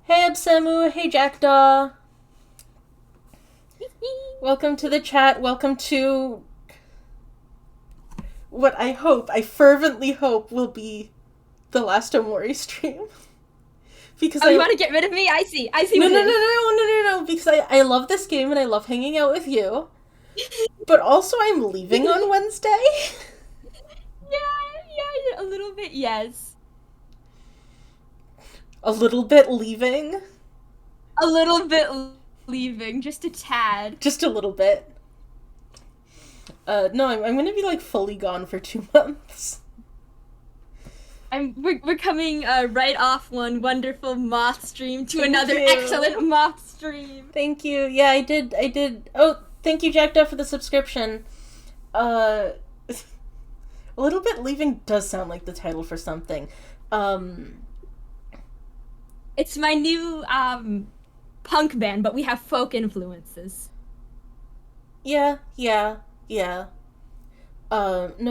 Hey Absemu, hey Jackdaw. Welcome to the chat, welcome to what I fervently hope will be the last Omori stream. Because you want to get rid of me? I see No, because I love this game and I love hanging out with you. But also I'm leaving on Wednesday. Yeah, a little bit, yes. A little bit leaving? A little bit leaving, just a tad. Just a little bit. No, I'm gonna be, like, fully gone for 2 months. We're coming right off one wonderful moth stream to another excellent moth stream. Thank you. Yeah, I did. Oh, thank you, Jackdaw, for the subscription. A little bit leaving does sound like the title for something. It's my new punk band, but we have folk influences. Yeah. No,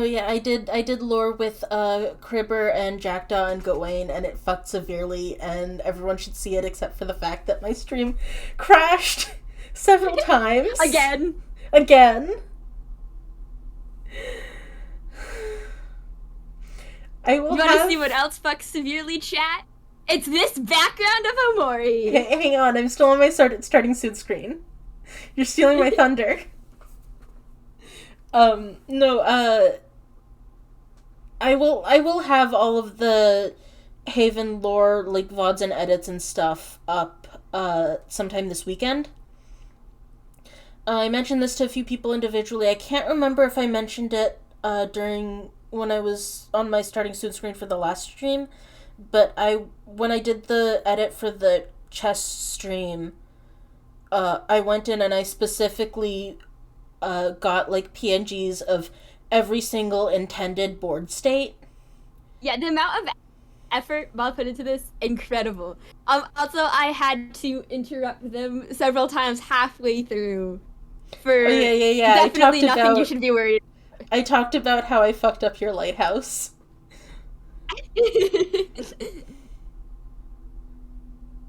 yeah, I did lore with Cribber and Jackdaw and Gawain, and it fucked severely, and everyone should see it except for the fact that my stream crashed several times. Again. You want to see what else fucks severely, chat? It's this background of Omori. Hang on, I'm still on my starting soon screen. You're stealing my thunder. No, I will have all of the Haven lore, like, VODs and edits and stuff up, sometime this weekend. I mentioned this to a few people individually. I can't remember if I mentioned it, when I was on my starting soon screen for the last stream, but when I did the edit for the chess stream, I went in and I specifically got, like, PNGs of every single intended board state. Yeah, the amount of effort Bob put into this, incredible. Also, I had to interrupt them several times halfway through for definitely nothing you should be worried about. I talked about how I fucked up your lighthouse.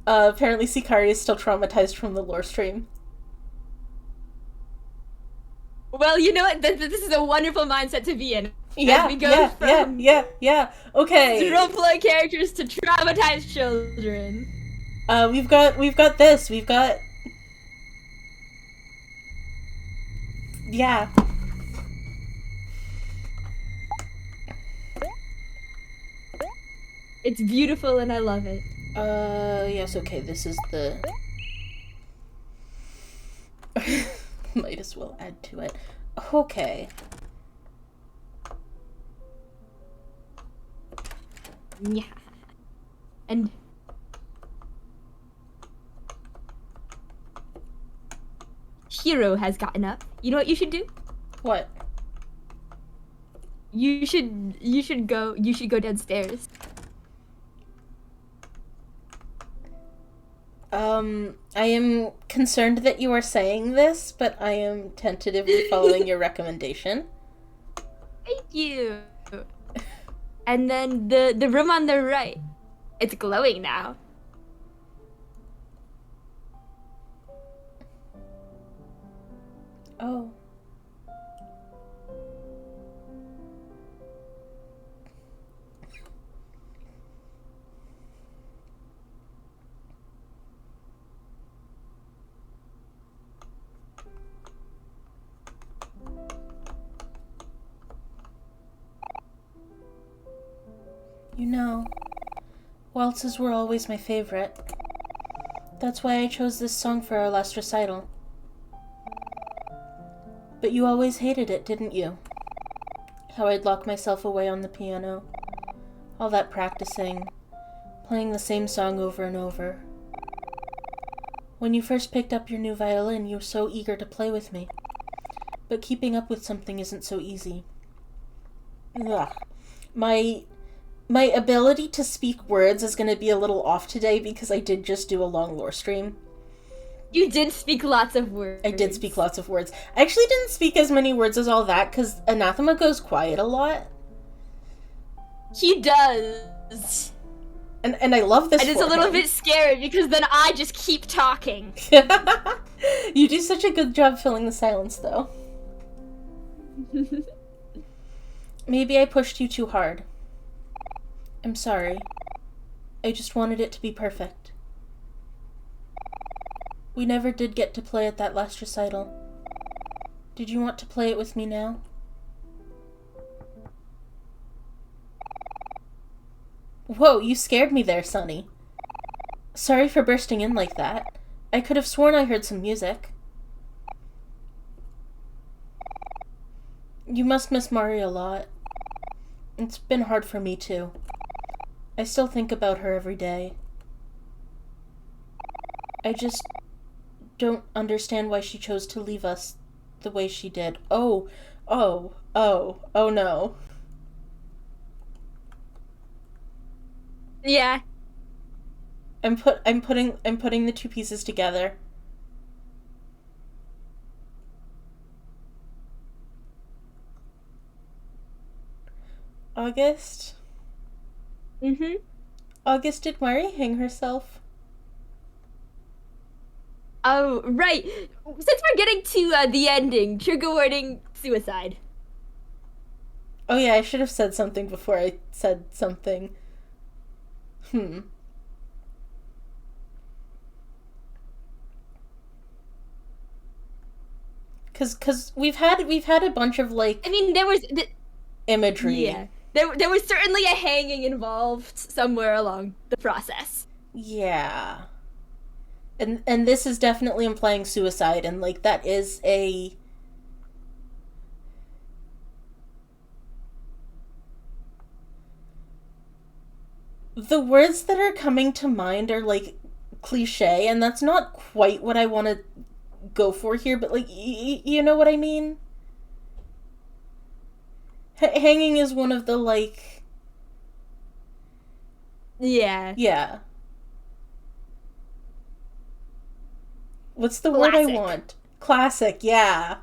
Apparently Sikari is still traumatized from the lore stream. Well, you know what? This is a wonderful mindset to be in. Yeah. Okay. Roleplay characters to traumatized children. We've got this. Yeah. It's beautiful and I love it. Yes, okay, this is the... Might as well add to it. Okay. Yeah. And... Hero has gotten up. You know what you should do? What? You should go downstairs. I am concerned that you are saying this, but I am tentatively following your recommendation. Thank you. And then the room on the right, it's glowing now. Oh. You know, waltzes were always my favorite. That's why I chose this song for our last recital. But you always hated it, didn't you? How I'd lock myself away on the piano. All that practicing, playing the same song over and over. When you first picked up your new violin, you were so eager to play with me. But keeping up with something isn't so easy. Ugh. My ability to speak words is going to be a little off today because I did just do a long lore stream. You did speak lots of words. I did speak lots of words. I actually didn't speak as many words as all that because Anathema goes quiet a lot. He does. And I love this. And it's a little bit scary because then I just keep talking. You do such a good job filling the silence, though. Maybe I pushed you too hard. I'm sorry. I just wanted it to be perfect. We never did get to play at that last recital. Did you want to play it with me now? Whoa, you scared me there, Sonny. Sorry for bursting in like that. I could have sworn I heard some music. You must miss Mari a lot. It's been hard for me, too. I still think about her every day. I just don't understand why she chose to leave us the way she did. Oh no. Yeah. I'm putting the two pieces together. August? Mm-hmm. August, did Mari hang herself? Oh, right. Since we're getting to the ending, trigger warning, suicide. Oh yeah, I should have said something before I said something. Cause we've had a bunch of like. I mean, there was imagery. Yeah, there was certainly a hanging involved somewhere along the process. Yeah, and this is definitely implying suicide, and like that is a. The words that are coming to mind are like cliche, and that's not quite what I want to go for here, but like you know what I mean. Hanging is one of the like. Yeah. What's the word I want? Classic, yeah.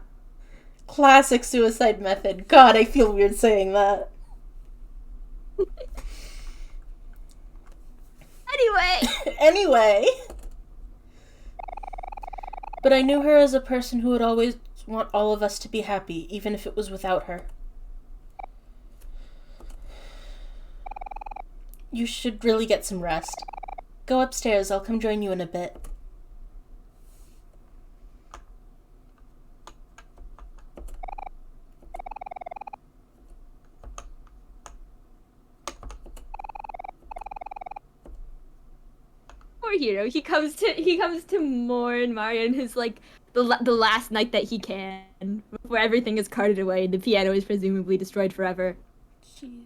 Classic suicide method. God, I feel weird saying that. Anyway. But I knew her as a person who would always want all of us to be happy, even if it was without her. You should really get some rest. Go upstairs, I'll come join you in a bit. Poor hero. He comes to mourn Mario in his like the last night that he can, before everything is carted away and the piano is presumably destroyed forever. Jeez.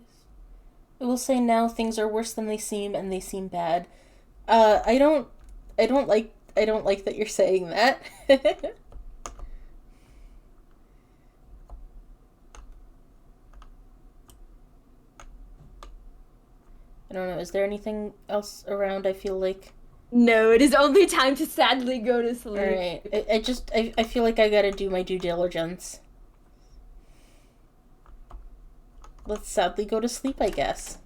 I will say now things are worse than they seem, and they seem bad. I don't like that you're saying that. I don't know, is there anything else around? I feel like... No, it is only time to sadly go to sleep. Alright, I feel like I gotta do my due diligence. Let's sadly go to sleep, I guess.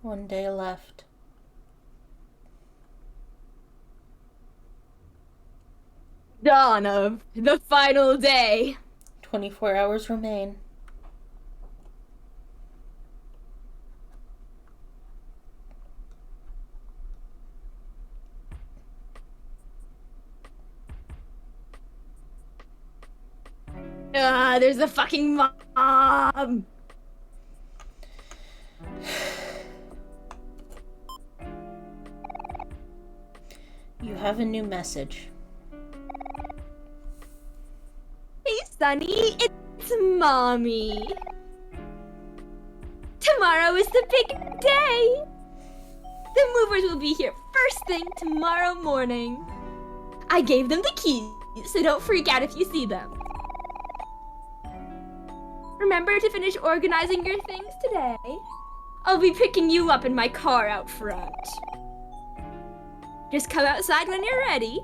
One day left. Dawn of the final day. 24 hours remain. There's a fucking mom. You have a new message. Hey, Sunny, it's Mommy. Tomorrow is the big day. The movers will be here first thing tomorrow morning. I gave them the keys, so don't freak out if you see them. Remember to finish organizing your things today. I'll be picking you up in my car out front. Just come outside when you're ready.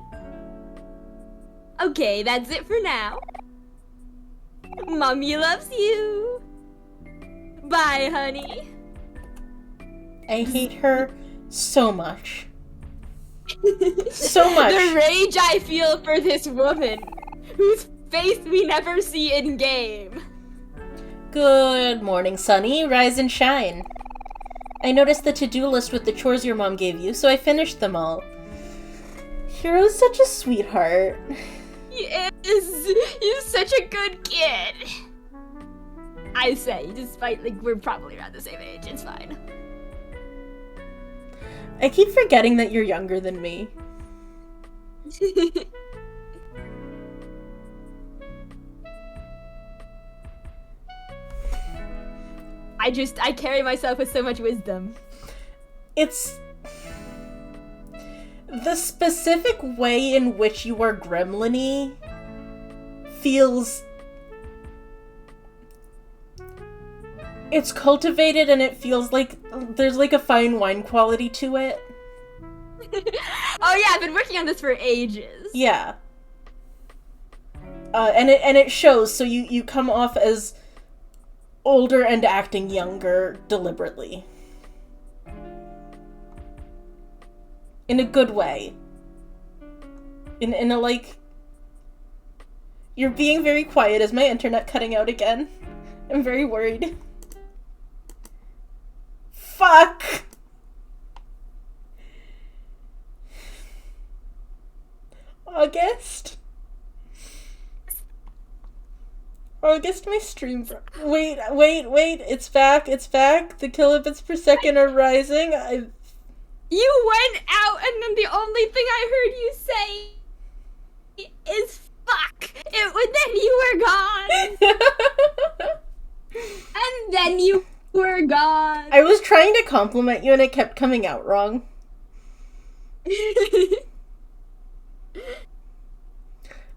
Okay, that's it for now. Mommy loves you. Bye, honey. I hate her so much. So much. The rage I feel for this woman, whose face we never see in game. Good morning, Sunny. Rise and shine. I noticed the to-do list with the chores your mom gave you, so I finished them all. Hero's such a sweetheart. He is. He's such a good kid. I say, despite, like, we're probably around the same age. It's fine. I keep forgetting that you're younger than me. I carry myself with so much wisdom. It's... the specific way in which you are gremlin-y feels... it's cultivated and it feels like there's like a fine wine quality to it. Oh yeah, I've been working on this for ages. Yeah. And it shows, so you come off as older and acting younger deliberately. In a good way. In a, like... You're being very quiet. Is my internet cutting out again? I'm very worried. Fuck! August, my stream Wait, it's back. The kilobits per second are rising. You went out and then the only thing I heard you say is fuck. Then you were gone. And then you were gone. I was trying to compliment you and it kept coming out wrong.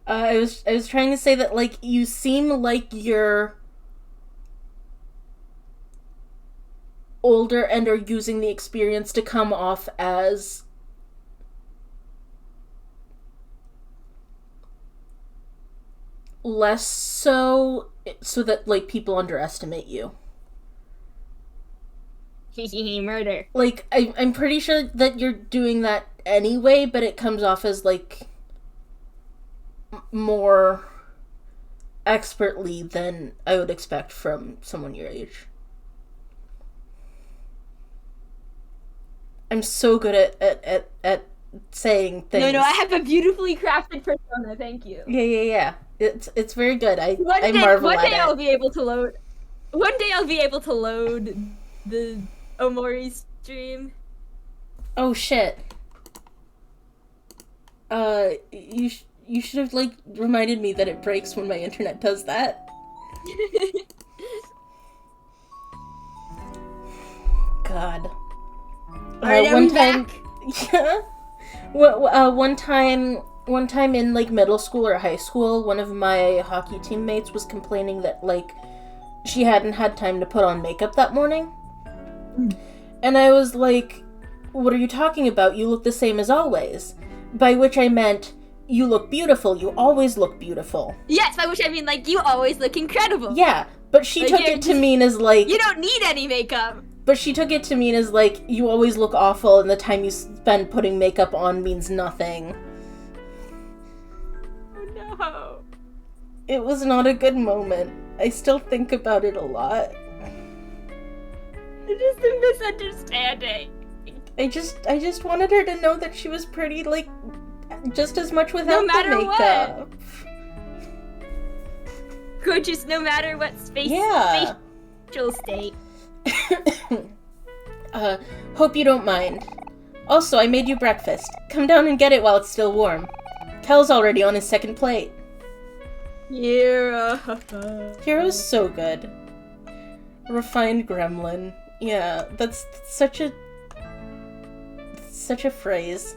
I was trying to say that, like, you seem like you're older and are using the experience to come off as less so that, like, people underestimate you. Murder. Like, I'm pretty sure that you're doing that anyway, but it comes off as, like, more expertly than I would expect from someone your age. I'm so good at saying things. No, I have a beautifally crafted persona, thank you. Yeah. It's very good. I marvel at it. One day I'll be able to load the Omori stream. Oh shit. You should have, like, reminded me that it breaks when my internet does that. God. One time... Yeah. One time in, like, middle school or high school, one of my hockey teammates was complaining that, like, she hadn't had time to put on makeup that morning. And I was like, what are you talking about? You look the same as always. By which I meant... you look beautiful. You always look beautiful. Yes, by which I mean, like, you always look incredible. Yeah, but she took it to mean as, like... you don't need any makeup. But she took it to mean as, like, you always look awful and the time you spend putting makeup on means nothing. Oh, no. It was not a good moment. I still think about it a lot. It's just a misunderstanding. I just wanted her to know that she was pretty, like... just as much without no matter the makeup. What. Gorgeous no matter what Yeah. spatial state. Hope you don't mind. Also, I made you breakfast. Come down and get it while it's still warm. Kel's already on his second plate. Yeah. Hero's so good. Refined gremlin. Yeah, that's such a phrase.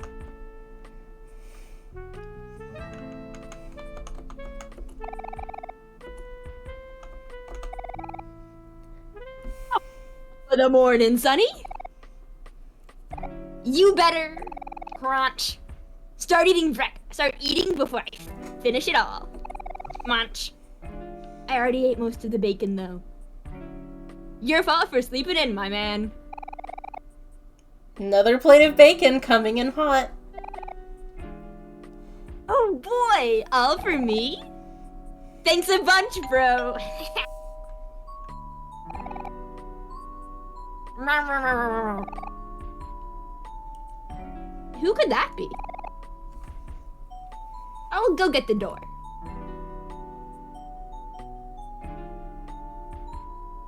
of the morning, Sonny. You better crunch. Start eating before I finish it all. Munch. I already ate most of the bacon, though. Your fault for sleeping in, my man. Another plate of bacon coming in hot. Oh boy, all for me? Thanks a bunch, bro. Who could that be? I'll go get the door.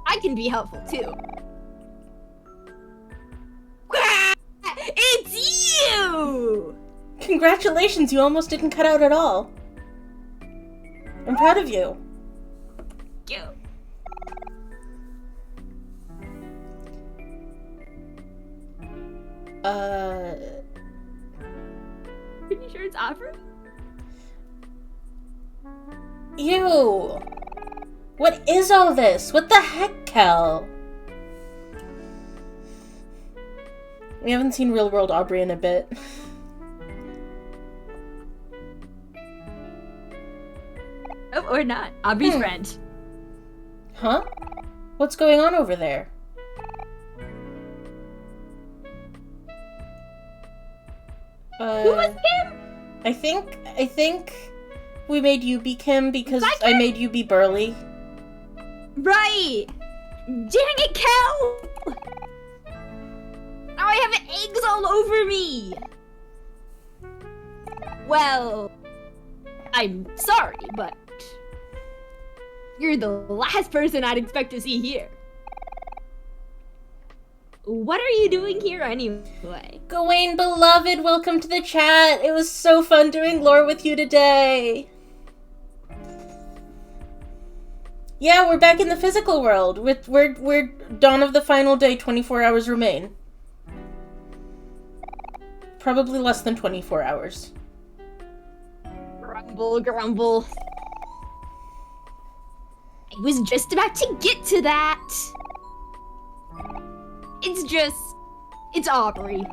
I can be helpful too. It's you! Congratulations, you almost didn't cut out at all. I'm proud of you. Thank you. Pretty sure it's Aubrey? Ew! What is all this? What the heck, Kel? We haven't seen Real World Aubrey in a bit. Oh, or not. Aubrey's friend. Huh? What's going on over there? Who was Kim? I think we made you be Kim because I made you be Burly. Right! Dang it, Kel! Now I have eggs all over me! Well, I'm sorry, but you're the last person I'd expect to see here. What are you doing here anyway? Gawain, beloved, welcome to the chat. It was so fun doing lore with you today. Yeah, we're back in the physical world. We're dawn of the final day, 24 hours remain. Probably less than 24 hours. Grumble, grumble. I was just about to get to that. It's Aubrey.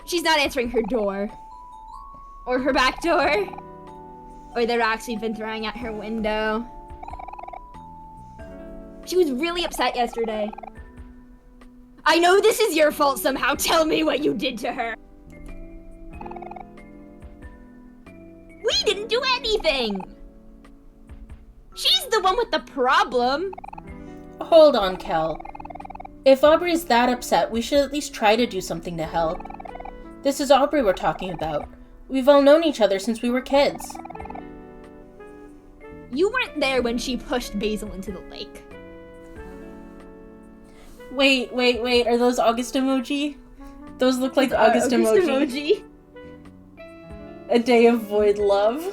She's not answering her door. Or her back door. Or the rocks we've been throwing at her window. She was really upset yesterday. I know this is your fault somehow. Tell me what you did to her. We didn't do anything. She's the one with the problem. Hold on, Kel. If Aubrey's that upset, we should at least try to do something to help. This is Aubrey we're talking about. We've all known each other since we were kids. You weren't there when she pushed Basil into the lake. Wait. Are those August emoji? Those look like August emoji. A day of void love.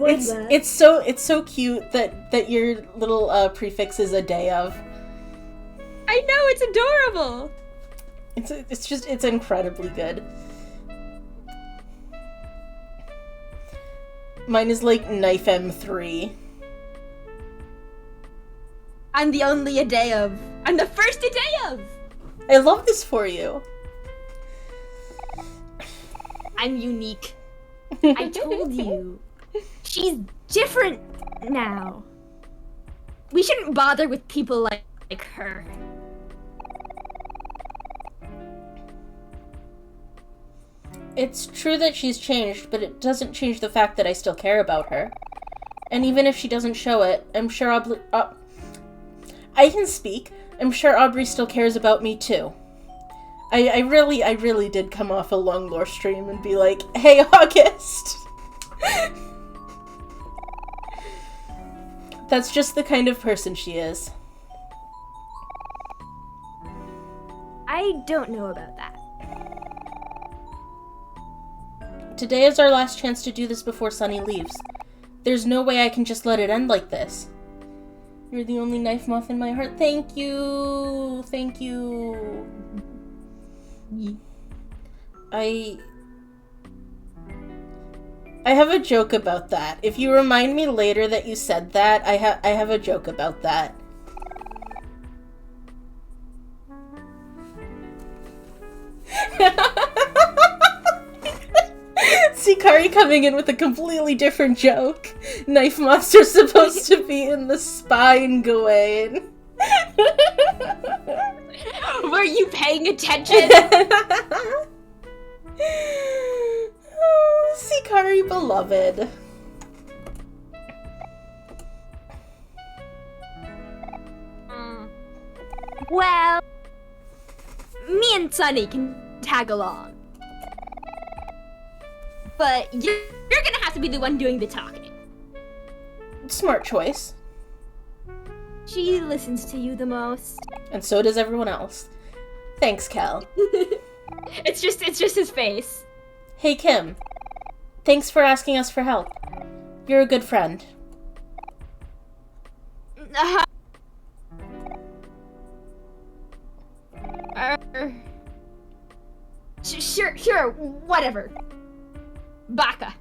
It's so cute that your little prefix is a day of. I know, it's adorable. It's incredibly good. Mine is like Knife M3. I'm the only a day of. I'm the first a day of. I love this for you. I'm unique. I told you. She's different now. We shouldn't bother with people like her. It's true that she's changed, but it doesn't change the fact that I still care about her. And even if she doesn't show it, I'm sure I can speak. I'm sure Aubrey still cares about me too. I really did come off a long lore stream and be like, hey, August! That's just the kind of person she is. I don't know about that. Today is our last chance to do this before Sunny leaves. There's no way I can just let it end like this. You're the only knife moth in my heart. Thank you! Thank you! I I have a joke about that. If you remind me later that you said that, I have a joke about that. Sikari coming in with a completely different joke. Knife Monster's supposed to be in the spine, Gawain. Were you paying attention? Oh, Sikari beloved. Well, me and Sunny can tag along. But you're gonna have to be the one doing the talking. Smart choice. She listens to you the most. And so does everyone else. Thanks, Cal. It's just his face. Hey, Kim. Thanks for asking us for help. You're a good friend. Sure, whatever. Baka.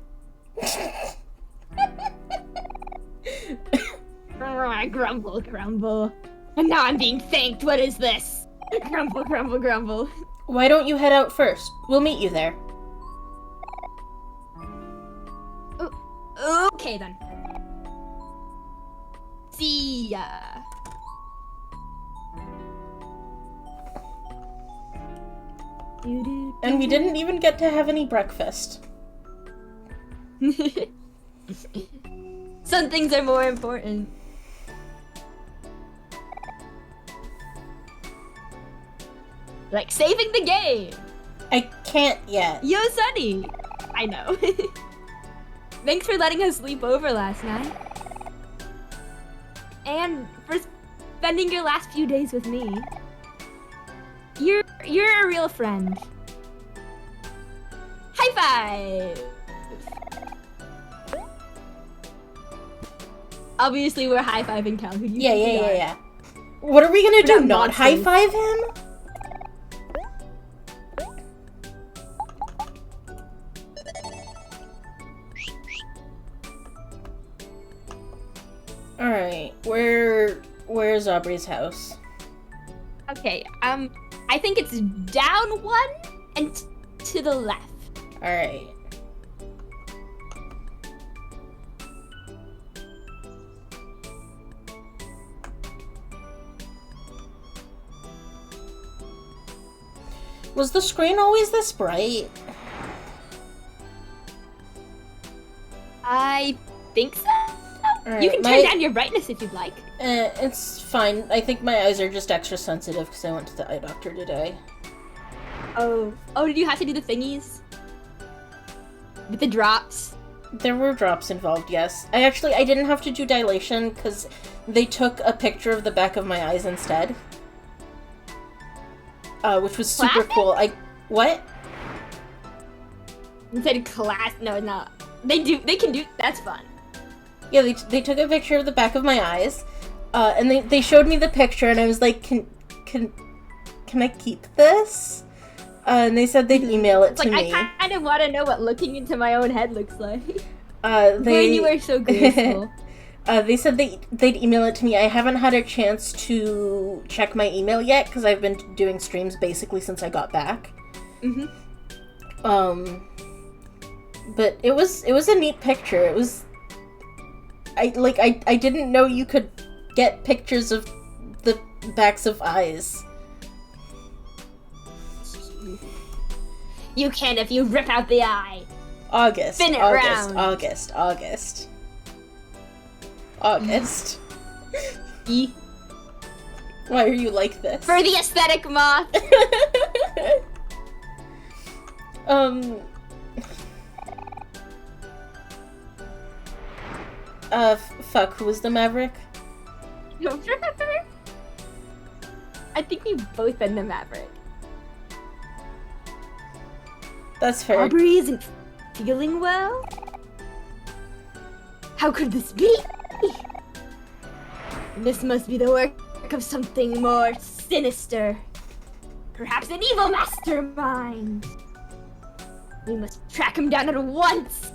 Grumble. And now I'm being thanked. What is this? Grumble. Why don't you head out first? We'll meet you there. Okay then. See ya. And we didn't even get to have any breakfast. Some things are more important. Like saving the game. I can't yet. Yo, Sunny. I know. Thanks for letting us sleep over last night. And for spending your last few days with me. You're a real friend. High five! Obviously, we're high-fiving Cal. Yeah. What are we gonna do? Not high-five him? Alright, where's Aubrey's house? Okay, I think it's down one and to the left. Alright. Was the screen always this bright? I think so. Right, you can turn down your brightness if you'd like. It's fine. I think my eyes are just extra sensitive because I went to the eye doctor today. Oh, did you have to do the thingies? With the drops? There were drops involved, yes. I didn't have to do dilation because they took a picture of the back of my eyes instead. Which was super cool. What? You said class? No. They can do, that's fun. Yeah, they took a picture of the back of my eyes, and they showed me the picture, and I was like, can I keep this? And they said they'd email it to me. I kind of want to know what looking into my own head looks like. When you are so graceful. They said they'd email it to me. I haven't had a chance to check my email yet, because I've been doing streams basically since I got back. Mm-hmm. But it was a neat picture. It was... I didn't know you could get pictures of the backs of eyes. You can if you rip out the eye. August. Spin it round. August. E. Why are you like this? For the aesthetic moth. Fuck, who was the Maverick? I think we've both been the Maverick. That's fair. Aubrey isn't feeling well? How could this be? This must be the work of something more sinister. Perhaps an evil mastermind. We must track him down at once.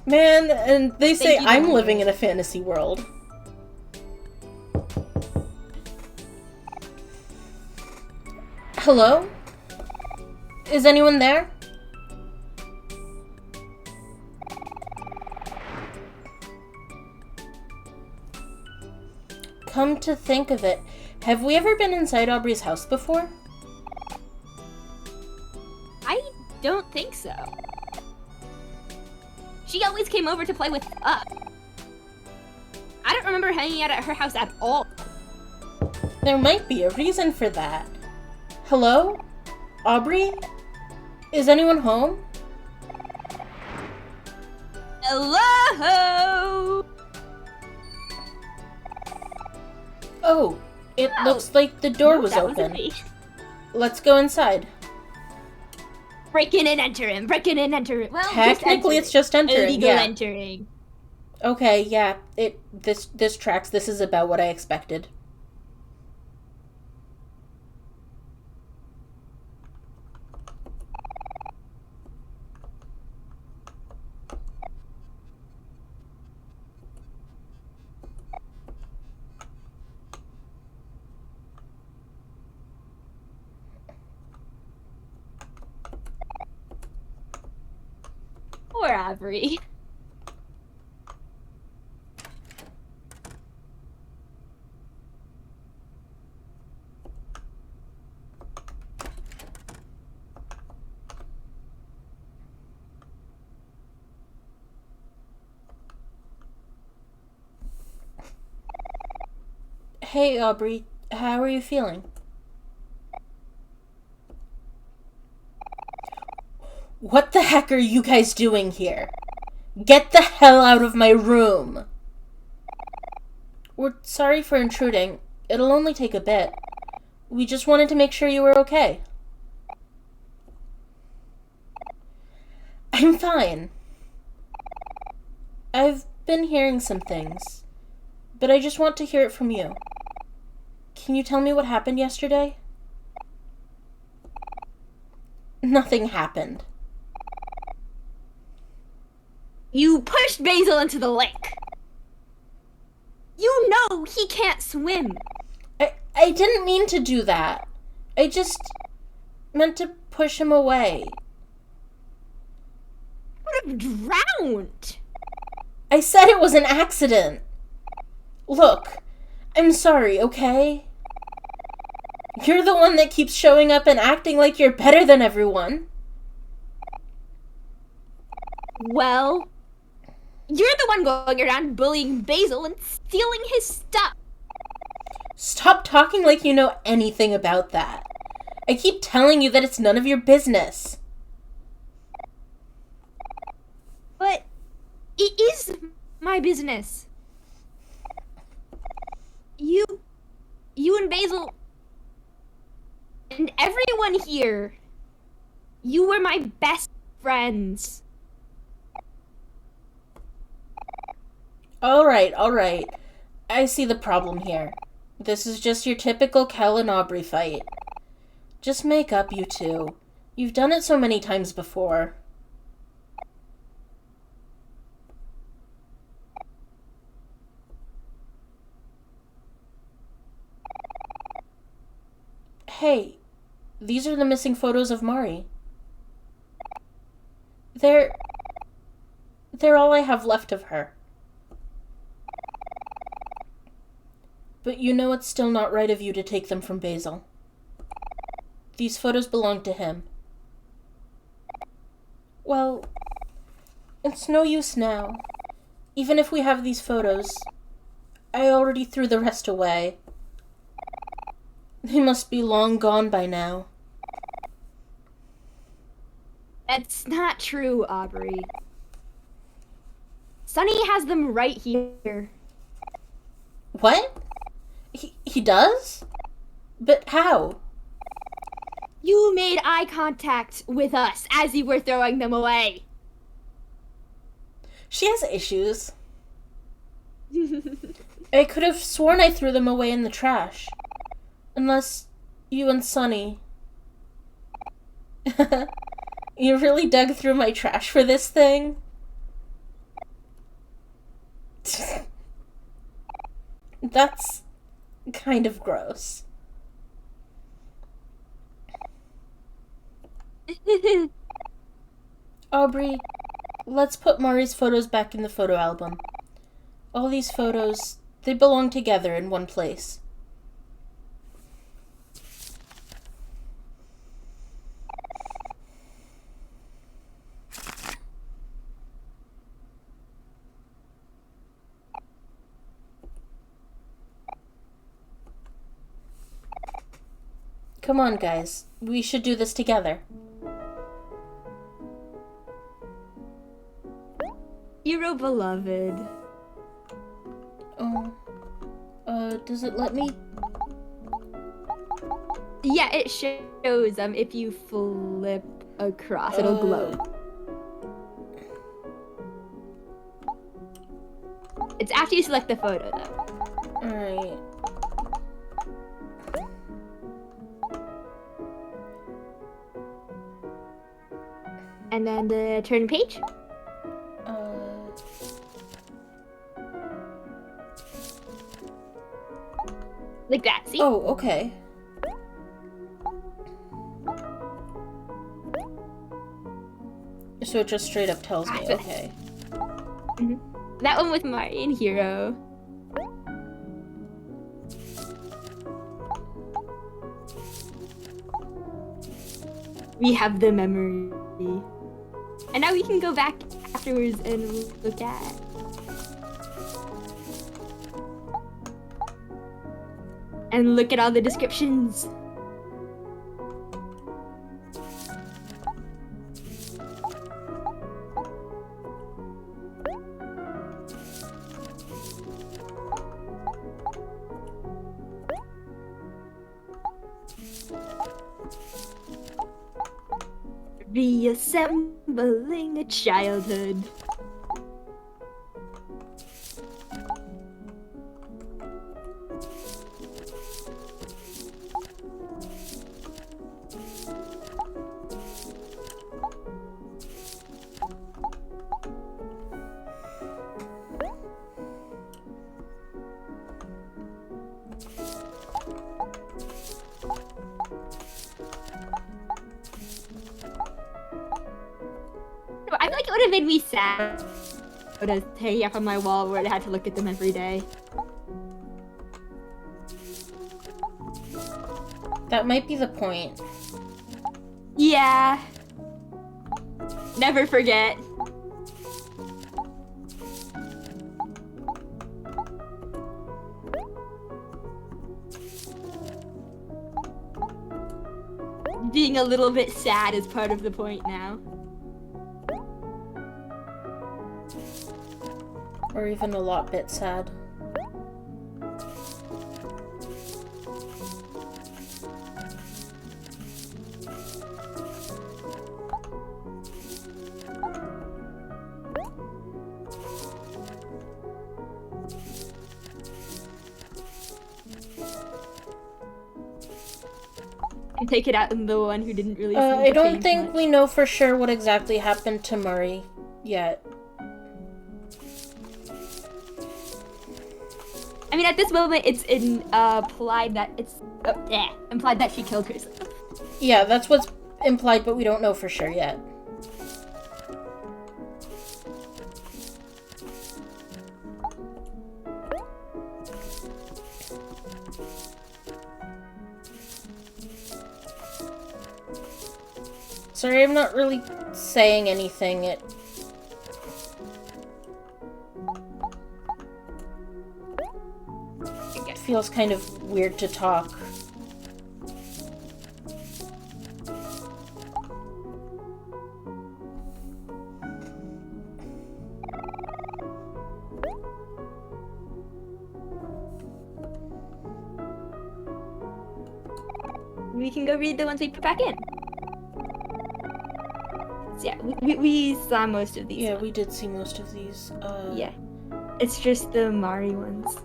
Man, and they say I'm living in a fantasy world. Hello? Is anyone there? Come to think of it, have we ever been inside Aubrey's house before? I don't think so. She always came over to play with us. I don't remember hanging out at her house at all. There might be a reason for that. Hello? Aubrey? Is anyone home? Hello? Oh, it looks like the door was open. Let's go inside. Break in and enter him. Break in and enter him. Well, technically, it's just entering. Illegal entering. Okay, yeah. This tracks. This is about what I expected. Poor Aubrey. Hey, Aubrey. How are you feeling? What the heck are you guys doing here? Get the hell out of my room! We're sorry for intruding. It'll only take a bit. We just wanted to make sure you were okay. I'm fine. I've been hearing some things, but I just want to hear it from you. Can you tell me what happened yesterday? Nothing happened. You pushed Basil into the lake. You know he can't swim. I didn't mean to do that. I just meant to push him away. He would have drowned. I said it was an accident. Look, I'm sorry, okay? You're the one that keeps showing up and acting like you're better than everyone. Well, you're the one going around bullying Basil and stealing his stuff. Stop talking like you know anything about that. I keep telling you that it's none of your business. But it is my business. You and Basil and everyone here, you were my best friends. All right. I see the problem here. This is just your typical Kel and Aubrey fight. Just make up, you two. You've done it so many times before. Hey, these are the missing photos of Mari. They're all I have left of her. But you know it's still not right of you to take them from Basil. These photos belong to him. Well, it's no use now. Even if we have these photos, I already threw the rest away. They must be long gone by now. That's not true, Aubrey. Sunny has them right here. What? He does? But how? You made eye contact with us as you were throwing them away. She has issues. I could have sworn I threw them away in the trash. Unless you and Sunny. You really dug through my trash for this thing? That's kind of gross. Aubrey, let's put Mari's photos back in the photo album. All these photos, they belong together in one place. Come on, guys. We should do this together. Hero beloved. Oh. Does it let me? Yeah, it shows if you flip across, it'll glow. It's after you select the photo, though. Alright. And then the turn page. Like that, see? Oh, okay. So it just straight up tells me, okay. Mm-hmm. That one with Martin Hero. We have the memory. And now we can go back afterwards and look at. And look at all the descriptions. Reassembling a childhood. I feel like it would have made me sad to hang up on my wall where I had to look at them every day. That might be the point. Yeah. Never forget. Being a little bit sad is part of the point now. Or even a lot bit sad. And take it out in the one who didn't really I don't think much. we know for sure what exactly happened to Murray yet. I mean, at this moment, it's implied that implied that she killed herself. Yeah, that's what's implied, but we don't know for sure yet. Sorry, I'm not really saying anything. It feels kind of weird to talk. We can go read the ones we put back in. So yeah, we saw most of these. Yeah, we did see most of these. Yeah. It's just the Mari ones.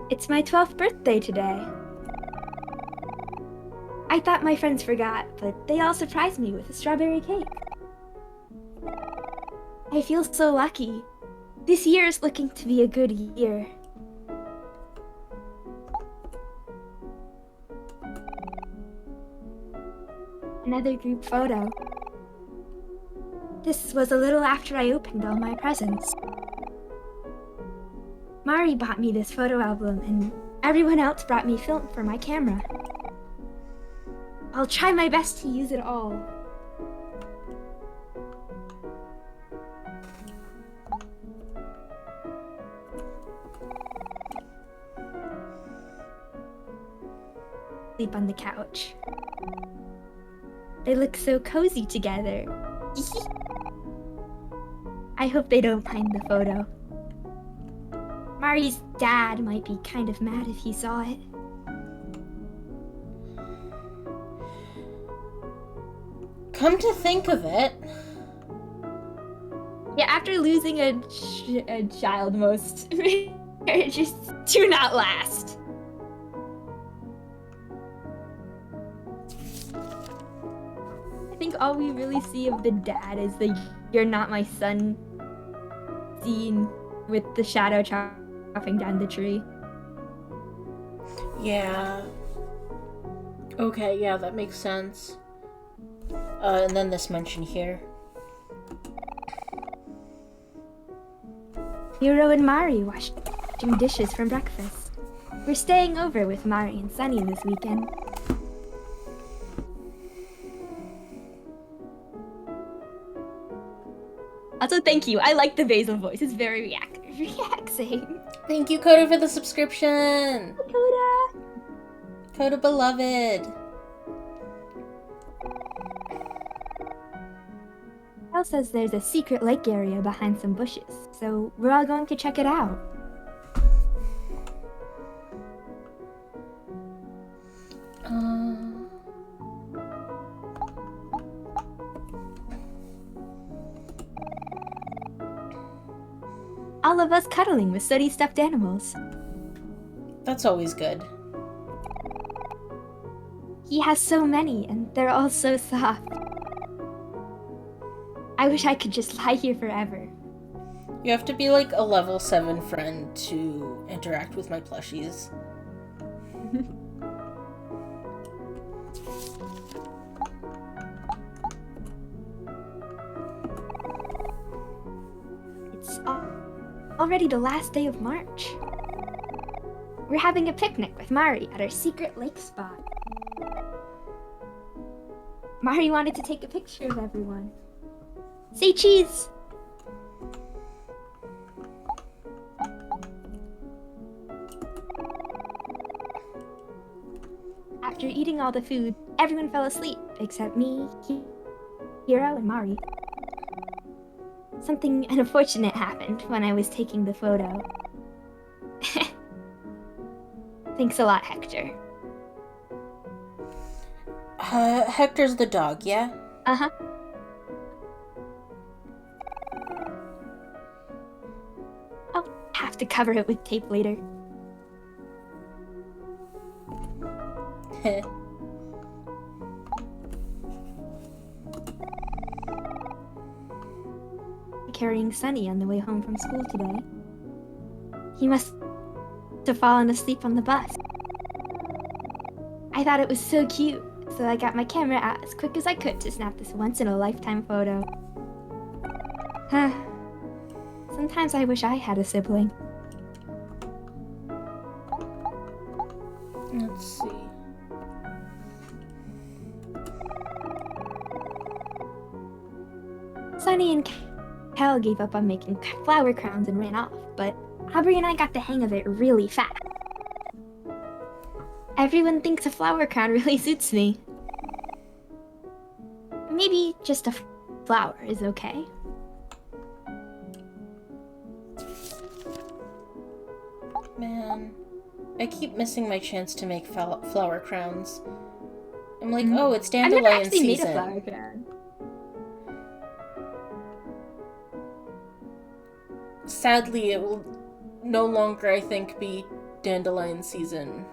It's my 12th birthday today. I thought my friends forgot, but they all surprised me with a strawberry cake. I feel so lucky. This year is looking to be a good year. Another group photo. This was a little after I opened all my presents. Mari bought me this photo album, and everyone else brought me film for my camera. I'll try my best to use it all. Sleep on the couch. They look so cozy together. I hope they don't mind the photo. Mari's dad might be kind of mad if he saw it. Come to think of it. Yeah, after losing a child, most marriages do not last. I think all we really see of the dad is the "you're not my son" scene with the shadow chopping down the tree. Yeah. Okay, yeah, that makes sense. And then this mention here. Hiro and Mari washing dishes from breakfast. We're staying over with Mari and Sunny this weekend. Also, thank you. I like the basil voice. It's very relaxing. Thank you, Coda, for the subscription. Coda. Coda beloved. Al says there's a secret lake area behind some bushes, so we're all going to check it out. All of us cuddling with sooty stuffed animals. That's always good. He has so many, and they're all so soft. I wish I could just lie here forever. You have to be like a level 7 friend to interact with my plushies. It's already the last day of March. We're having a picnic with Mari at our secret lake spot. Mari wanted to take a picture of everyone. Say cheese! After eating all the food, everyone fell asleep except me, Hiro, and Mari. Something unfortunate happened when I was taking the photo. Thanks a lot, Hector. Hector's the dog, yeah? Uh-huh. I'll have to cover it with tape later. Carrying Sunny on the way home from school today. He must have fallen asleep on the bus. I thought it was so cute, so I got my camera out as quick as I could to snap this once-in-a-lifetime photo. Sometimes I wish I had a sibling. Let's see. Sunny and Cal gave up on making flower crowns and ran off, but Aubrey and I got the hang of it really fast. Everyone thinks a flower crown really suits me. Maybe just a flower is okay. Man, I keep missing my chance to make flower crowns. I'm like, oh, it's dandelion I've never actually season. made a flower crown. Sadly, it will no longer, I think, be dandelion season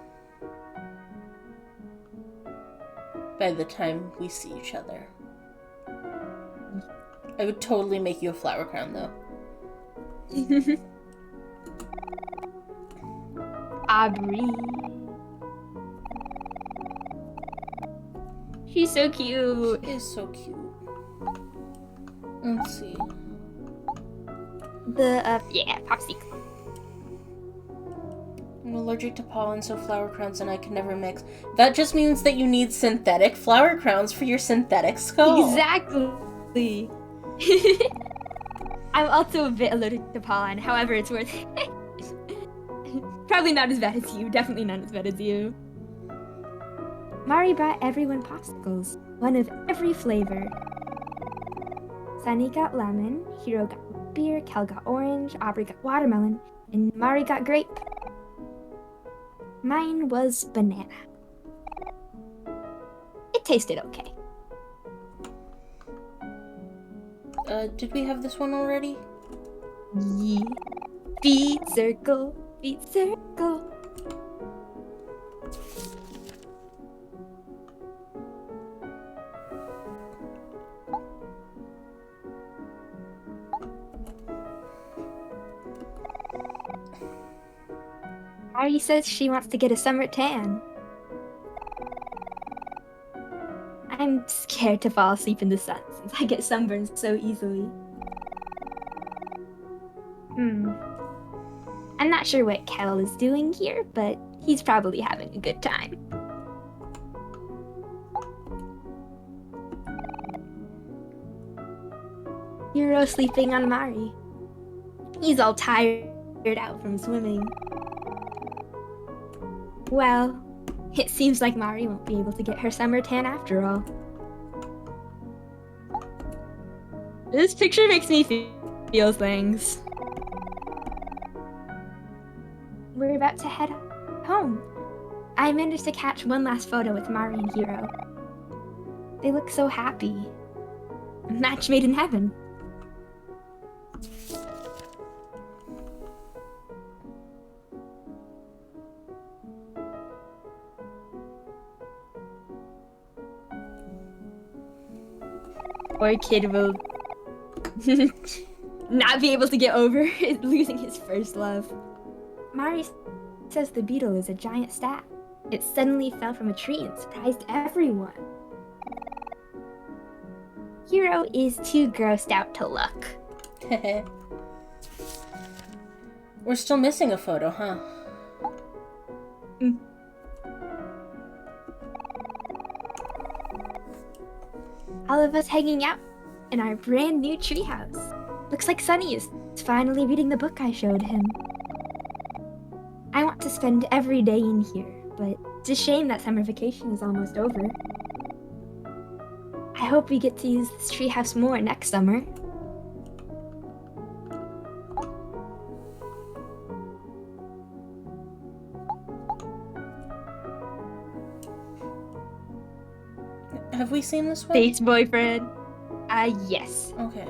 by the time we see each other. I would totally make you a flower crown, though. Aubrey. She's so cute. She is so cute. Let's see. Popsicle. I'm allergic to pollen, so flower crowns and I can never mix. That just means that you need synthetic flower crowns for your synthetic skull. Exactly. I'm also a bit allergic to pollen, however, it's worth it. Probably not as bad as you. Definitely not as bad as you. Mari brought everyone popsicles, one of every flavor. Sunny got lemon, Hiro got root beer, Kel got orange, Aubrey got watermelon, and Mari got grape. Mine was banana. It tasted okay. Did we have this one already? Yeah. Feet circle, feet circle. Ari says she wants to get a summer tan. I'm scared to fall asleep in the sun since I get sunburned so easily. I'm not sure what Kel is doing here, but he's probably having a good time. Hiro sleeping on Mari. He's all tired out from swimming. Well, it seems like Mari won't be able to get her summer tan after all. This picture makes me feel things. We're about to head home. I managed to catch one last photo with Mari and Hiro. They look so happy. A match made in heaven. Poor kid will not be able to get over losing his first love. Mari says the beetle is a giant stat. It suddenly fell from a tree and surprised everyone. Hiro is too grossed out to look. We're still missing a photo, huh? All of us hanging out in our brand new treehouse. Looks like Sunny is finally reading the book I showed him. I want to spend every day in here, but it's a shame that summer vacation is almost over. I hope we get to use this treehouse more next summer. Have we seen this one? Space boyfriend. Yes. Okay.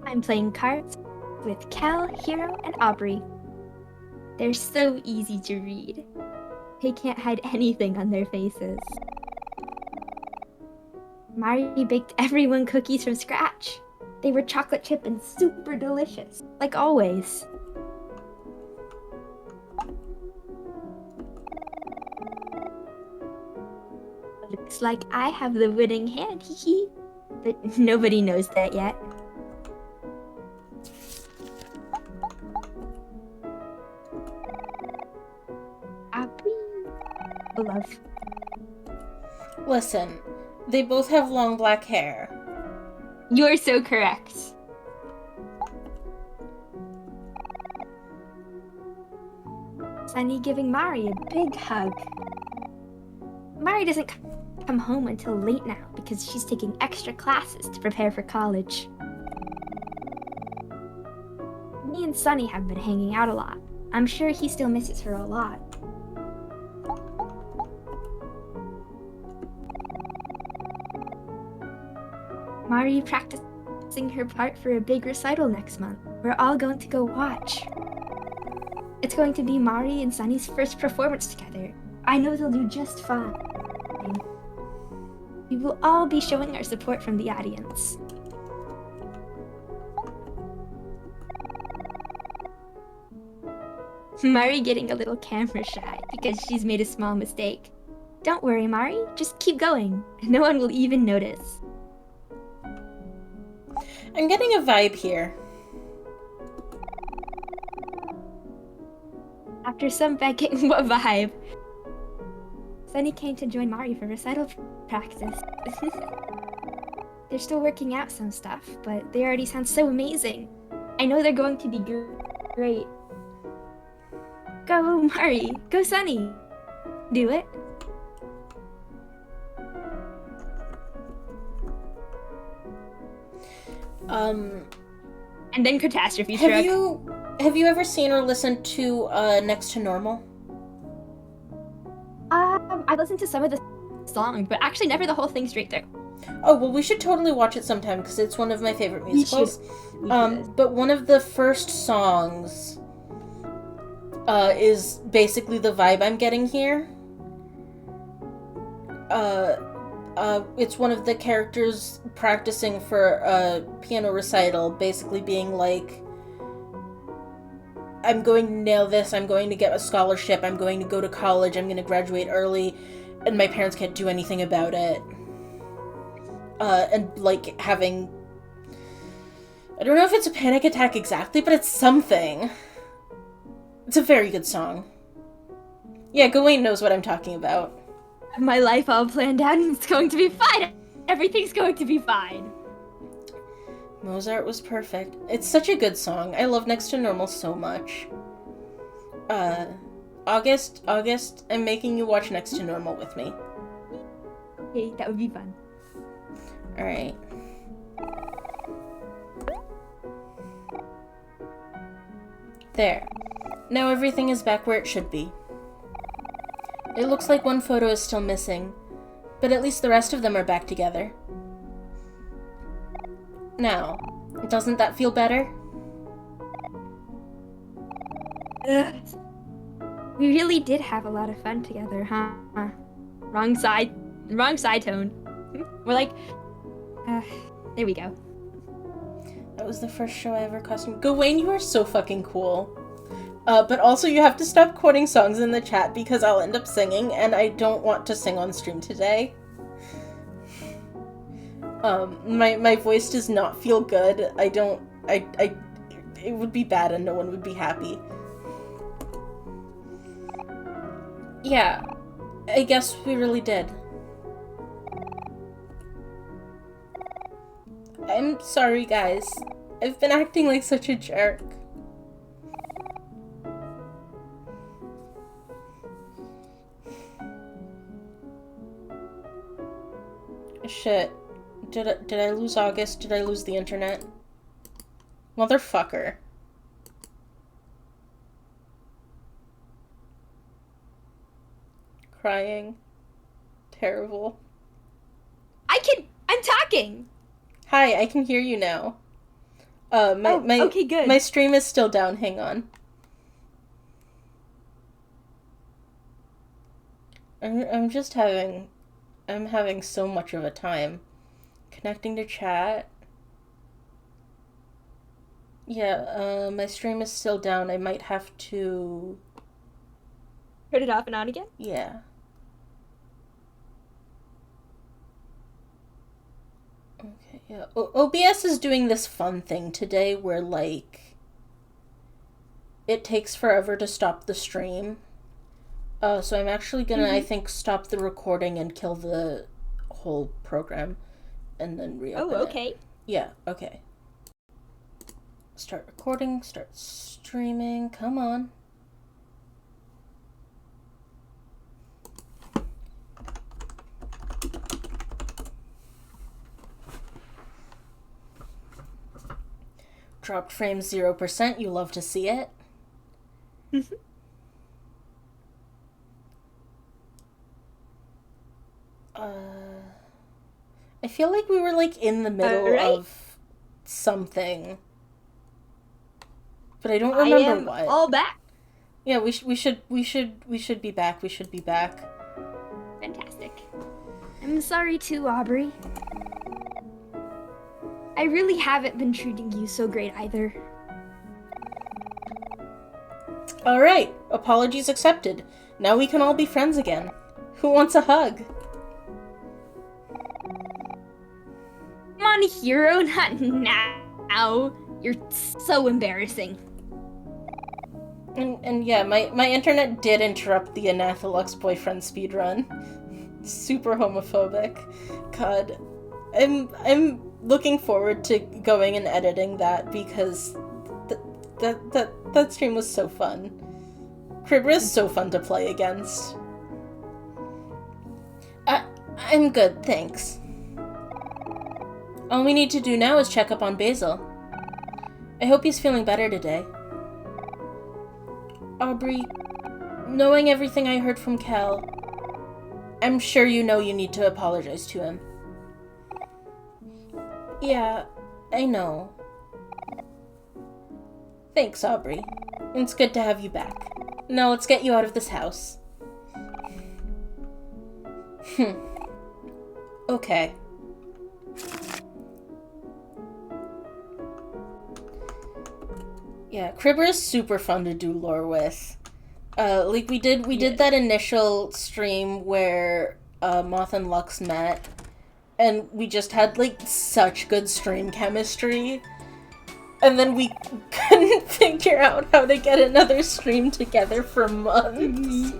I'm playing cards with Kel, Hiro, and Aubrey. They're so easy to read. They can't hide anything on their faces. Mari baked everyone cookies from scratch. They were chocolate chip and super delicious, like always. Looks like I have the winning hand, hee. But nobody knows that yet. Aubrey. Love. Listen, they both have long black hair. You're so correct. Sunny giving Mari a big hug. Mari doesn't come home until late now because she's taking extra classes to prepare for college. Me and Sunny have been hanging out a lot. I'm sure he still misses her a lot. Mari practicing her part for a big recital next month. We're all going to go watch. It's going to be Mari and Sunny's first performance together, I know they'll do just fine. We will all be showing our support from the audience. Mari getting a little camera shy because she's made a small mistake. Don't worry, Mari. Just keep going. No one will even notice. I'm getting a vibe here. After some begging, what vibe? Sunny came to join Mari for recital practice. They're still working out some stuff, but they already sound so amazing. I know they're going to be great. Go, Mari. Go, Sunny. Do it. And then catastrophe struck. Have you ever seen or listened to Next to Normal? I listened to some of the songs, but actually never the whole thing straight through. Oh, well, we should totally watch it sometime, because it's one of my favorite musicals. We should. But one of the first songs is basically the vibe I'm getting here. It's one of the characters practicing for a piano recital, basically being like, I'm going to nail this, I'm going to get a scholarship, I'm going to go to college, I'm going to graduate early, and my parents can't do anything about it. And, like, having... I don't know if it's a panic attack exactly, but it's something. It's a very good song. Yeah, Gawain knows what I'm talking about. My life all planned out and it's going to be fine. Everything's going to be fine. Mozart was perfect. It's such a good song. I love Next to Normal so much. August, I'm making you watch Next to Normal with me. Okay, that would be fun. Alright. There. Now everything is back where it should be. It looks like one photo is still missing, but at least the rest of them are back together. Now, doesn't that feel better? Ugh. We really did have a lot of fun together, huh? Wrong side tone. We're like, there we go. That was the first show I ever costumed. Gawain, you are so fucking cool. But also you have to stop quoting songs in the chat because I'll end up singing, and I don't want to sing on stream today. My voice does not feel good. It would be bad and no one would be happy. Yeah, I guess we really did. I'm sorry, guys. I've been acting like such a jerk. Shit. Did I lose August? Did I lose the internet? Motherfucker. Crying. Terrible. I'm talking! Hi, I can hear you now. Okay, good. My stream is still down, hang on. I'm having so much of a time. Connecting to chat. Yeah, my stream is still down. I might have to... Turn it off and on again? Yeah. Okay, yeah. OBS is doing this fun thing today where, like, it takes forever to stop the stream. So I'm actually gonna, I think, stop the recording and kill the whole program. And then reopen it. Okay. Yeah, okay. Start recording, start streaming, come on. Dropped frame 0%, you love to see it. I feel like we were, like, in the middle of something. But I don't remember what. All back. Yeah, we should be back. We should be back. Fantastic. I'm sorry too, Aubrey. I really haven't been treating you so great either. Alright, apologies accepted. Now we can all be friends again. Who wants a hug? Come on, hero, not now. You're so embarrassing. And yeah, my internet did interrupt the Anatholux boyfriend speedrun. Super homophobic. God. I'm looking forward to going and editing that because that stream was so fun. Cribber is so fun to play against. I'm good, thanks. All we need to do now is check up on Basil. I hope he's feeling better today. Aubrey, knowing everything I heard from Cal, I'm sure you know you need to apologize to him. Yeah, I know. Thanks, Aubrey. It's good to have you back. Now let's get you out of this house. Okay. Yeah, Cribber is super fun to do lore with. Like we did that initial stream where Moth and Lux met, and we just had like such good stream chemistry, and then we couldn't figure out how to get another stream together for months.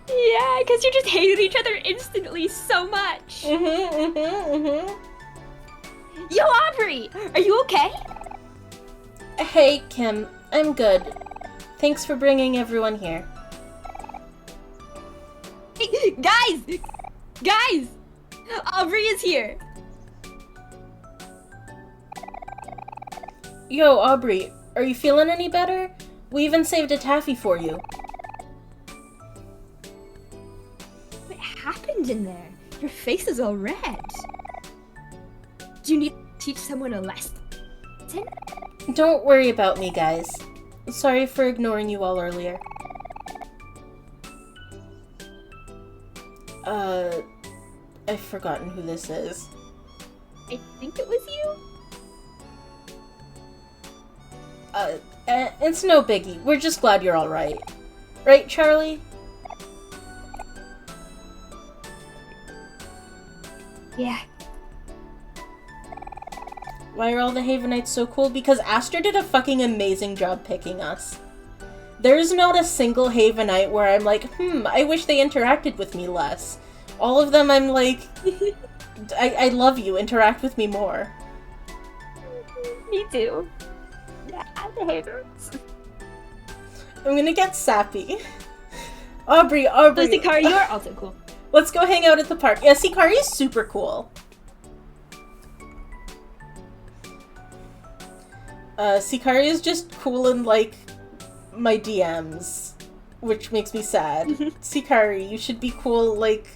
Yeah, because you just hated each other instantly so much. Yo, Aubrey! Are you okay? Hey, Kim. I'm good. Thanks for bringing everyone here. Hey, guys! Guys! Aubrey is here! Yo, Aubrey, are you feeling any better? We even saved a taffy for you. What happened in there? Your face is all red. Do you need to teach someone a lesson? Don't worry about me, guys. Sorry for ignoring you all earlier. I've forgotten who this is. I think it was you? It's no biggie. We're just glad you're alright. Right, Charlie? Yeah. Why are all the Havenites so cool? Because Aster did a fucking amazing job picking us. There's not a single Havenite where I'm like, I wish they interacted with me less. All of them I'm like, I love you, interact with me more. Me too. Yeah, the haters. I'm gonna get sappy. Aubrey. So Sikari, you're also cool. Let's go hang out at the park. Yeah, Sikari is super cool. Sikari is just cool in, like, my DMs, which makes me sad. Sikari, you should be cool, like,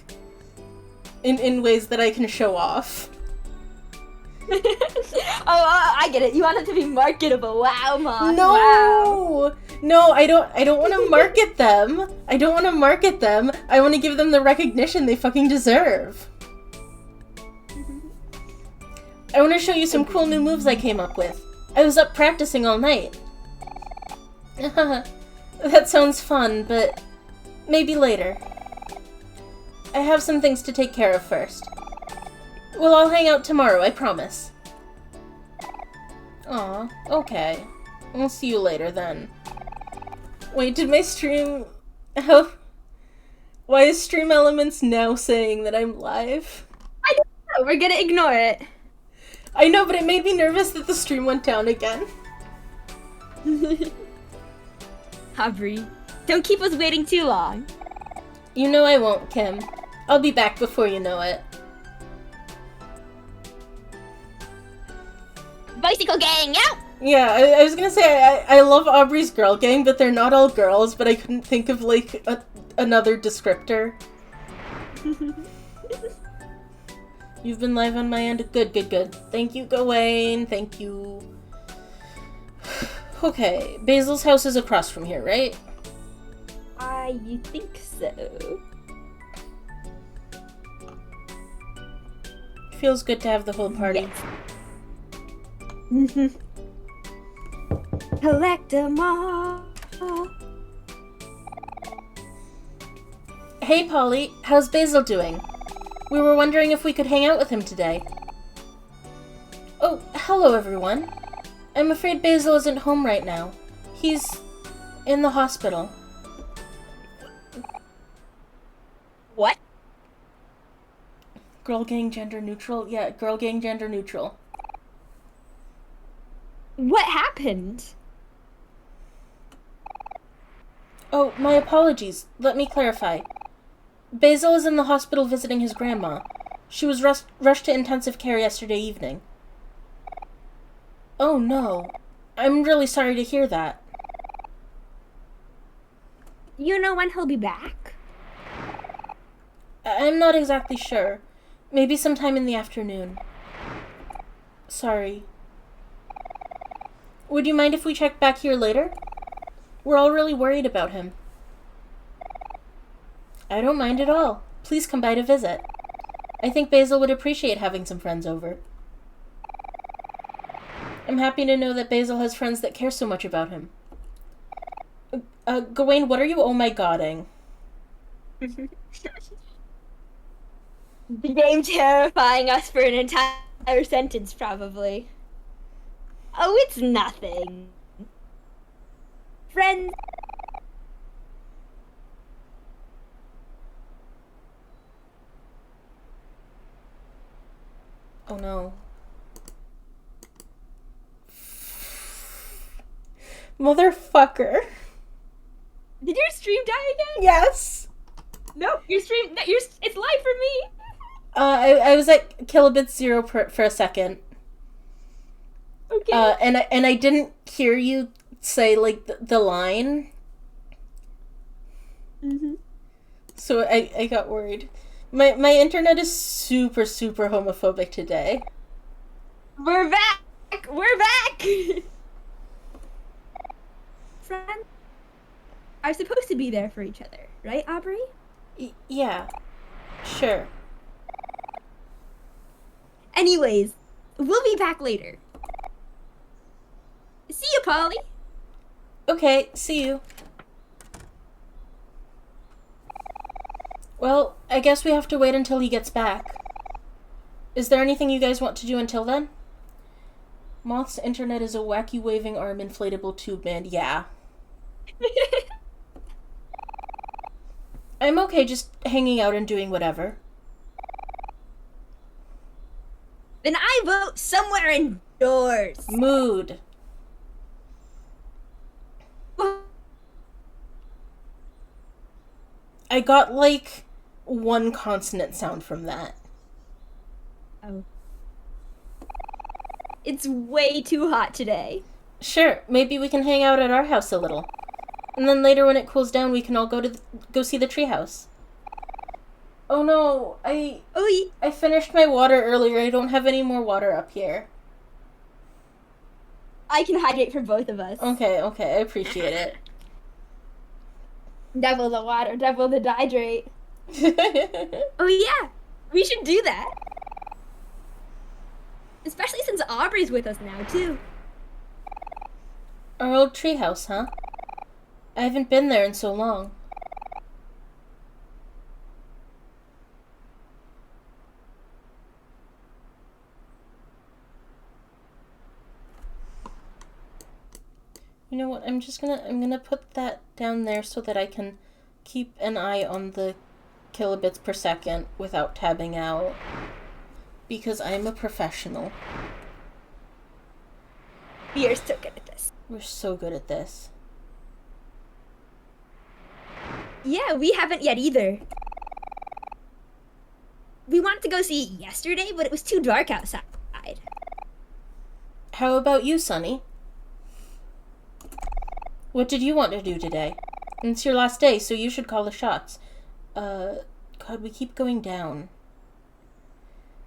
in ways that I can show off. I get it. You want it to be marketable. Wow, Mom. No! Wow. No, I don't want to market them. I don't want to market them. I want to give them the recognition they fucking deserve. I want to show you some cool new moves I came up with. I was up practicing all night. That sounds fun, but maybe later. I have some things to take care of first. We'll all hang out tomorrow, I promise. Aw, okay. I'll see you later then. Wait, did my stream... Why is Stream Elements now saying that I'm live? I don't know, we're gonna ignore it. I know, but it made me nervous that the stream went down again. Aubrey, don't keep us waiting too long. You know I won't, Kim. I'll be back before you know it. Bicycle gang, out! Yeah, I was gonna say, I love Aubrey's girl gang, but they're not all girls, but I couldn't think of, like, another descriptor. You've been live on my end. Good. Thank you, Gawain. Thank you. Okay, Basil's house is across from here, right? You think so? Feels good to have the whole party. Yes. Collect them all. Hey, Polly, how's Basil doing? We were wondering if we could hang out with him today. Oh, hello, everyone. I'm afraid Basil isn't home right now. He's in the hospital. What? Girl gang gender neutral? Yeah, girl gang gender neutral. What happened? Oh, my apologies. Let me clarify. Basil is in the hospital visiting his grandma. She was rushed to intensive care yesterday evening. Oh no. I'm really sorry to hear that. You know when he'll be back? I'm not exactly sure. Maybe sometime in the afternoon. Sorry. Would you mind if we check back here later? We're all really worried about him. I don't mind at all. Please come by to visit. I think Basil would appreciate having some friends over. I'm happy to know that Basil has friends that care so much about him. Gawain, what are you oh my godding? The game terrifying us for an entire sentence, probably. Oh, it's nothing. Friends. Oh no. Motherfucker. Did your stream die again? Yes. No, your stream. It's live for me. I was at kilobit 0 for a second. Okay. And I didn't hear you say like the line. Mhm. So I got worried. My internet is super homophobic today. We're back. We're back. Friends are supposed to be there for each other, right, Aubrey? Yeah. Sure. Anyways, we'll be back later. See you, Polly. Okay, see you. Well, I guess we have to wait until he gets back. Is there anything you guys want to do until then? Moth's internet is a wacky waving arm inflatable tube man. Yeah. I'm okay just hanging out and doing whatever. Then I vote somewhere indoors. Mood. I got like one consonant sound from that. Oh. It's way too hot today. Sure, maybe we can hang out at our house a little. And then later when it cools down, we can all go see the treehouse. Oh no, I finished my water earlier. I don't have any more water up here. I can hydrate for both of us. Okay, I appreciate it. Double the water, double the hydrate. Oh yeah, we should do that. Especially since Aubrey's with us now, too. Our old treehouse, huh? I haven't been there in so long. You know what, I'm gonna put that down there so that I can keep an eye on the kilobits per second without tabbing out. Because I'm a professional. We are so good at this. We're so good at this. Yeah, we haven't yet either. We wanted to go see it yesterday, but it was too dark outside. How about you, Sunny? What did you want to do today? It's your last day, so you should call the shots. God, we keep going down.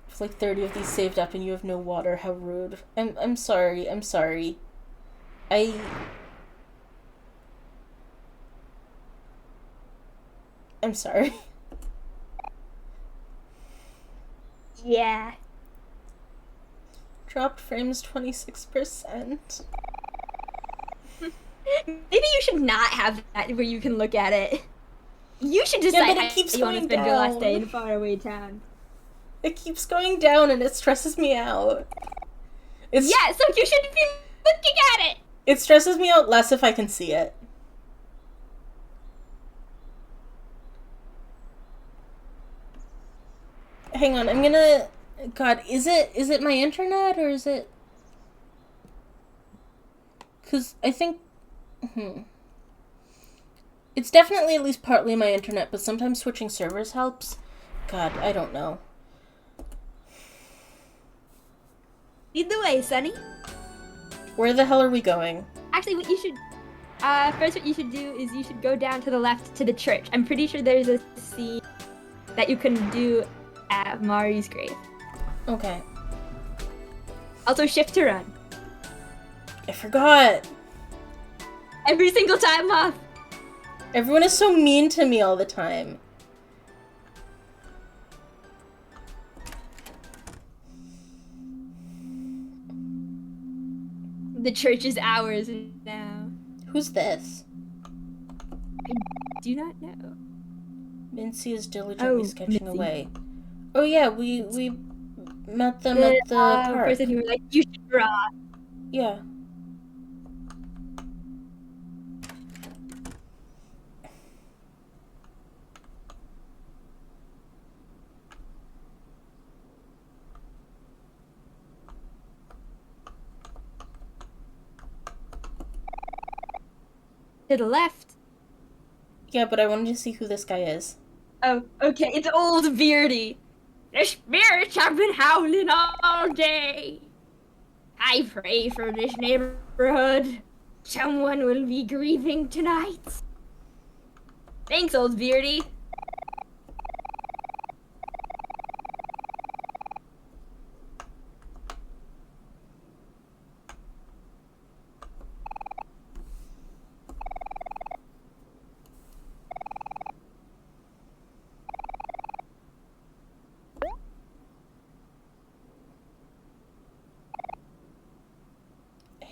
There's like 30 of these saved up and you have no water. How rude. I'm sorry. I'm sorry. Yeah. Dropped frames 26%. Maybe you should not have that where you can look at it. You should decide how you want to spend your last day in a faraway town. It keeps going down and it stresses me out. Yeah, so you should be looking at it! It stresses me out less if I can see it. Hang on, I'm gonna... God, is it my internet or is it... Because I think... It's definitely at least partly my internet, but sometimes switching servers helps. God, I don't know. Lead the way, Sunny. Where the hell are we going? Actually, what you should... first what you should do is you should go down to the left to the church. I'm pretty sure there's a scene that you can do at Mari's grave. Okay. Also, shift to run. I forgot. Every single time off. Everyone is so mean to me all the time. The church is ours now. Who's this? I do not know. Mincy is diligently sketching away. Oh yeah, we met them at the park. Person who were like, you should draw. Yeah. To the left. Yeah, but I wanted to see who this guy is. Oh, okay. It's old Beardy. The spirits have been howling all day. I pray for this neighborhood. Someone will be grieving tonight. Thanks, old Beardy.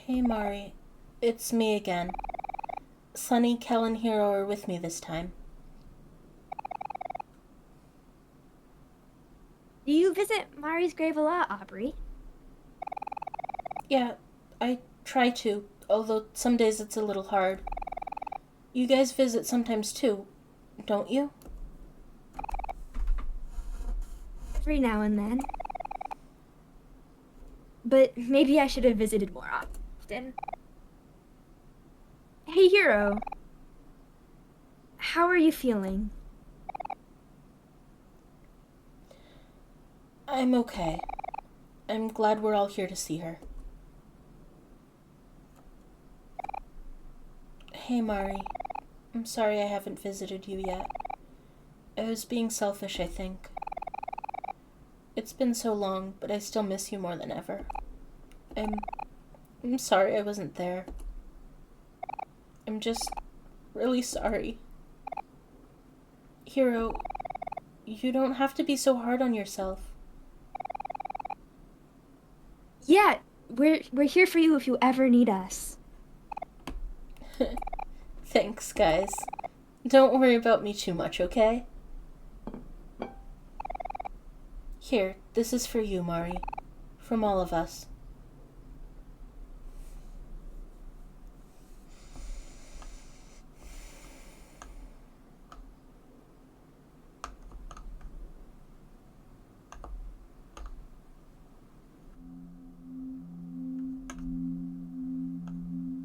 Hey Mari, it's me again. Sunny, Kel, and Hero are with me this time. Do you visit Mari's grave a lot, Aubrey? Yeah, I try to, although some days it's a little hard. You guys visit sometimes too, don't you? Every now and then. But maybe I should have visited more often. Hey, Hero. How are you feeling? I'm okay. I'm glad we're all here to see her. Hey Mari, I'm sorry I haven't visited you yet. I was being selfish, I think. It's been so long, but I still miss you more than ever. I'm sorry I wasn't there. I'm just really sorry. Hero, you don't have to be so hard on yourself. Yeah, we're here for you if you ever need us. Thanks, guys. Don't worry about me too much, okay? Here, this is for you, Mari. From all of us.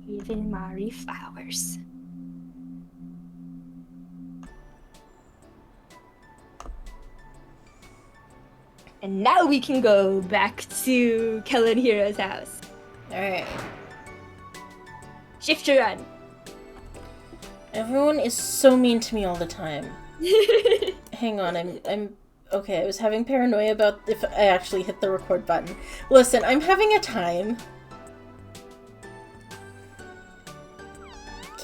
Even Mari flowers. And now we can go back to Kellen Hero's house. Alright. Shift to run. Everyone is so mean to me all the time. Hang on, I'm okay, I was having paranoia about if I actually hit the record button. Listen, I'm having a time.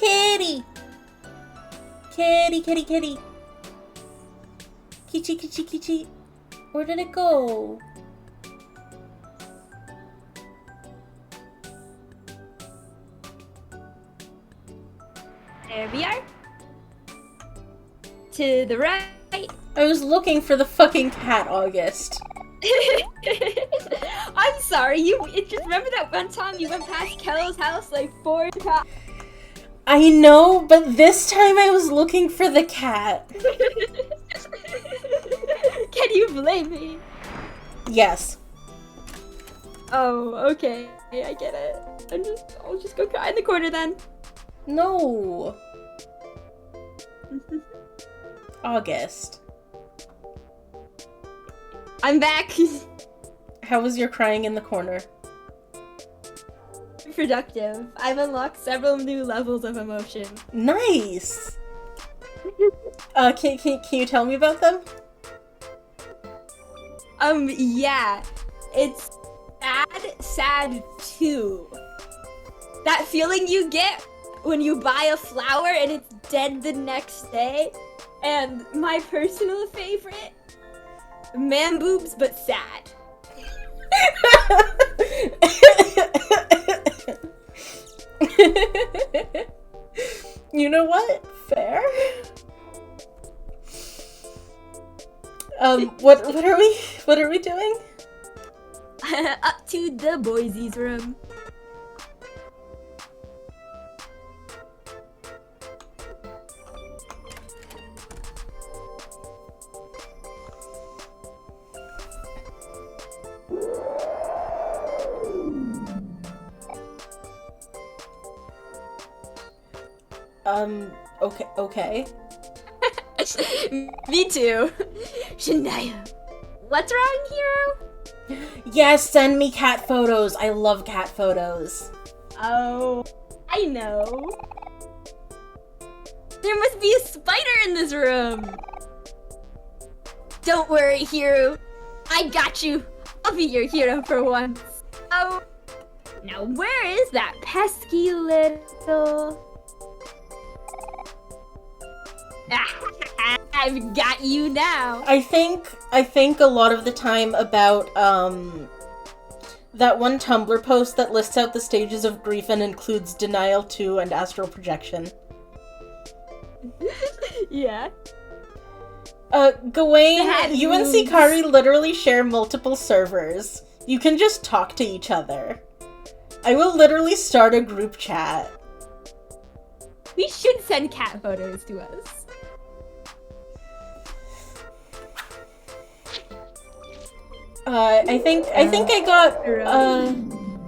kitty! Kitty, kitty, kitty. Kitty, kitty, kitty. Where did it go? There we are. To the right. I was looking for the fucking cat, August. I'm sorry, just remember that one time you went past Kello's house like 4 times? I know, but this time I was looking for the cat. Can you blame me? Yes. Oh, okay. I get it. I'll just go cry in the corner then. No. August. I'm back. How was your crying in the corner? Productive. I've unlocked several new levels of emotion. Nice. Can you tell me about them? Yeah. It's sad too. That feeling you get when you buy a flower and it's dead the next day. And my personal favorite, man boobs but sad. You know what? Fair. What are we doing? Up to the boysies' room. Okay. Me too. Shania. What's wrong, hero? Yes, send me cat photos. I love cat photos. Oh, I know. There must be a spider in this room. Don't worry, hero. I got you. I'll be your hero for once. Oh, now where is that pesky little... I've got you now. I think a lot of the time about that one Tumblr post that lists out the stages of grief and includes denial 2 and astral projection. Yeah. Gawain, you and Sikari literally share multiple servers. You can just talk to each other. I will literally start a group chat. We should send cat photos to us. I think I got,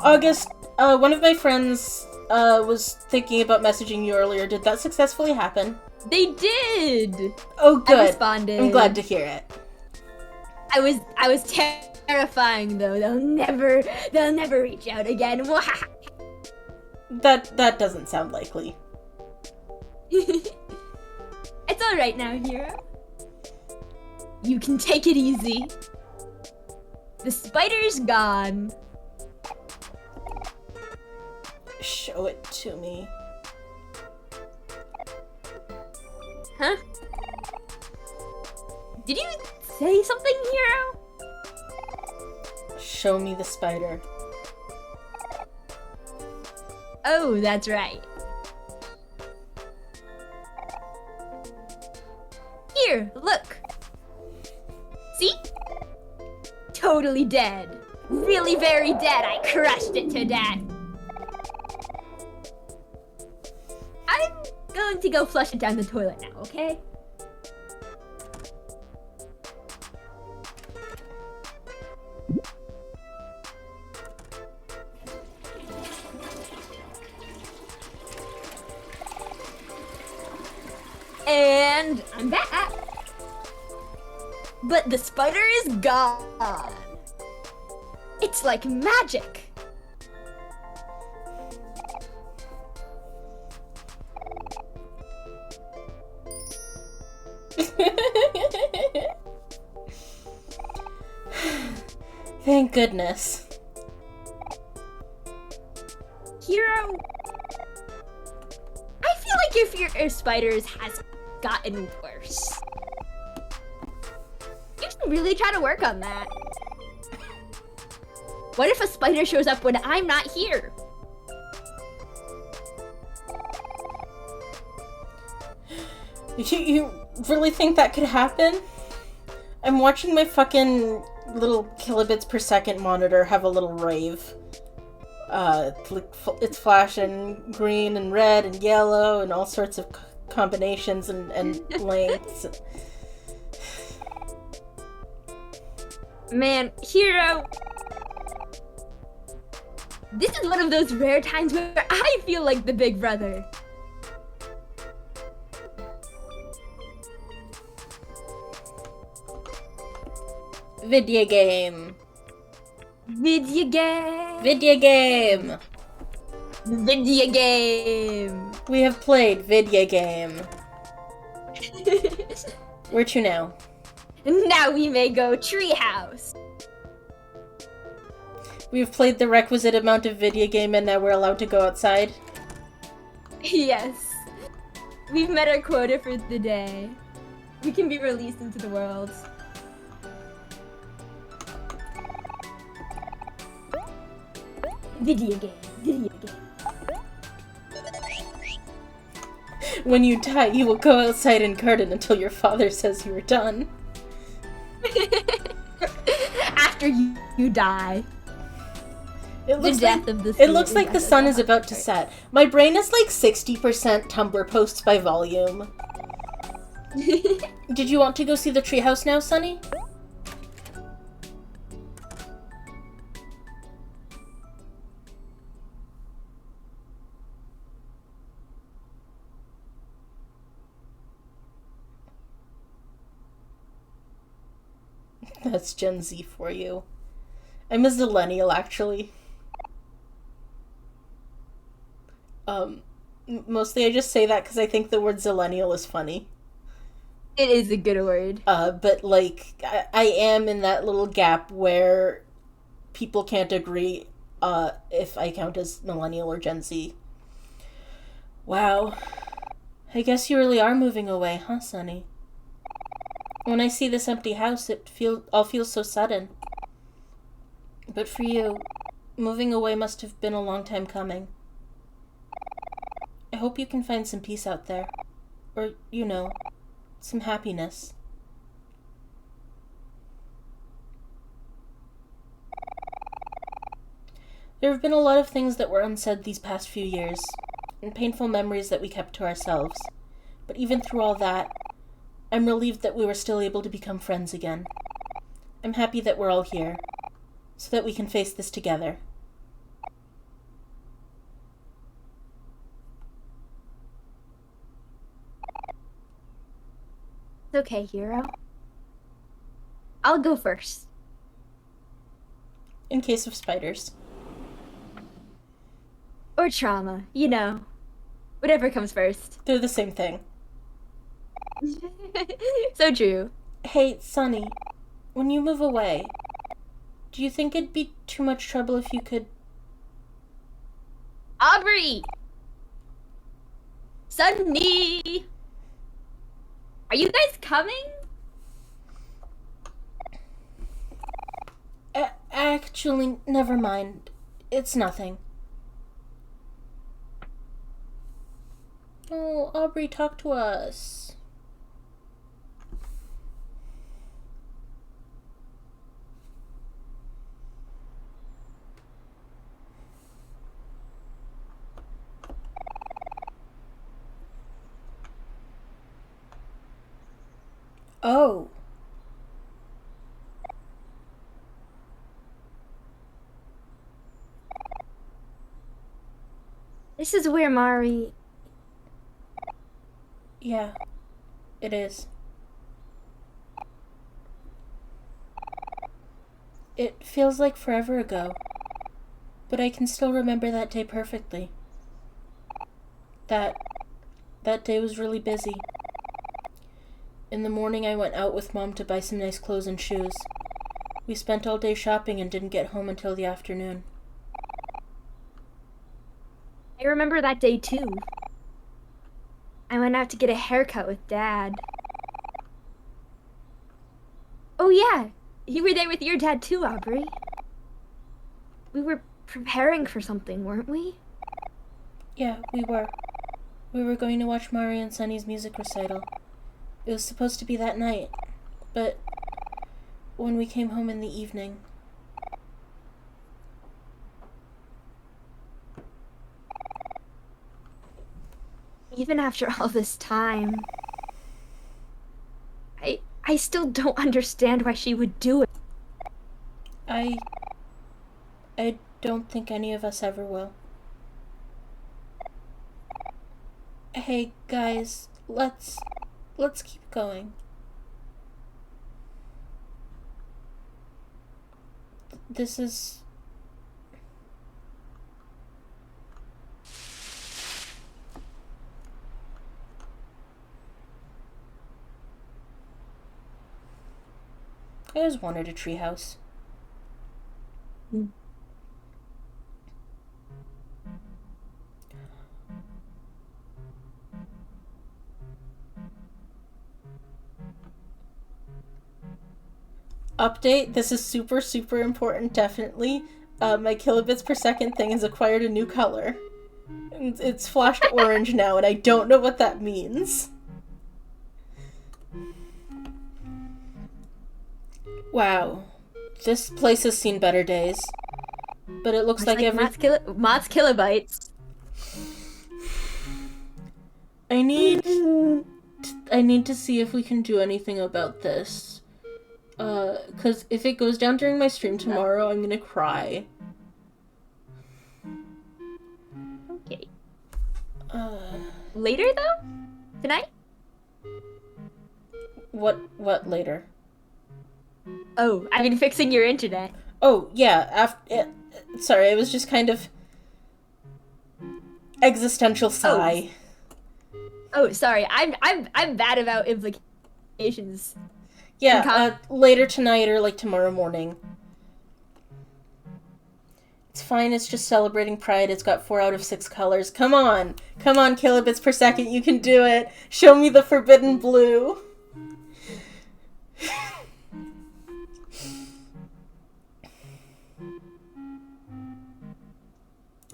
August, one of my friends, was thinking about messaging you earlier. Did that successfully happen? They did! Oh, good. I responded. I'm glad to hear it. I was terrifying, though. They'll never reach out again. That doesn't sound likely. It's alright now, hero. You can take it easy. The spider's gone. Show it to me. Huh? Did you say something, hero? Show me the spider. Oh, that's right. Here, look. See? Totally dead. Really very dead. I crushed it to death. I'm going to go flush it down the toilet now, okay? And I'm back. But the spider is gone. It's like magic. Thank goodness. Hero, I feel like your fear of spiders has gotten worse. You should really try to work on that. What if a spider shows up when I'm not here? You really think that could happen? I'm watching my fucking little kilobits per second monitor have a little rave. It's flashing green and red and yellow and all sorts of combinations and lengths. Man, Hero, this is one of those rare times where I feel like the big brother. Video game. Video game. Video game. Video game. We have played video game. Where to now? Now we may go treehouse. We've played the requisite amount of video game and now we're allowed to go outside? Yes. We've met our quota for the day. We can be released into the world. Video game. Video game. When you die, you will go outside and garden until your father says you are done. After you die. It looks like the sun is about to set. My brain is like 60% Tumblr posts by volume. Did you want to go see the treehouse now, Sunny? That's Gen Z for you. I'm a zillennial, actually. Mostly I just say that because I think the word zillennial is funny. It is a good word. But, like, I am in that little gap where people can't agree, if I count as millennial or Gen Z. Wow. I guess you really are moving away, huh, Sunny? When I see this empty house, all feels so sudden. But for you, moving away must have been a long time coming. I hope you can find some peace out there. Or, you know, some happiness. There have been a lot of things that were unsaid these past few years, and painful memories that we kept to ourselves. But even through all that, I'm relieved that we were still able to become friends again. I'm happy that we're all here, so that we can face this together. It's okay, Hero. I'll go first. In case of spiders. Or trauma, you know. Whatever comes first. They're the same thing. So true. Hey, Sunny, when you move away, do you think it'd be too much trouble if you could... Aubrey! Sunny! Are you guys coming? Actually, never mind. It's nothing. Oh, Aubrey, talk to us. Oh. This is where Mari... Yeah, it is. It feels like forever ago, but I can still remember that day perfectly. That day was really busy. In the morning, I went out with Mom to buy some nice clothes and shoes. We spent all day shopping and didn't get home until the afternoon. I remember that day too. I went out to get a haircut with Dad. Oh yeah, you were there with your dad too, Aubrey. We were preparing for something, weren't we? Yeah, we were. We were going to watch Mari and Sunny's music recital. It was supposed to be that night, but when we came home in the evening... Even after all this time, I still don't understand why she would do it. I don't think any of us ever will. Hey, guys, let's keep going. This is... I always wanted a treehouse. Update, this is super, super important, definitely. My kilobits per second thing has acquired a new color. It's flashed orange now, and I don't know what that means. Wow. This place has seen better days. But it looks like every... Mott's kilobytes. I need to see if we can do anything about this. Because if it goes down during my stream tomorrow, I'm gonna cry. Okay. Later, though? Tonight? What later? Oh, I mean fixing your internet. Oh, yeah, sorry, it was just kind of... existential sigh. Oh, sorry, I'm bad about implications. Yeah, later tonight or, like, tomorrow morning. It's fine, it's just celebrating Pride. It's got 4 out of 6 colors. Come on! Come on, kilobits per second, you can do it! Show me the forbidden blue!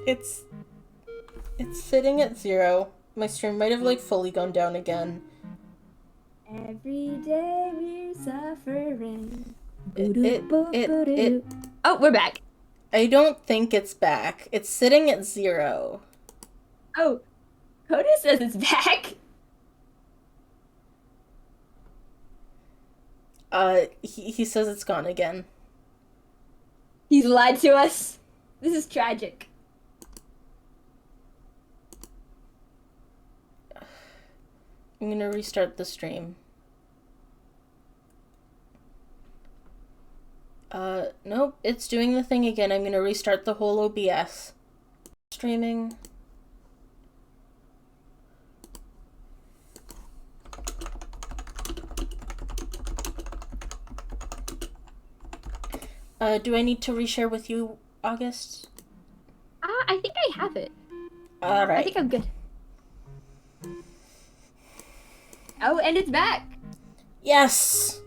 It's sitting at 0. My stream might have, like, fully gone down again. Every day we're suffering. Oh, we're back. I don't think it's back. It's sitting at 0. Oh, Coda says it's back. He says it's gone again. He's lied to us. This is tragic. I'm gonna restart the stream. Nope, it's doing the thing again. I'm gonna restart the whole OBS. Streaming. Do I need to reshare with you, August? I think I have it. Alright. I think I'm good. Oh, and it's back! Yes!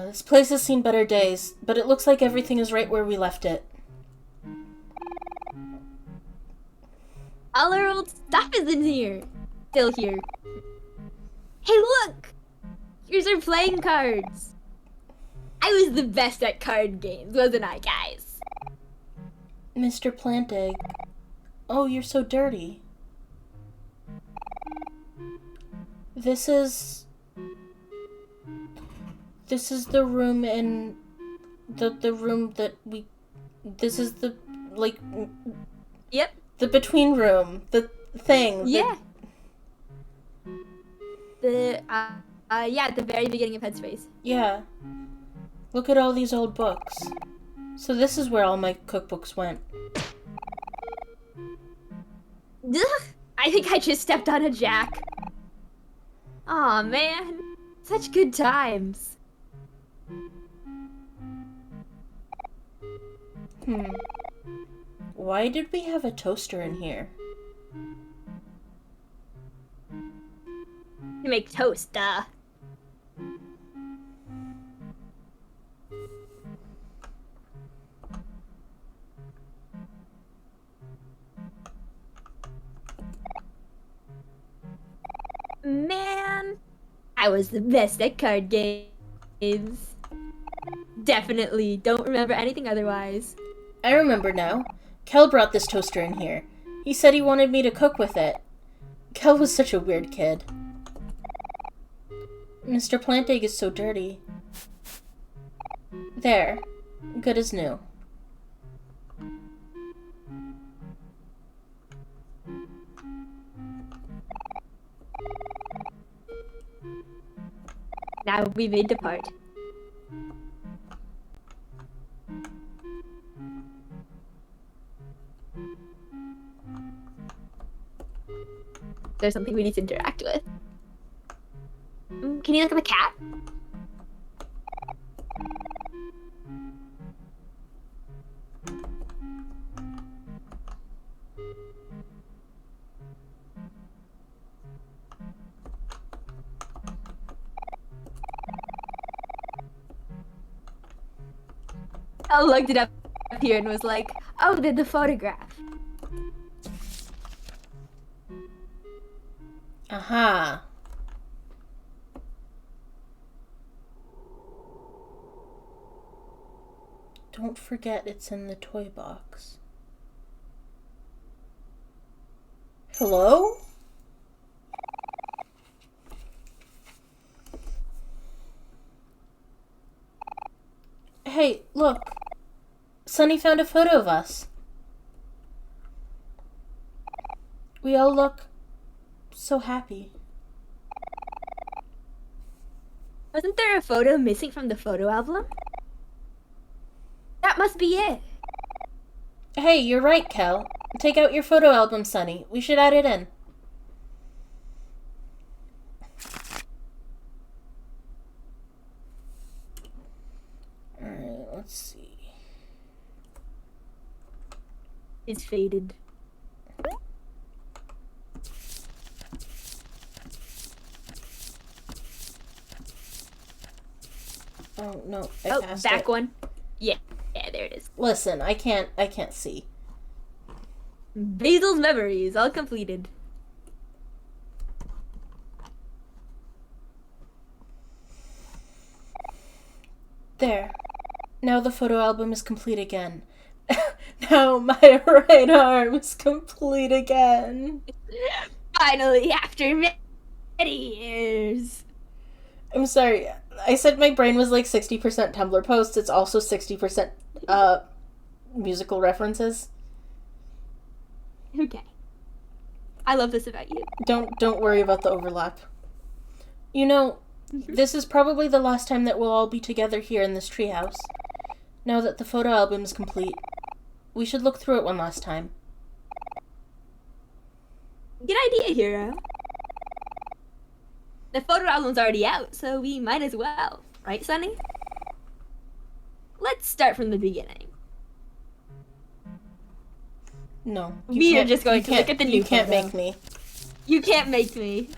This place has seen better days, but it looks like everything is right where we left it. All our old stuff is in here. Still here. Hey, look! Here's our playing cards. I was the best at card games, wasn't I, guys? Mr. Plantegg. Oh, you're so dirty. This is the room in the room that we... This is the, like... Yep. The between room. The thing. Yeah. Yeah, at the very beginning of Headspace. Yeah. Look at all these old books. So this is where all my cookbooks went. Ugh, I think I just stepped on a jack. Aw, man. Such good times. Why did we have a toaster in here? to make toast, duh. Man, I was the best at card games. Definitely don't remember anything otherwise. I remember now. Kel brought this toaster in here. He said he wanted me to cook with it. Kel was such a weird kid. Mr. Plantig is so dirty. There. Good as new. Now we may depart. There's something we need to interact with. Can you look at the cat? I looked it up here and was like, oh, the photograph. Aha. Don't forget it's in the toy box. Hello? Hey, look. Sunny found a photo of us. We all look so happy. Wasn't there a photo missing from the photo album? That must be it. Hey, you're right, Kel. Take out your photo album, Sunny. We should add it in. Alright, let's see. It's faded. Oh, no. Back one. Yeah, there it is. Listen, I can't see. Basil's memories, all completed. There. Now the photo album is complete again. Now my right arm is complete again. Finally, after many years. I'm sorry. I said my brain was like 60% Tumblr posts. It's also 60% musical references. Okay. I love this about you. Don't worry about the overlap. You know, this is probably the last time that we'll all be together here in this treehouse. Now that the photo album is complete, we should look through it one last time. Good idea, Hero. The photo album's already out, so we might as well. Right, Sunny? Let's start from the beginning. No. We are just going to look at the new You can't photo. make me. You can't make me.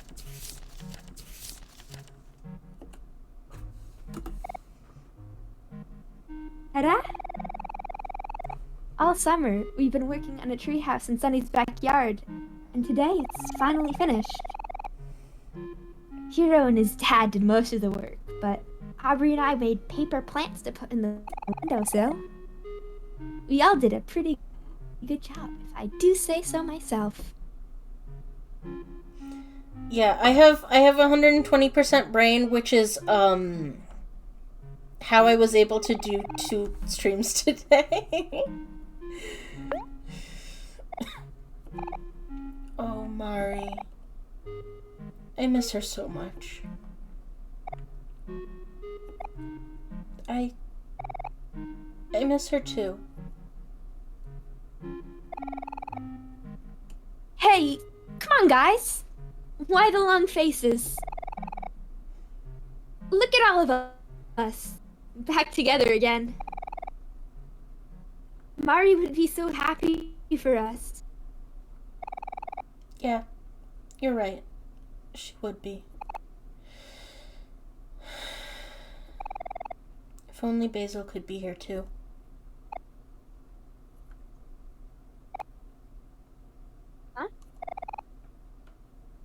Ta-da! All summer, we've been working on a treehouse in Sunny's backyard, and today it's finally finished. Hero and his dad did most of the work, but Aubrey and I made paper plants to put in the windowsill. We all did a pretty good job, if I do say so myself. Yeah, I have 120% brain, which is how I was able to do 2 streams today. Oh, Mari. I miss her so much. I miss her too. Hey, come on, guys. Why the long faces? Look at all of us. Back together again. Mari would be so happy for us. Yeah, you're right. She would be. If only Basil could be here too. Huh?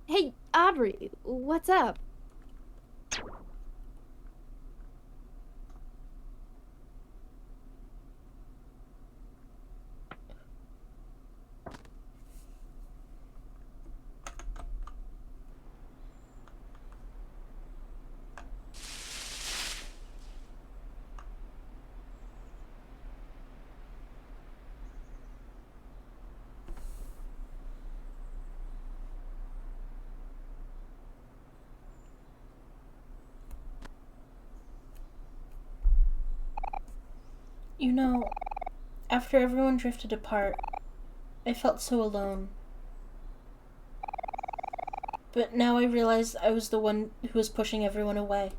Hey, Aubrey, what's up? You know, after everyone drifted apart, I felt so alone. But now I realize I was the one who was pushing everyone away.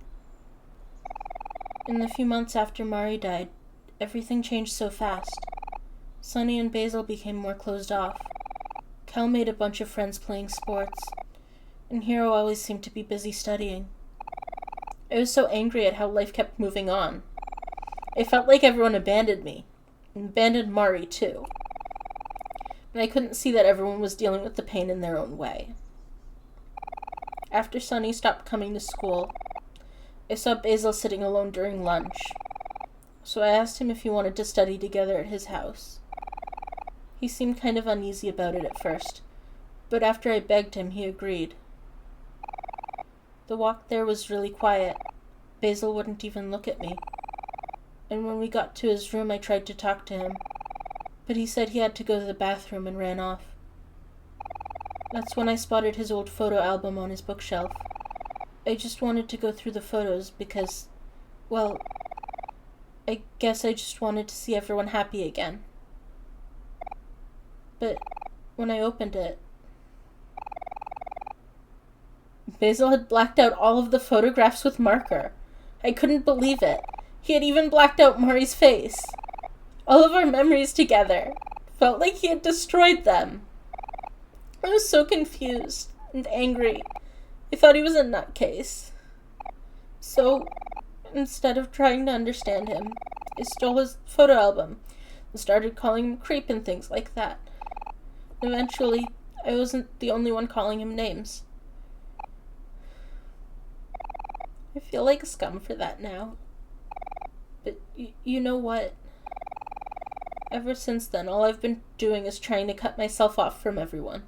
In the few months after Mari died, everything changed so fast. Sunny and Basil became more closed off. Cal made a bunch of friends playing sports, and Hiro always seemed to be busy studying. I was so angry at how life kept moving on. I felt like everyone abandoned me, and abandoned Mari too. And I couldn't see that everyone was dealing with the pain in their own way. After Sunny stopped coming to school, I saw Basil sitting alone during lunch, so I asked him if he wanted to study together at his house. He seemed kind of uneasy about it at first, but after I begged him, he agreed. The walk there was really quiet. Basil wouldn't even look at me. And when we got to his room, I tried to talk to him, but he said he had to go to the bathroom and ran off. That's when I spotted his old photo album on his bookshelf. I just wanted to go through the photos because, well, I guess I just wanted to see everyone happy again. But when I opened it, Basil had blacked out all of the photographs with marker. I couldn't believe it. He had even blacked out Mari's face. All of our memories together. Felt like he had destroyed them. I was so confused and angry. I thought he was a nutcase. So, instead of trying to understand him, I stole his photo album and started calling him creep and things like that. Eventually, I wasn't the only one calling him names. I feel like scum for that now. But you know what? Ever since then, all I've been doing is trying to cut myself off from everyone.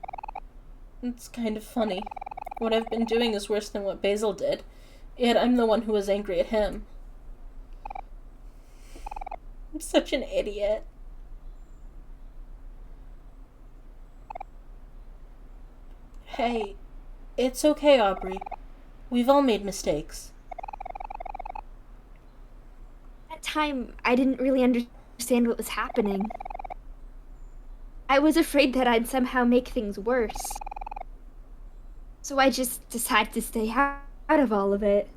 It's kind of funny. What I've been doing is worse than what Basil did, yet I'm the one who was angry at him. I'm such an idiot. Hey, it's okay, Aubrey. We've all made mistakes. At that time, I didn't really understand what was happening. I was afraid that I'd somehow make things worse. So I just decided to stay out of all of it.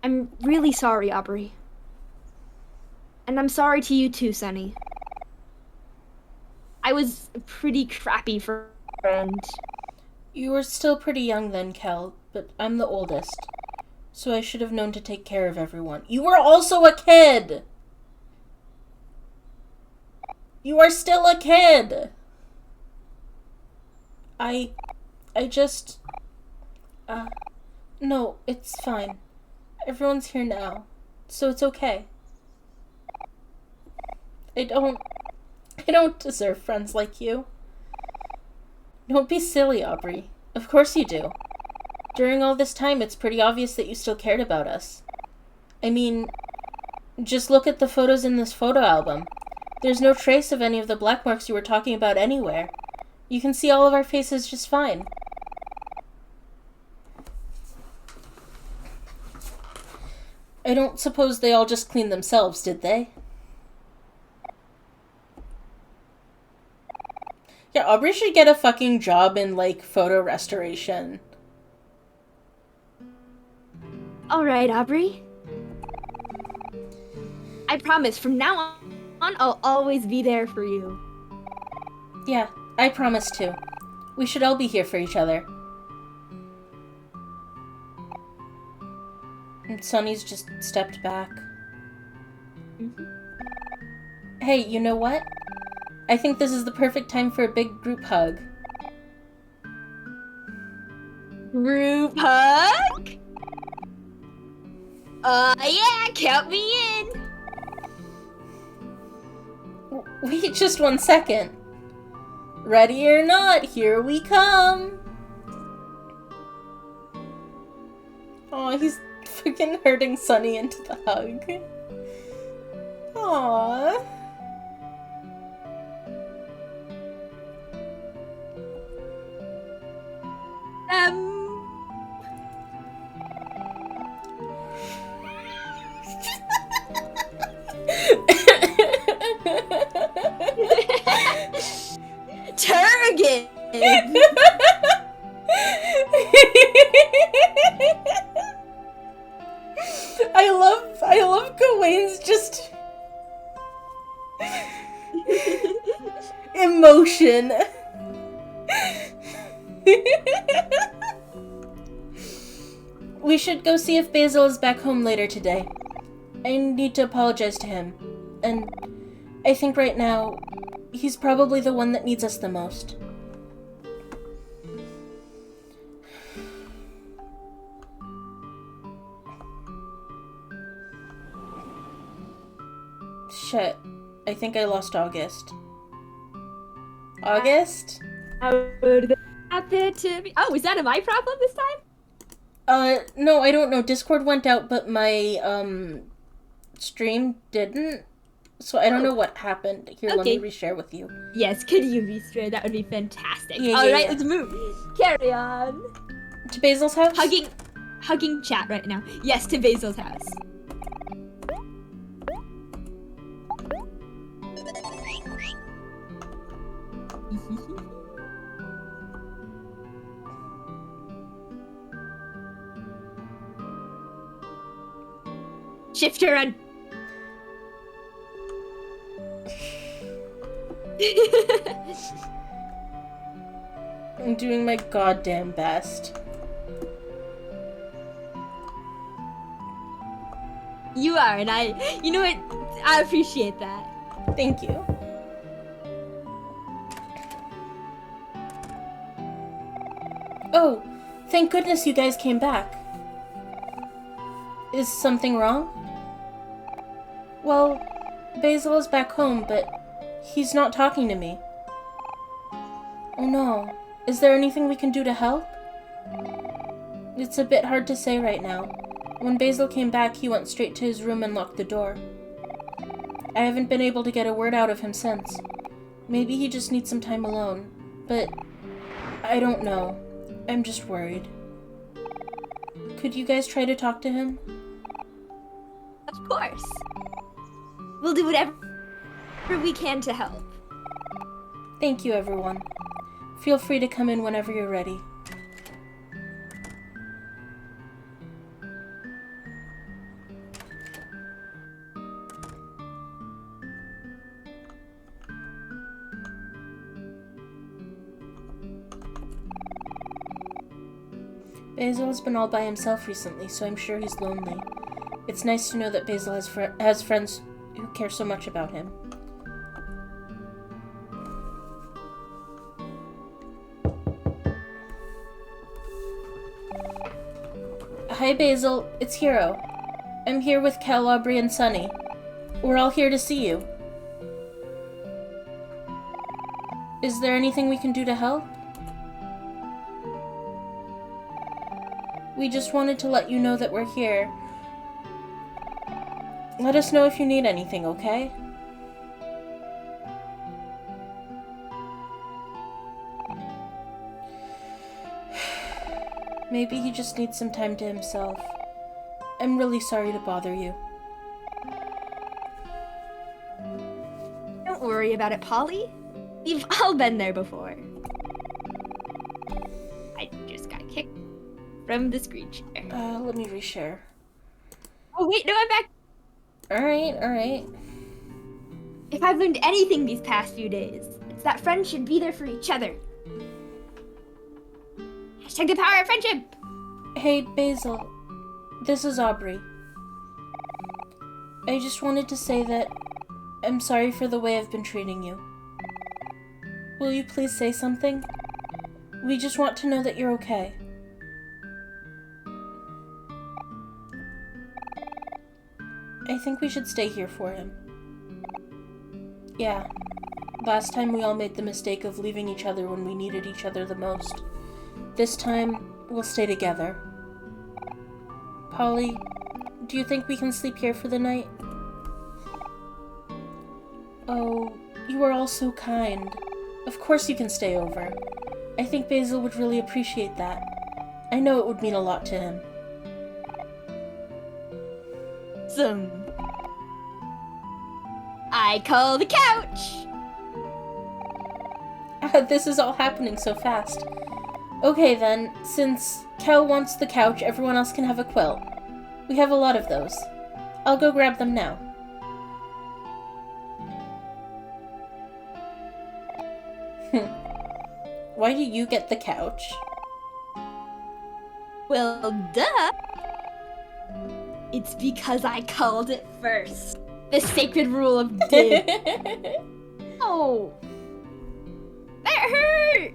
I'm really sorry, Aubrey. And I'm sorry to you too, Sunny. I was a pretty crappy friend. You were still pretty young then, Kel, but I'm the oldest. So I should have known to take care of everyone. You were also a kid! You are still a kid! I just... No, it's fine. Everyone's here now, so it's okay. I don't deserve friends like you. Don't be silly, Aubrey. Of course you do. During all this time, it's pretty obvious that you still cared about us. I mean, just look at the photos in this photo album. There's no trace of any of the black marks you were talking about anywhere. You can see all of our faces just fine. I don't suppose they all just cleaned themselves, did they? Yeah, Aubrey should get a fucking job in, like, photo restoration. Alright, Aubrey. I promise, from now on, I'll always be there for you. Yeah, I promise to. We should all be here for each other. Sunny's just stepped back. Mm-hmm. Hey, you know what? I think this is the perfect time for a big group hug. Group hug? Yeah, count me in. Wait just 1 second. Ready or not, here we come. Oh, he's freaking hurting Sunny into the hug. Aww. Turget! I love Gawain's just emotion. We should go see if Basil is back home later today. I need to apologize to him. And I think right now, he's probably the one that needs us the most. Shit. I think I lost August. August? How would that happen to me? Oh, is that my problem this time? No, I don't know. Discord went out, but my, stream didn't. So I don't know what happened. Here, okay. Let me reshare with you. Yes, could you reshare? That would be fantastic. Yeah, Alright, let's move. Carry on. To Basil's house? Hugging chat right now. Yes, to Basil's house. Shifter and I'm doing my goddamn best. You are, and you know what? I appreciate that. Thank you. Oh, thank goodness you guys came back. Is something wrong? Well, Basil is back home, but he's not talking to me. Oh no. Is there anything we can do to help? It's a bit hard to say right now. When Basil came back, he went straight to his room and locked the door. I haven't been able to get a word out of him since. Maybe he just needs some time alone. But I don't know. I'm just worried. Could you guys try to talk to him? Of course. We'll do whatever we can to help. Thank you, everyone. Feel free to come in whenever you're ready. Basil has been all by himself recently, so I'm sure he's lonely. It's nice to know that Basil has friends who care so much about him. Hi, Basil. It's Hero. I'm here with Cal, Aubrey, and Sunny. We're all here to see you. Is there anything we can do to help? We just wanted to let you know that we're here. Let us know if you need anything, okay? Maybe he just needs some time to himself. I'm really sorry to bother you. Don't worry about it, Polly. We've all been there before. I just got kicked from the screen share. Let me reshare. Oh wait, no, I'm back. Alright. If I've learned anything these past few days, it's that friends should be there for each other. Hashtag the power of friendship! Hey, Basil. This is Aubrey. I just wanted to say that I'm sorry for the way I've been treating you. Will you please say something? We just want to know that you're okay. I think we should stay here for him. Yeah. Last time we all made the mistake of leaving each other when we needed each other the most. This time, we'll stay together. Polly, do you think we can sleep here for the night? Oh, you are all so kind. Of course you can stay over. I think Basil would really appreciate that. I know it would mean a lot to him. I call the couch! This is all happening so fast. Okay then, since Kel wants the couch, everyone else can have a quilt. We have a lot of those. I'll go grab them now. Why do you get the couch? Well, duh! It's because I called it first. The sacred rule of dib. Oh! That hurt!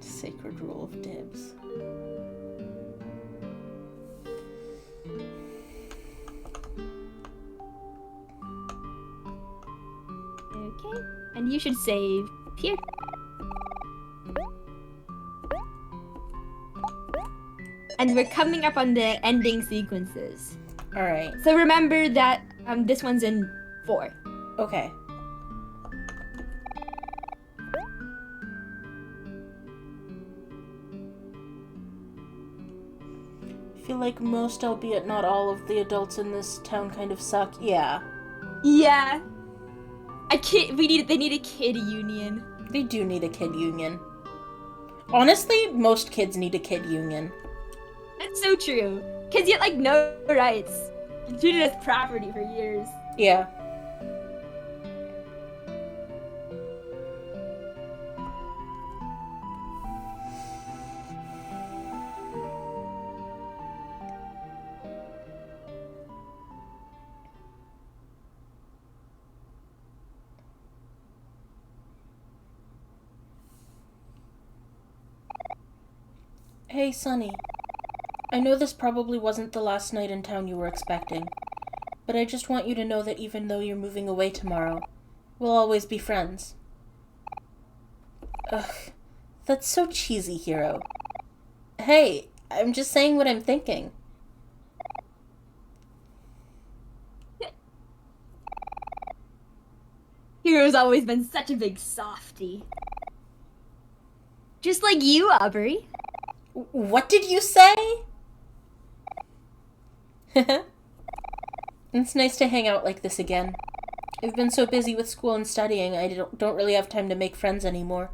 Sacred rule of dibs. Okay, and you should save here. And we're coming up on the ending sequences. Alright. So remember that this one's in 4. Okay. I feel like most, albeit not all, of the adults in this town kind of suck. Yeah. Yeah. They need a kid union. They do need a kid union. Honestly, most kids need a kid union. That's so true. Kids get, like, no rights. Treated as property for years. Yeah. Hey, Sunny. I know this probably wasn't the last night in town you were expecting, but I just want you to know that even though you're moving away tomorrow, we'll always be friends. Ugh, that's so cheesy, Hero. Hey, I'm just saying what I'm thinking. Hero's always been such a big softie. Just like you, Aubrey. What did you say? It's nice to hang out like this again. I've been so busy with school and studying, I don't really have time to make friends anymore.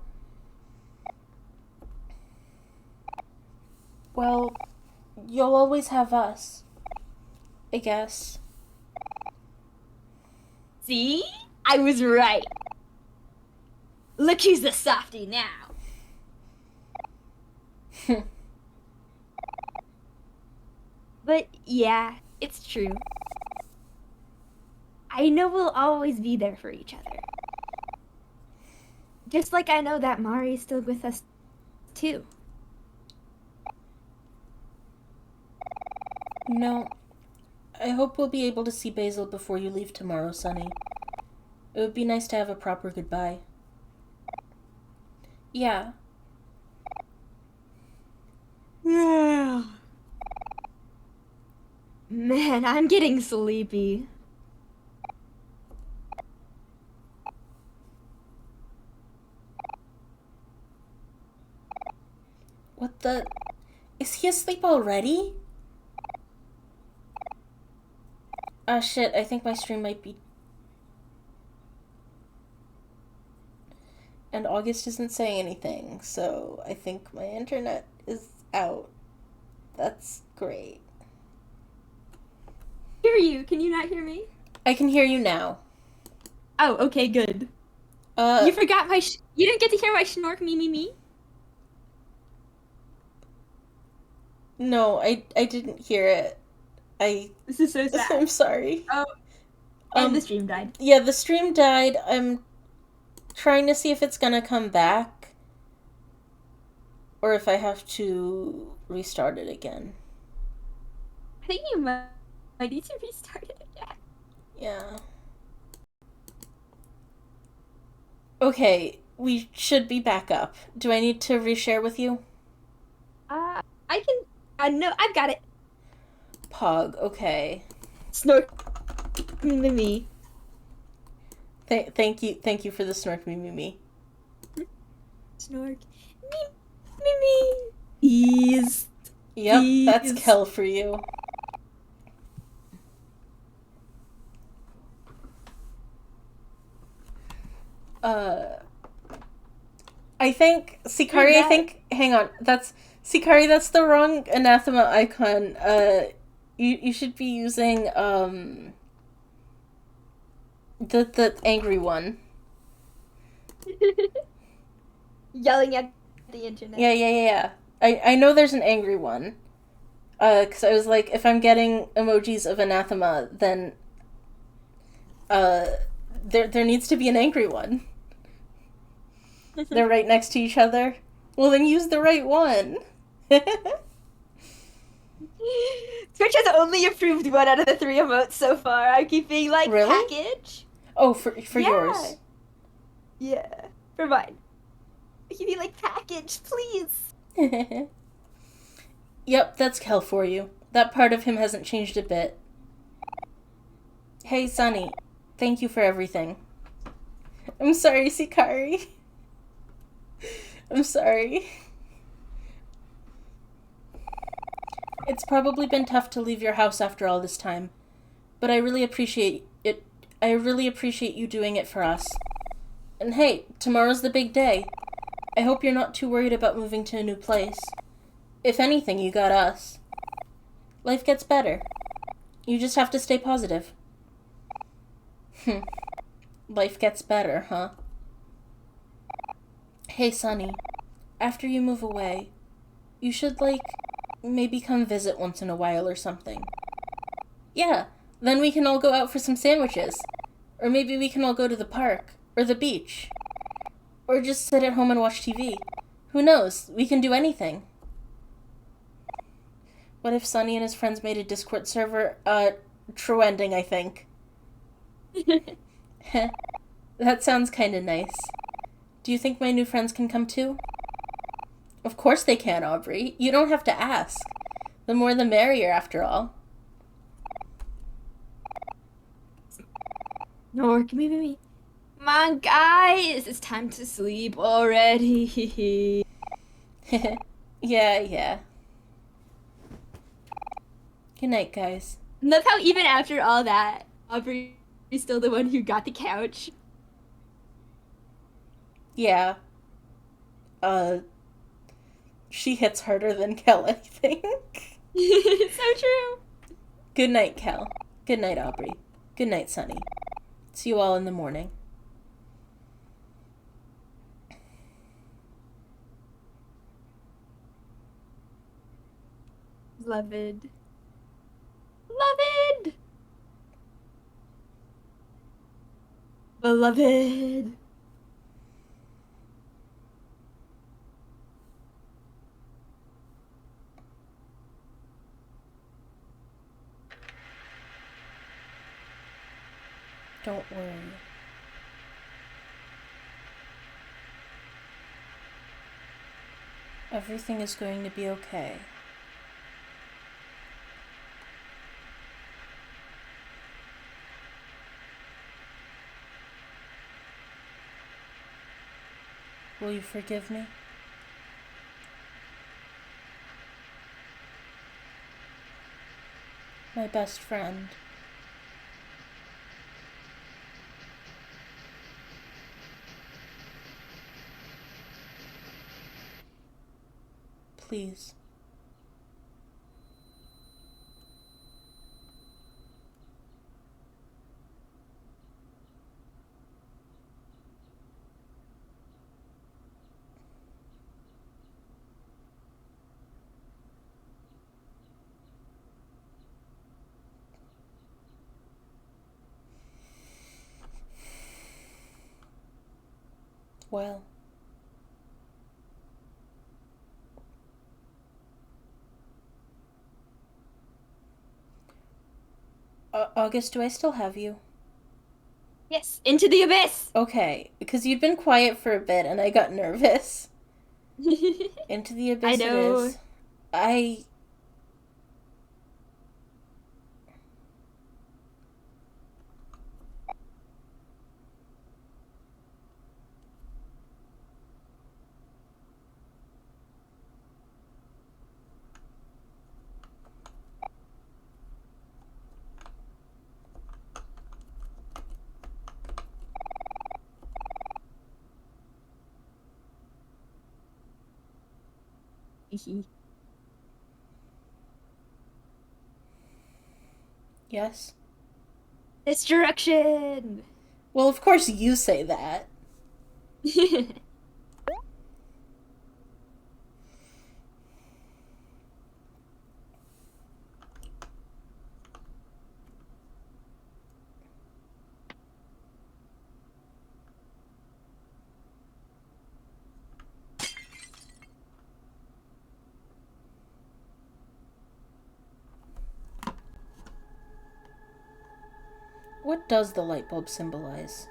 Well, you'll always have us. I guess. See? I was right. Look who's the softie now. But yeah, it's true. I know we'll always be there for each other. Just like I know that Mari's still with us, too. No, I hope we'll be able to see Basil before you leave tomorrow, Sunny. It would be nice to have a proper goodbye. Yeah. Yeah. Man, I'm getting sleepy. What the... Is he asleep already? Ah, shit, I think my stream might be... And August isn't saying anything, so I think my internet is out. That's great. Hear you. Can you not hear me? I can hear you now. Oh, okay, good. You forgot my you didn't get to hear my schnork me. No, I didn't hear it. This is so sad. I'm sorry. Oh, and the stream died. Yeah, the stream died. I'm trying to see if it's gonna come back. Or if I have to restart it again. I think you might need to restart it again. Yeah. Okay, we should be back up. Do I need to reshare with you? I can. No, I've got it. Pog, okay. Snork. Me. Thank you for the snork me. Snork. Me. Ease. Yep, Ease. that's Kel for you. I think Sikari, hang on, that's Sikari, that's the wrong anathema icon. You should be using the angry one. Yelling at the internet. Yeah. I know there's an angry one. Because I was like, if I'm getting emojis of anathema, then there needs to be an angry one. They're right next to each other. Well, then use the right one. Twitch has only approved 1 out of the 3 emotes so far. I keep being like, really? Package? Oh, for yours. Yeah. For mine. I keep being like, package, please. Yep, that's Kel for you. That part of him hasn't changed a bit. Hey, Sunny. Thank you for everything. I'm sorry, Sikari. I'm sorry. It's probably been tough to leave your house after all this time, but I really appreciate it. I really appreciate you doing it for us. And hey, tomorrow's the big day. I hope you're not too worried about moving to a new place. If anything, you got us. Life gets better. You just have to stay positive. Life gets better, huh? Hey, Sunny. After you move away, you should, maybe come visit once in a while or something. Yeah, then we can all go out for some sandwiches. Or maybe we can all go to the park. Or the beach. Or just sit at home and watch TV. Who knows? We can do anything. What if Sunny and his friends made a Discord server? True ending, I think. That sounds kinda nice. Do you think my new friends can come too? Of course they can, Aubrey. You don't have to ask. The more the merrier, after all. No, give me. Come on, guys! It's time to sleep already. Yeah. Good night, guys. Love how even after all that, Aubrey is still the one who got the couch. Yeah. She hits harder than Kel, I think. So true. Good night, Kel. Good night, Aubrey. Good night, Sunny. See you all in the morning. Beloved. Don't worry. Everything is going to be okay. Will you forgive me? My best friend. Please. Well. August, do I still have you? Yes, into the abyss! Okay, because you'd been quiet for a bit and I got nervous. Into the abyss I it know. is. I... Yes? Destruction! Well, of course you say that. What does the light bulb symbolize?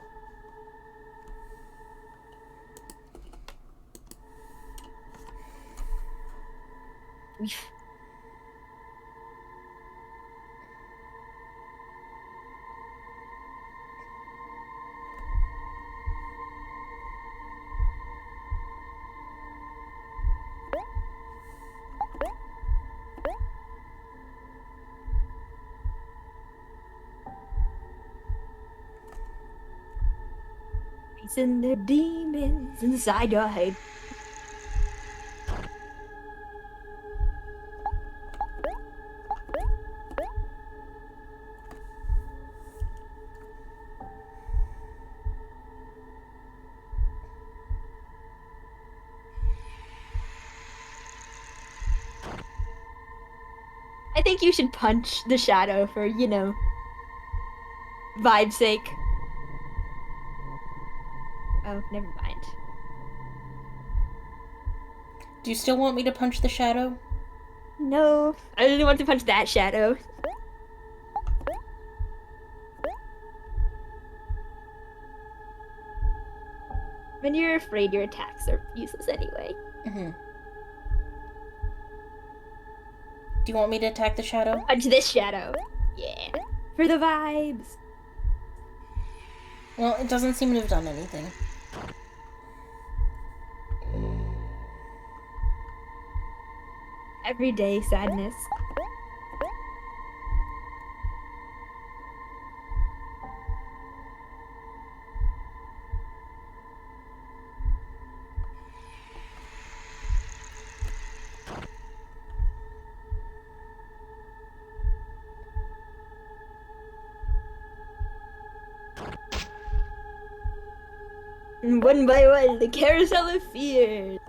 Facing the demons inside your head. I think you should punch the shadow for, vibe's sake. Oh, never mind. Do you still want me to punch the shadow? No, I really want to punch that shadow. When you're afraid, your attacks are useless anyway. Mm-hmm. Do you want me to attack the shadow? Punch this shadow. Yeah. For the vibes. Well, it doesn't seem to have done anything. Everyday sadness. And one by one, the carousel of fears.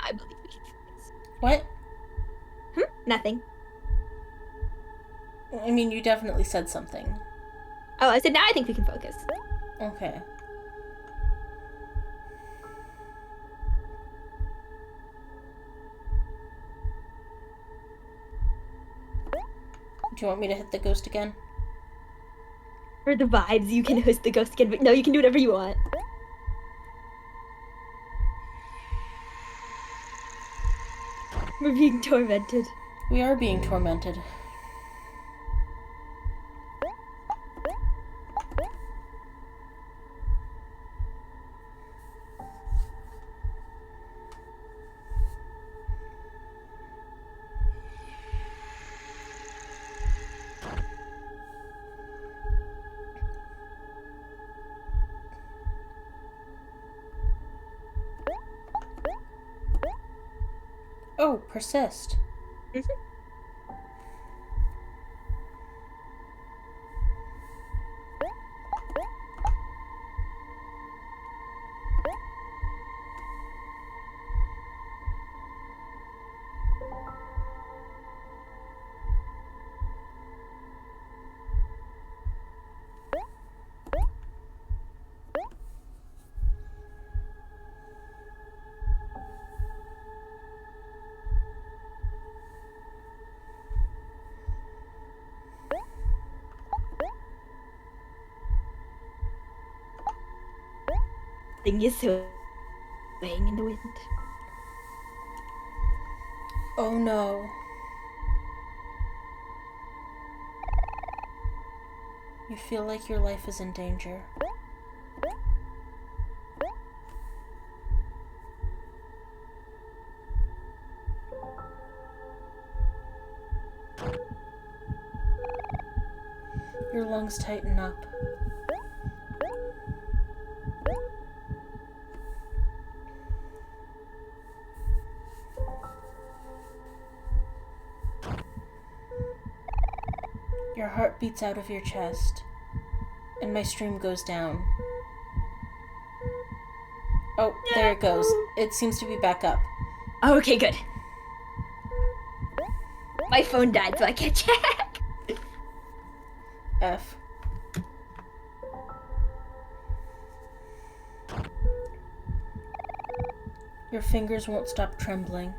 I believe we can focus. What? Nothing. I mean, you definitely said something. Oh, I said now I think we can focus. Okay. Do you want me to hit the ghost again? For the vibes, you can host the ghost again, but no, you can do whatever you want. We're being tormented. We are being tormented. Oh, persist. Thing is swaying in the wind. Oh no. You feel like your life is in danger. Your lungs tighten up. Your heart beats out of your chest, and my stream goes down. Oh, there it goes. It seems to be back up. Okay, good. My phone died, so I can't check. F. Your fingers won't stop trembling.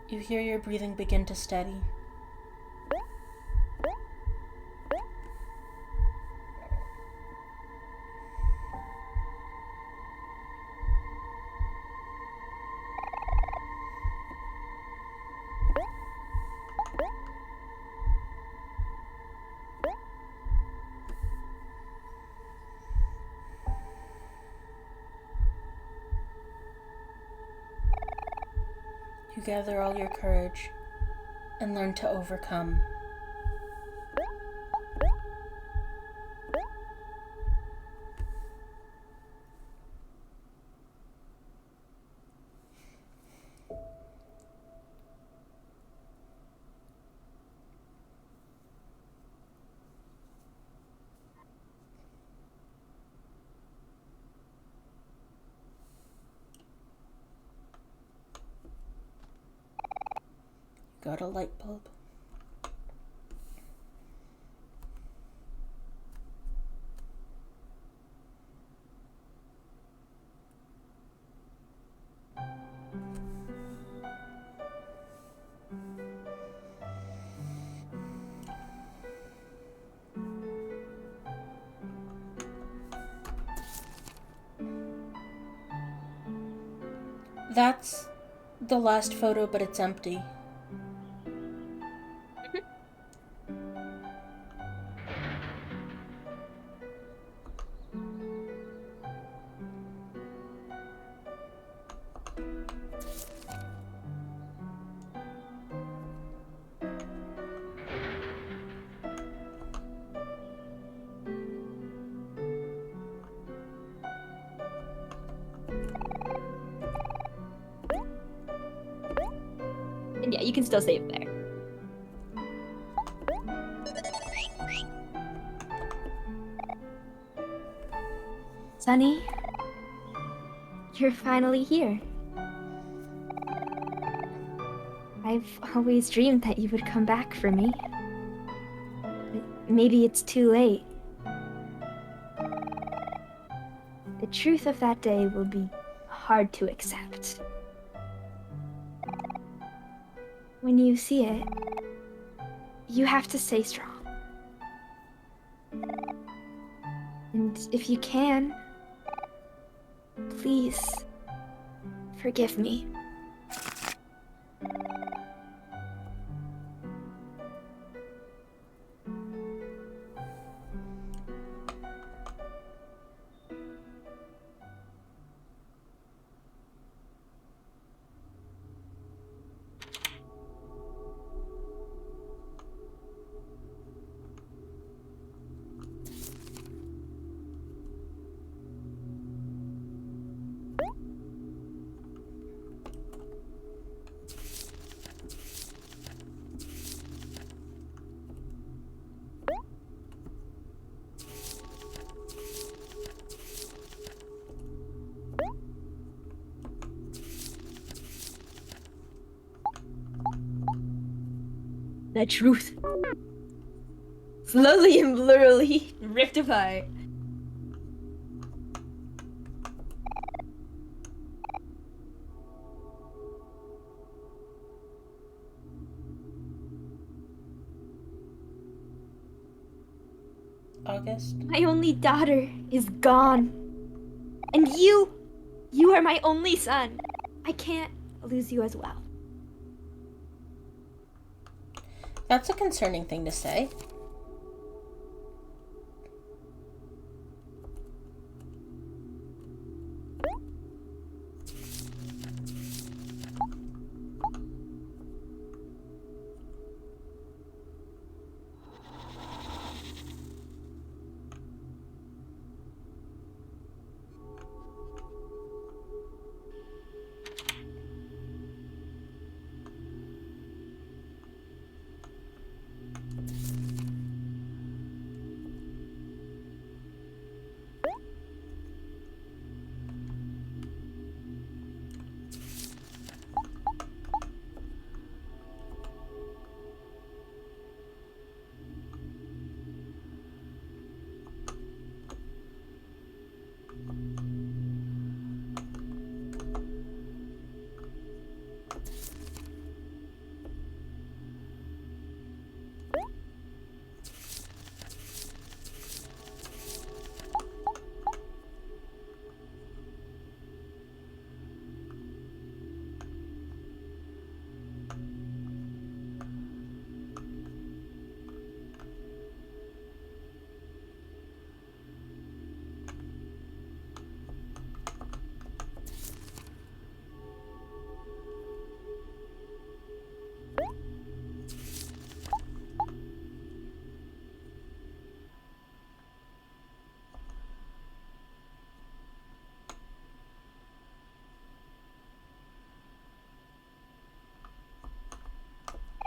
You hear your breathing begin to steady. You gather all your courage and learn to overcome. Got a light bulb. That's the last photo, but it's empty. And yeah, you can still save there. Sunny, you're finally here. I've always dreamed that you would come back for me. But maybe it's too late. The truth of that day will be hard to accept. When you see it, you have to stay strong. And if you can, please forgive me. The truth. Slowly and blurrily ripped apart. August? My only daughter is gone. And you are my only son. I can't lose you as well. That's a concerning thing to say.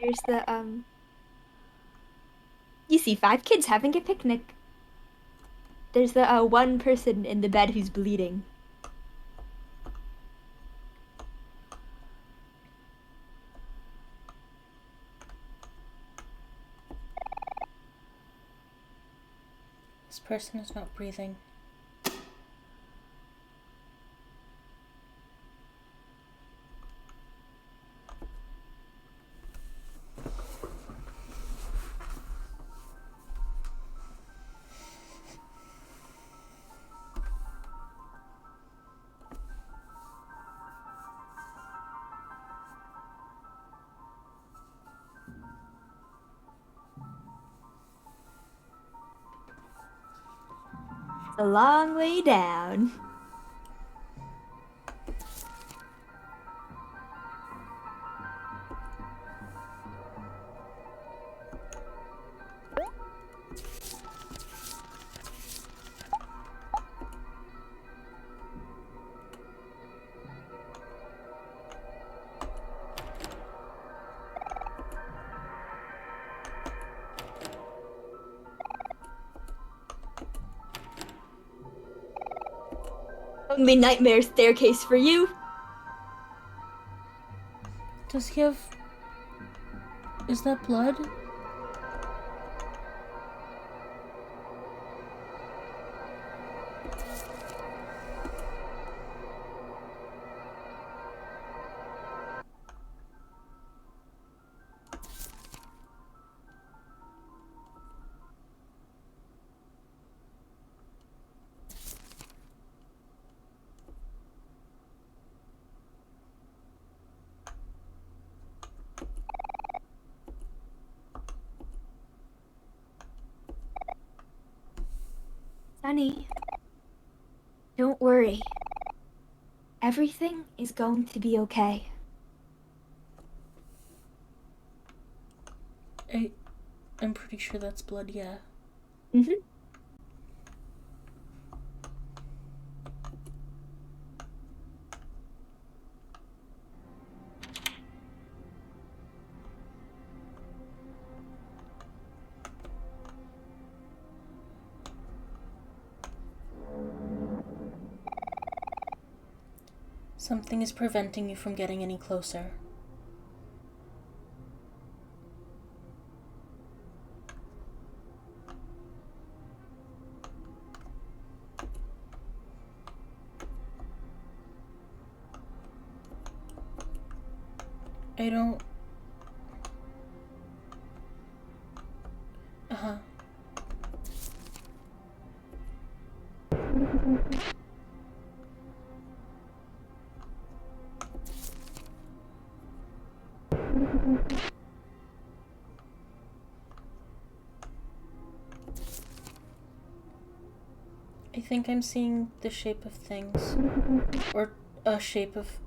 Here's the, You see 5 kids having a picnic. There's the, one person in the bed who's bleeding. This person is not breathing. A long way down. Only nightmare staircase for you. Does he have... Is that blood? Sonny, don't worry. Everything is going to be okay. I'm pretty sure that's blood, yeah. Mm-hmm. Something is preventing you from getting any closer. I don't... Uh-huh. I think I'm seeing the shape of things. Or a shape of...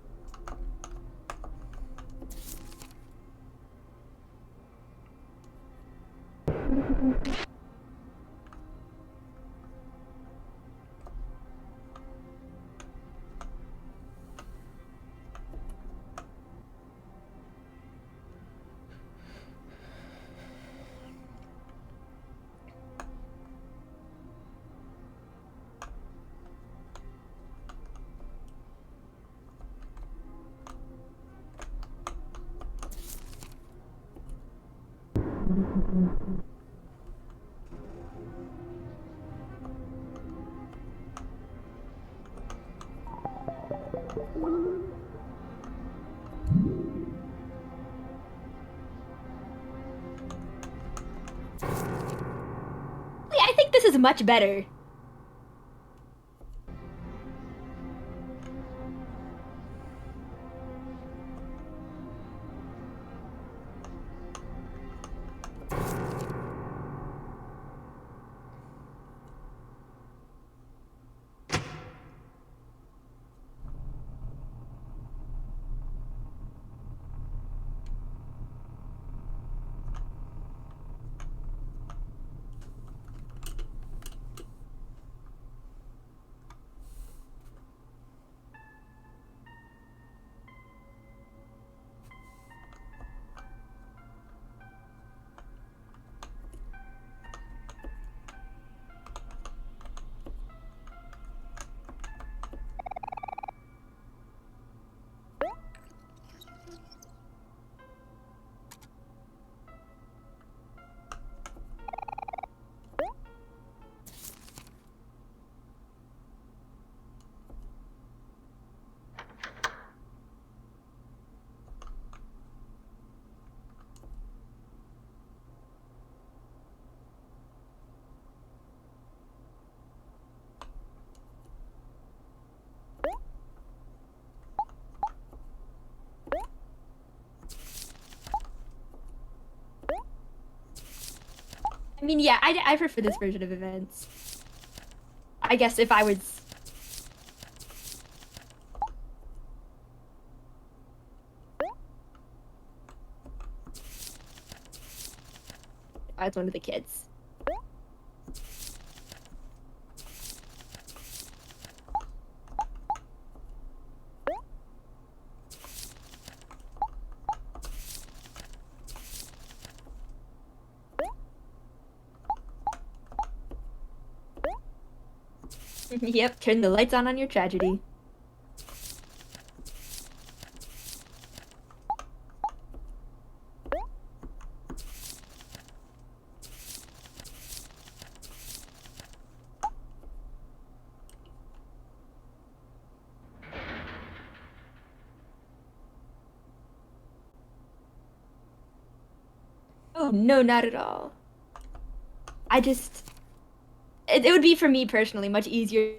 I think this is much better. I mean, yeah, I prefer this version of events. I guess if I was... I was one of the kids. Yep, turn the lights on your tragedy. Oh, no, not at all. It would be for me personally much easier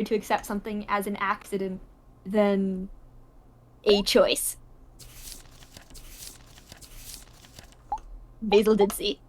to accept something as an accident than a choice. Basil did see.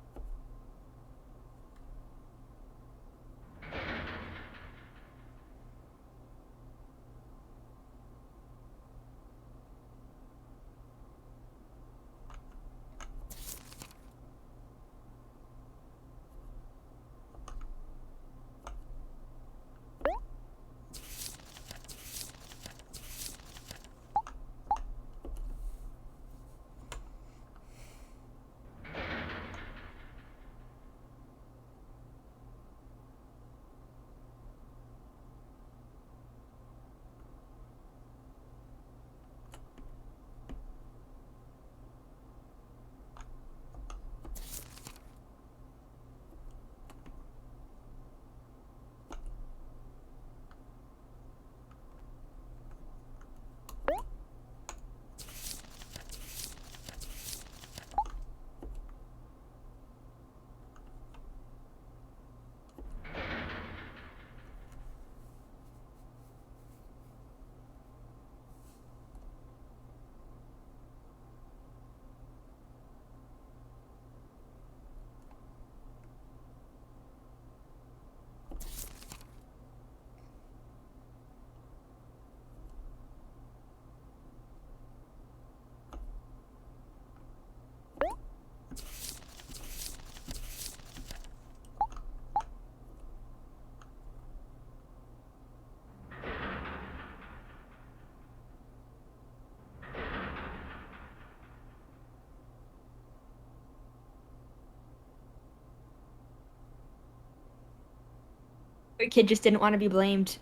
Her kid just didn't want to be blamed.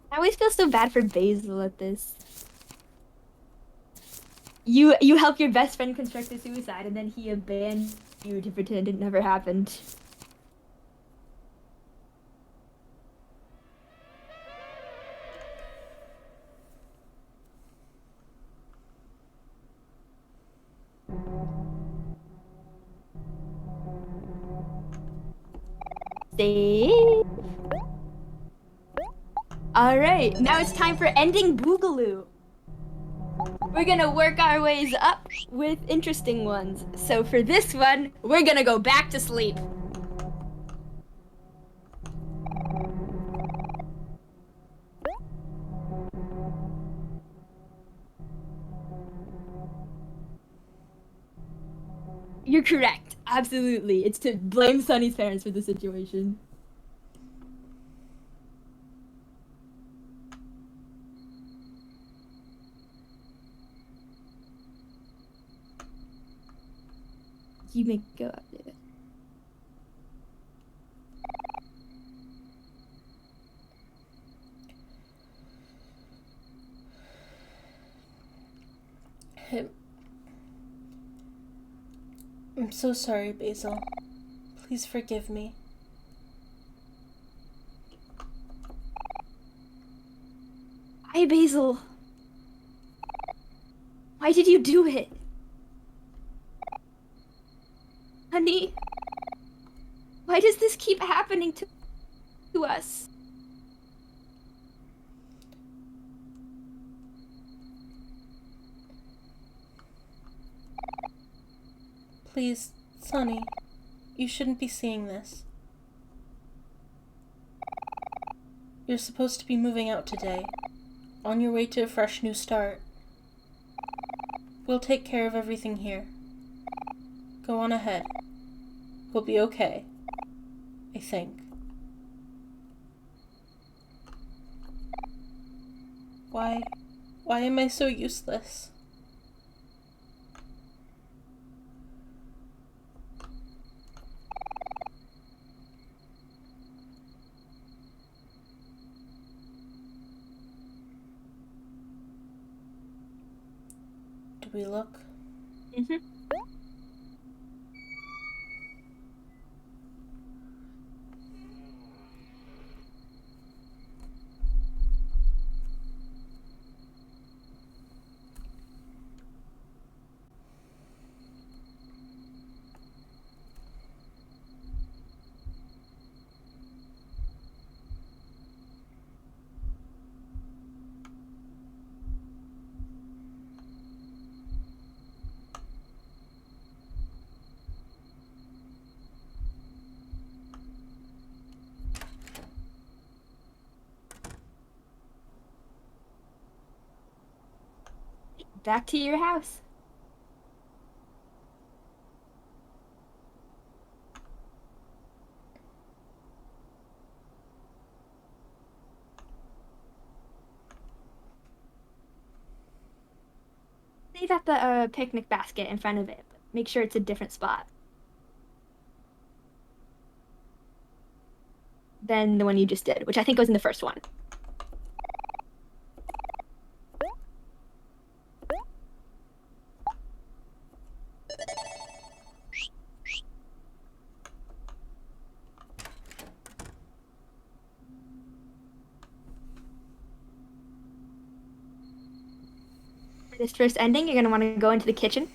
I always feel so bad for Basil at this. You help your best friend construct a suicide, and then he abandoned you to pretend it never happened. Save. All right, now it's time for ending Boogaloo. We're gonna work our ways up with interesting ones. So for this one, we're gonna go back to sleep. You're correct. Absolutely. It's to blame Sunny's parents for the situation. You may go up there. I'm so sorry, Basil. Please forgive me. Hi, Basil. Why did you do it? Honey, why does this keep happening to us? Please, Sunny, you shouldn't be seeing this. You're supposed to be moving out today, on your way to a fresh new start. We'll take care of everything here. Go on ahead. We'll be okay. I think. Why am I so useless? Do we look? Mm-hmm. Back to your house. Leave at the picnic basket in front of it. Make sure it's a different spot than the one you just did, which I think was in the first one. this first ending, you're going to want to go into the kitchen.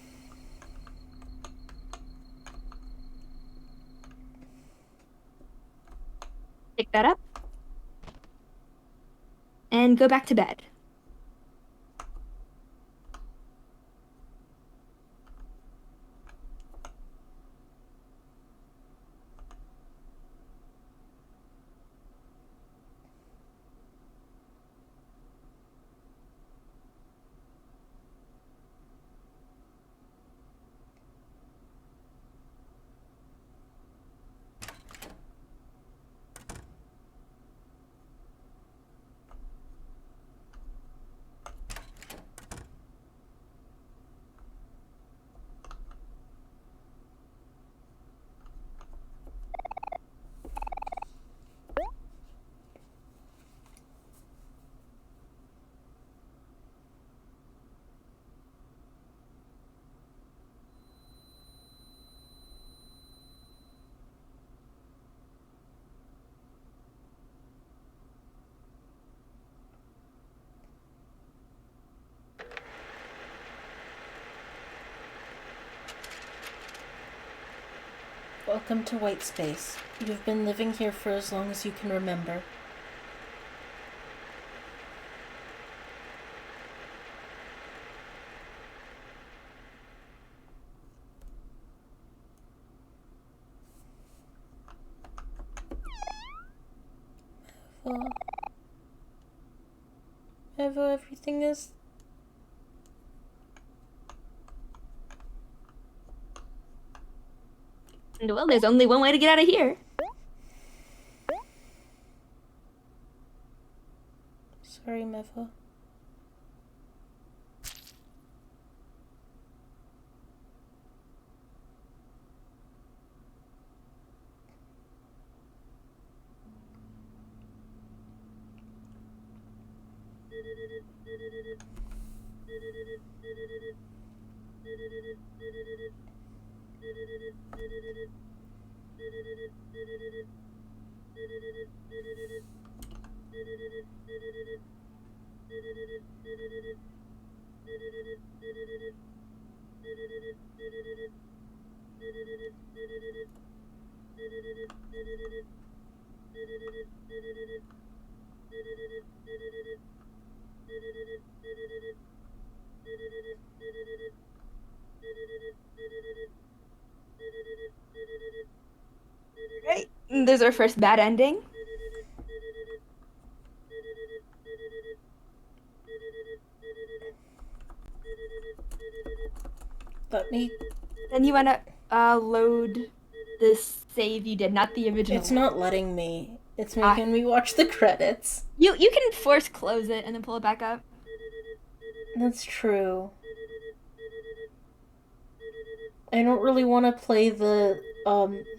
Pick that up. And go back to bed. Welcome to White Space. You've been living here for as long as you can remember. Evo, everything is... Well, there's only one way to get out of here. Sorry, Mevo. Right. There's our first bad ending. Let me... Then you want to load the save you did, not the original. It's not letting me. It's making me watch the credits. You can force close it and then pull it back up. That's true. I don't really want to play the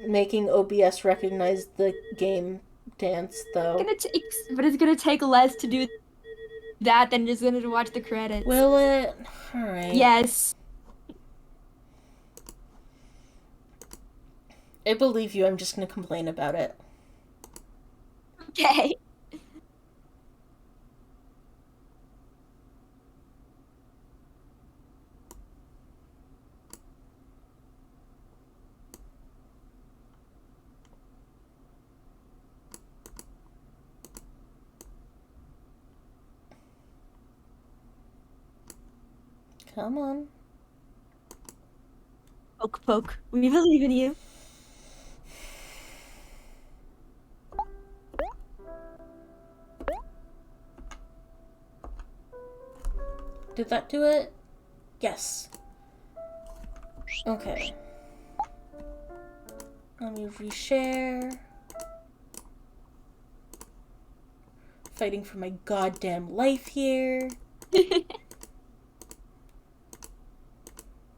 making OBS recognize the game dance though. But it's gonna take less to do that than just gonna watch the credits. Will it? Alright. Yes. I believe you. I'm just gonna complain about it. Okay. Come on. Poke, poke. We believe in you. Did that do it? Yes. Okay. Let me reshare. Fighting for my goddamn life here.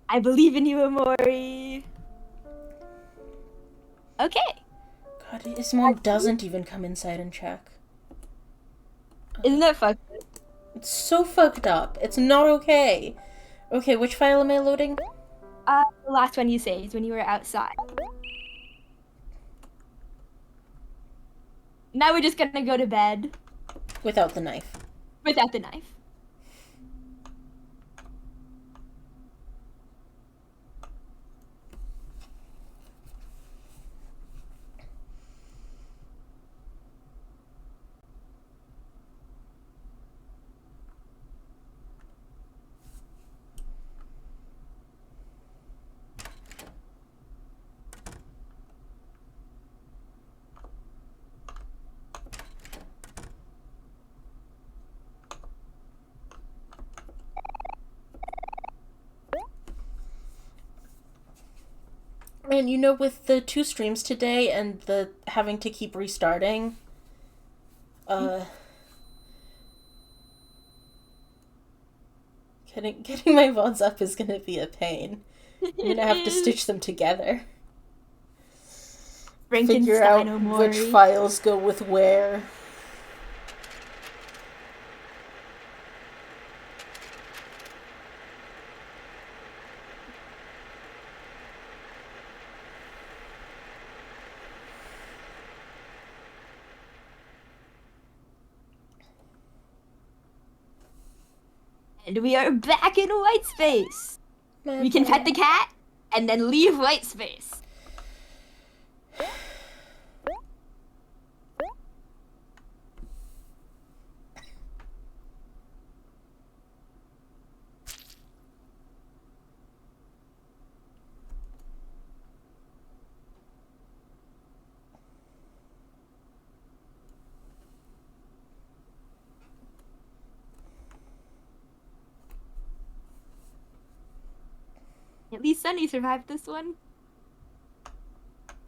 I believe in you, Omori. Okay. God, his mom doesn't even come inside and check. Isn't that fucked? It's so fucked up. It's not okay. Okay, which file am I loading? The last one you saved when you were outside. Now we're just gonna go to bed. Without the knife. Without the knife. And with the 2 streams today and the having to keep restarting, getting my VODs up is gonna be a pain. I'm gonna have to stitch them together. Figure out Omori. Which files go with where. And we are back in white space. We can pet the cat and then leave white space. At least Sunny survived this one.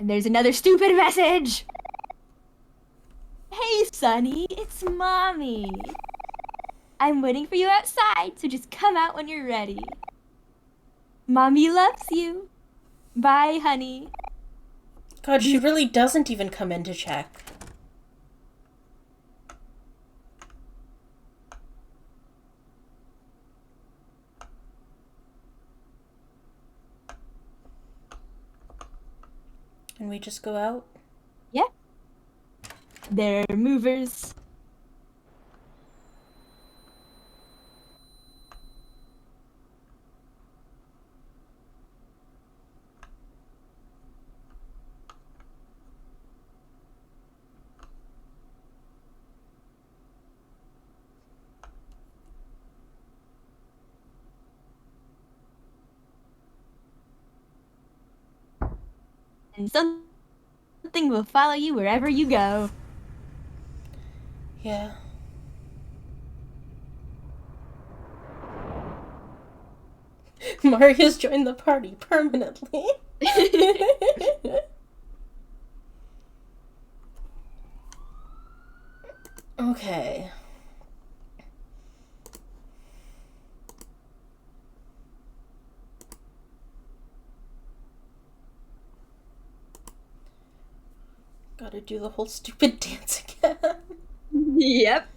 And there's another stupid message! Hey Sunny, it's Mommy! I'm waiting for you outside, so just come out when you're ready. Mommy loves you. Bye, honey. God, she really doesn't even come in to check. Can we just go out? Yeah. They're movers. And something will follow you wherever you go. Yeah. Maria's joined the party permanently. Okay. Gotta do the whole stupid dance again. Yep.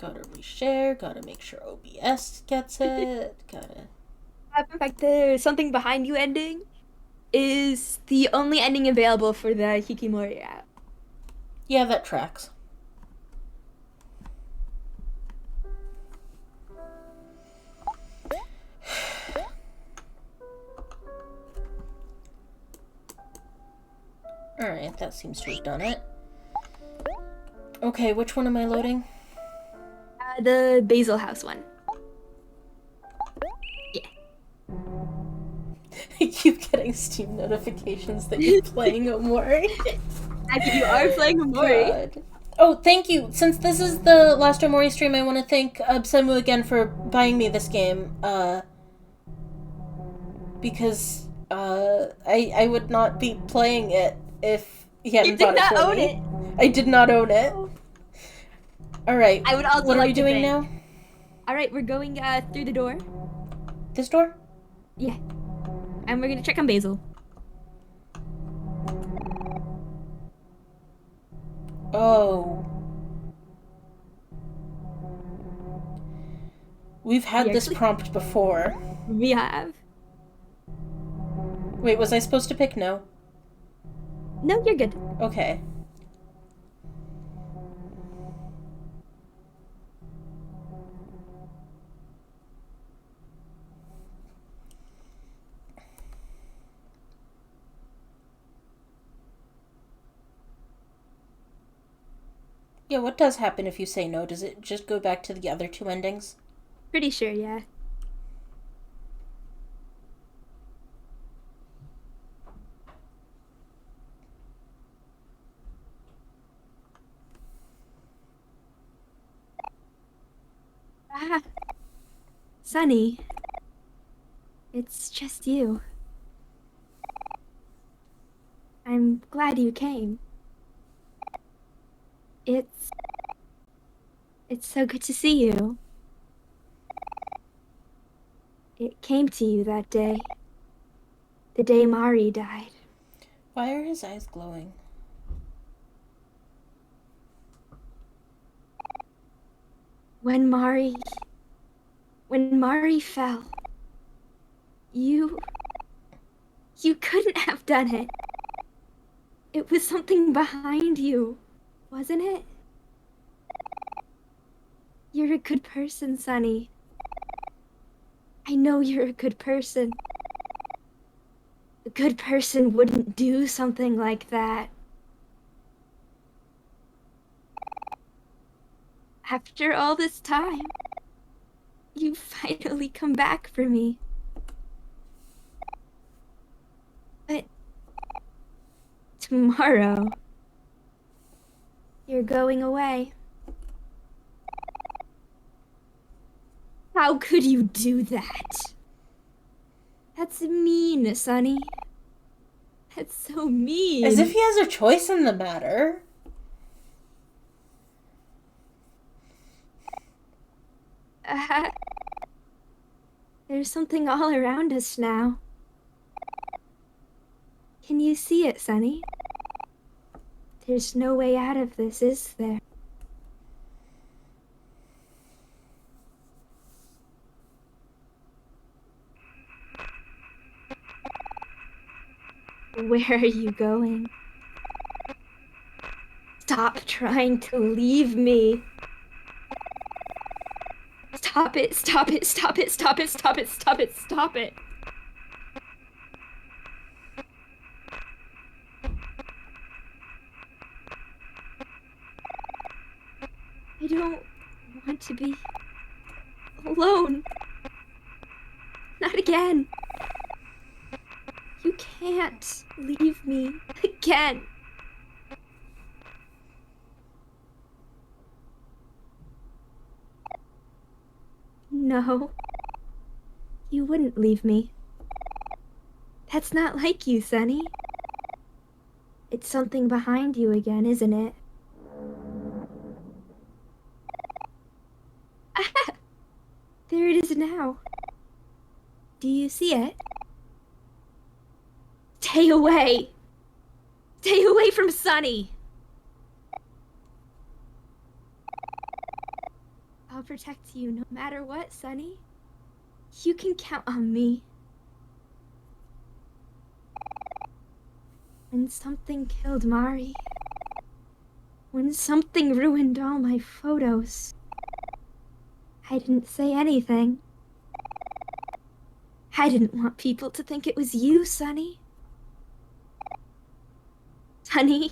Gotta reshare, gotta make sure OBS gets it, gotta... In fact, the something behind you ending is the only ending available for the Hikimori app. Yeah, that tracks. Alright, that seems to have done it. Okay, which one am I loading? The Basil House one. Yeah. I keep getting Steam notifications that you're playing Omori. You are playing Omori. God. Oh, thank you. Since this is the last Omori stream, I want to thank Semu again for buying me this game. Because I would not be playing it if he hadn't bought it for me. You did not own it. I did not own it. Alright, I would also what are we doing now? Alright, we're going through the door. This door? Yeah. And we're gonna check on Basil. Oh. We've had this prompt before. We have. Wait, was I supposed to pick no? No, you're good. Okay. Yeah, what does happen if you say no? Does it just go back to the other 2 endings? Pretty sure, yeah. Ah, Sunny, it's just you. I'm glad you came. It's it's so good to see you. It came to you that day. The day Mari died. Why are his eyes glowing? When Mari fell, you couldn't have done it. It was something behind you, wasn't it? You're a good person, Sunny. I know you're a good person. A good person wouldn't do something like that. After all this time, you finally come back for me. But tomorrow, you're going away. How could you do that? That's mean, Sunny. That's so mean. As if he has a choice in the matter. There's something all around us now. Can you see it, Sunny? There's no way out of this, is there? Where are you going? Stop trying to leave me. Stop it, stop it, stop it, stop it, stop it, stop it, stop it. I don't want to be alone. Not again. You can't leave me again. No. You wouldn't leave me. That's not like you, Sunny. It's something behind you again, isn't it? Ah! There it is now. Do you see it? Stay away! Stay away from Sunny! I'll protect you no matter what, Sunny. You can count on me. When something killed Mari, when something ruined all my photos, I didn't say anything. I didn't want people to think it was you, Sunny. Sunny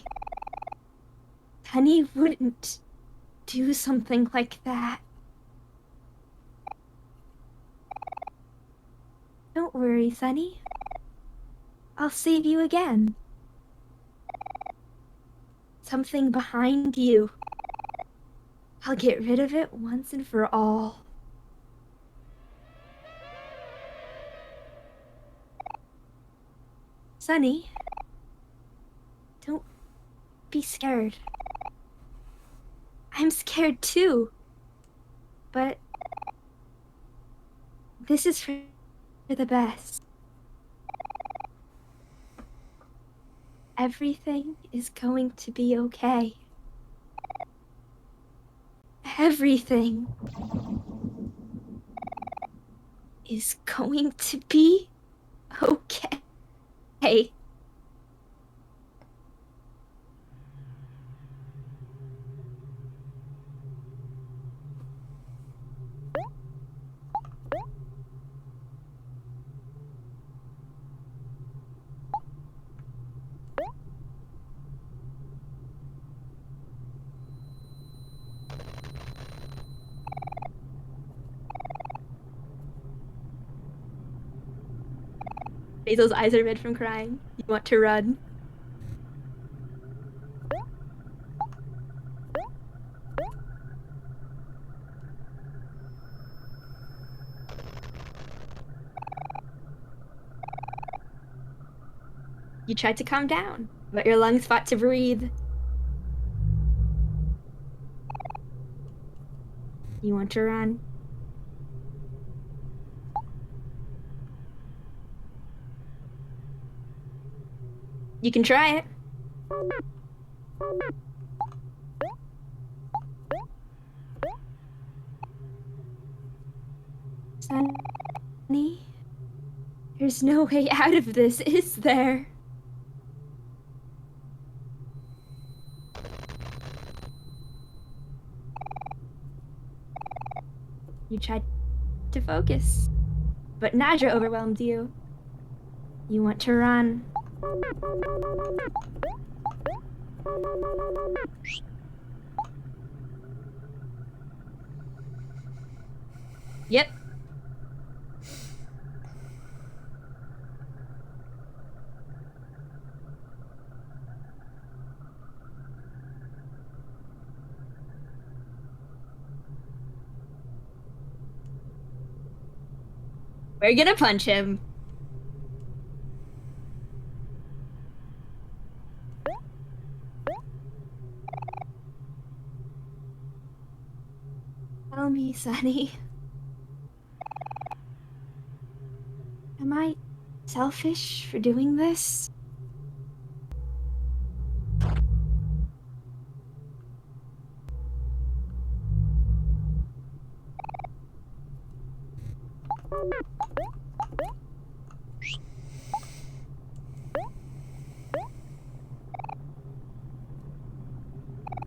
wouldn't do something like that. Don't worry, Sunny. I'll save you again. Something behind you. I'll get rid of it once and for all. Sunny, don't be scared. I'm scared too. But this is for the best. Everything is going to be okay. Everything is going to be okay. Basil's eyes are red from crying. You want to run. You tried to calm down, but your lungs fought to breathe. You want to run? You can try it. Sunny, there's no way out of this, is there? You tried to focus, but nausea overwhelmed you. You want to run. Yep. We're gonna punch him. Tell me, Sunny. Am I selfish for doing this?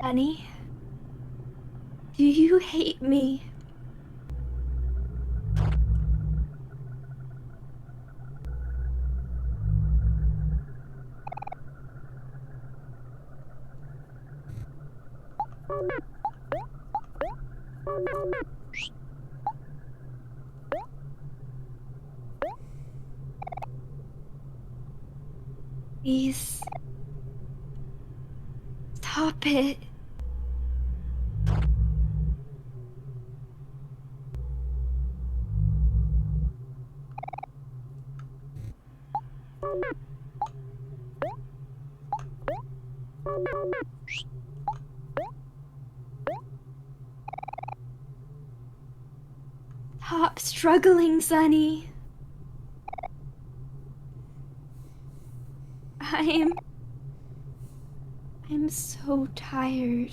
Sunny, do you hate me? Please, stop it. Stop struggling, Sunny. I'm so tired.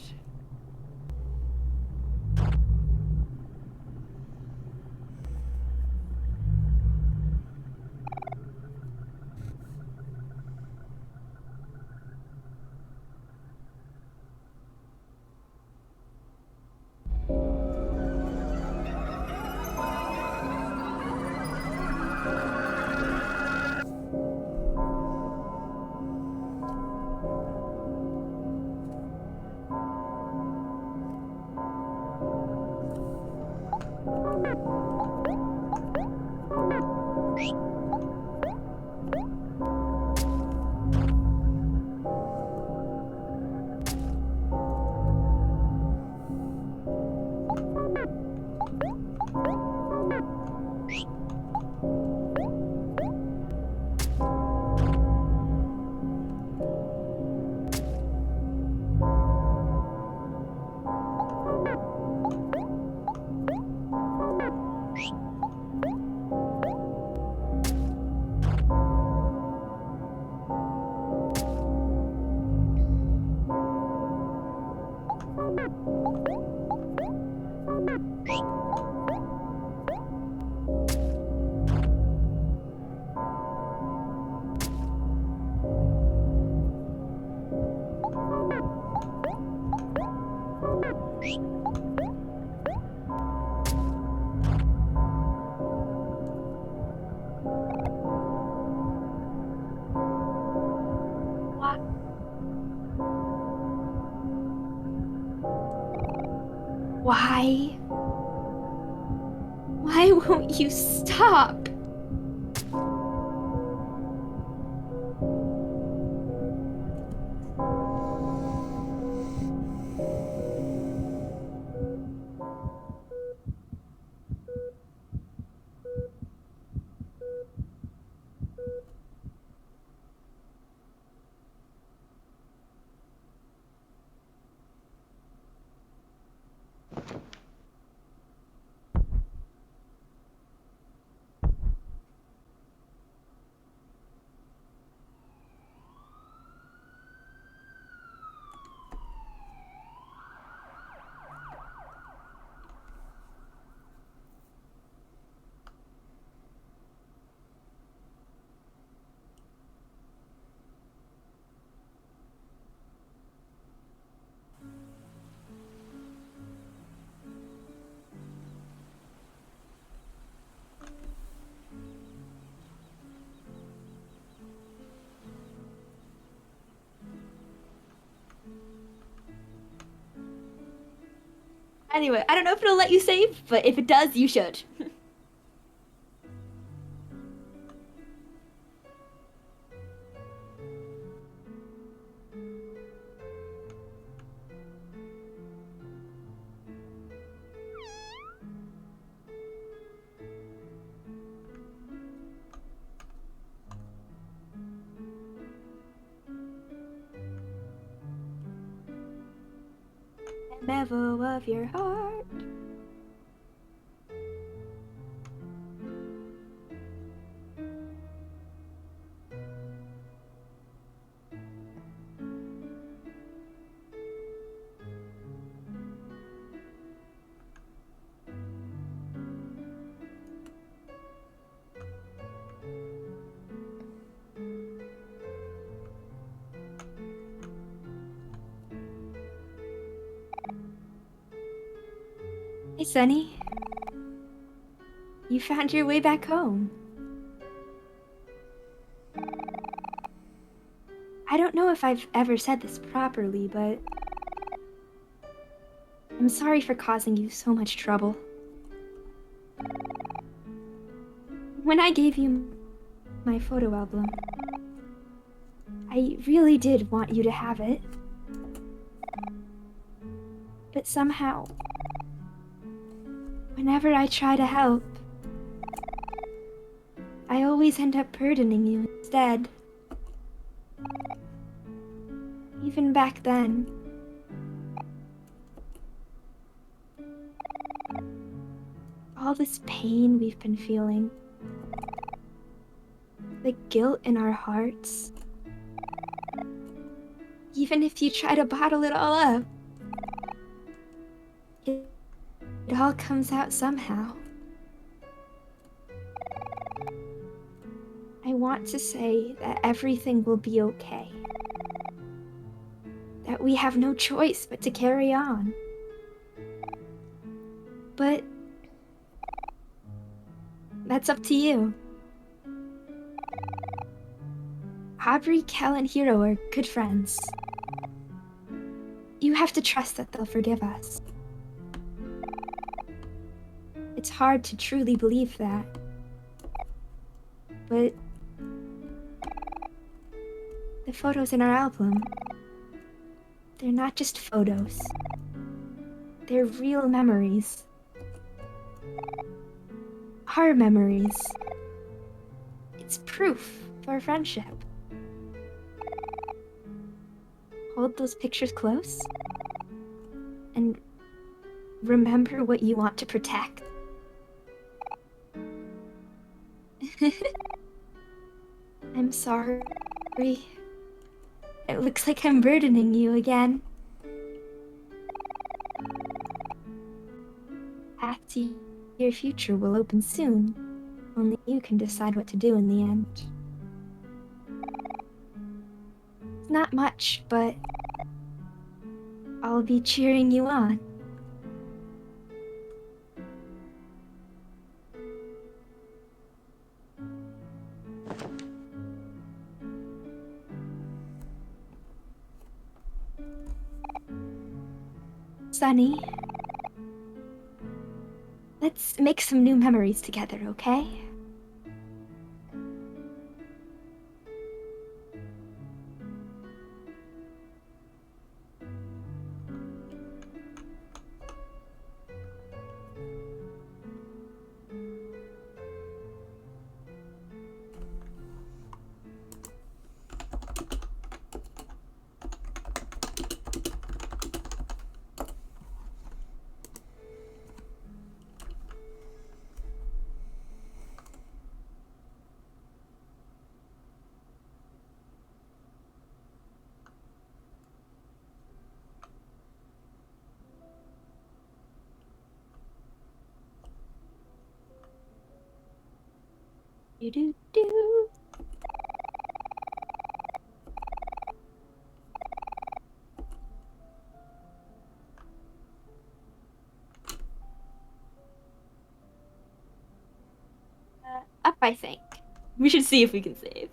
Why? Why won't you stop? Anyway, I don't know if it'll let you save, but if it does, you should. Memo of your heart. Hey, Sunny. You found your way back home. I don't know if I've ever said this properly, but I'm sorry for causing you so much trouble. When I gave you my photo album, I really did want you to have it. But somehow, whenever I try to help, I always end up burdening you instead. Even back then. All this pain we've been feeling, the guilt in our hearts. Even if you try to bottle it all up, it all comes out somehow. I want to say that everything will be okay. That we have no choice but to carry on. But that's up to you. Aubrey, Kel, and Hiro are good friends. You have to trust that they'll forgive us. It's hard to truly believe that. But the photos in our album, they're not just photos. They're real memories. Our memories. It's proof of our friendship. Hold those pictures close. And remember what you want to protect. I'm sorry. It looks like I'm burdening you again. Path to your future will open soon. Only you can decide what to do in the end. It's not much, but I'll be cheering you on. Sunny, let's make some new memories together, okay? Do-do-do. Up, I think. We should see if we can save.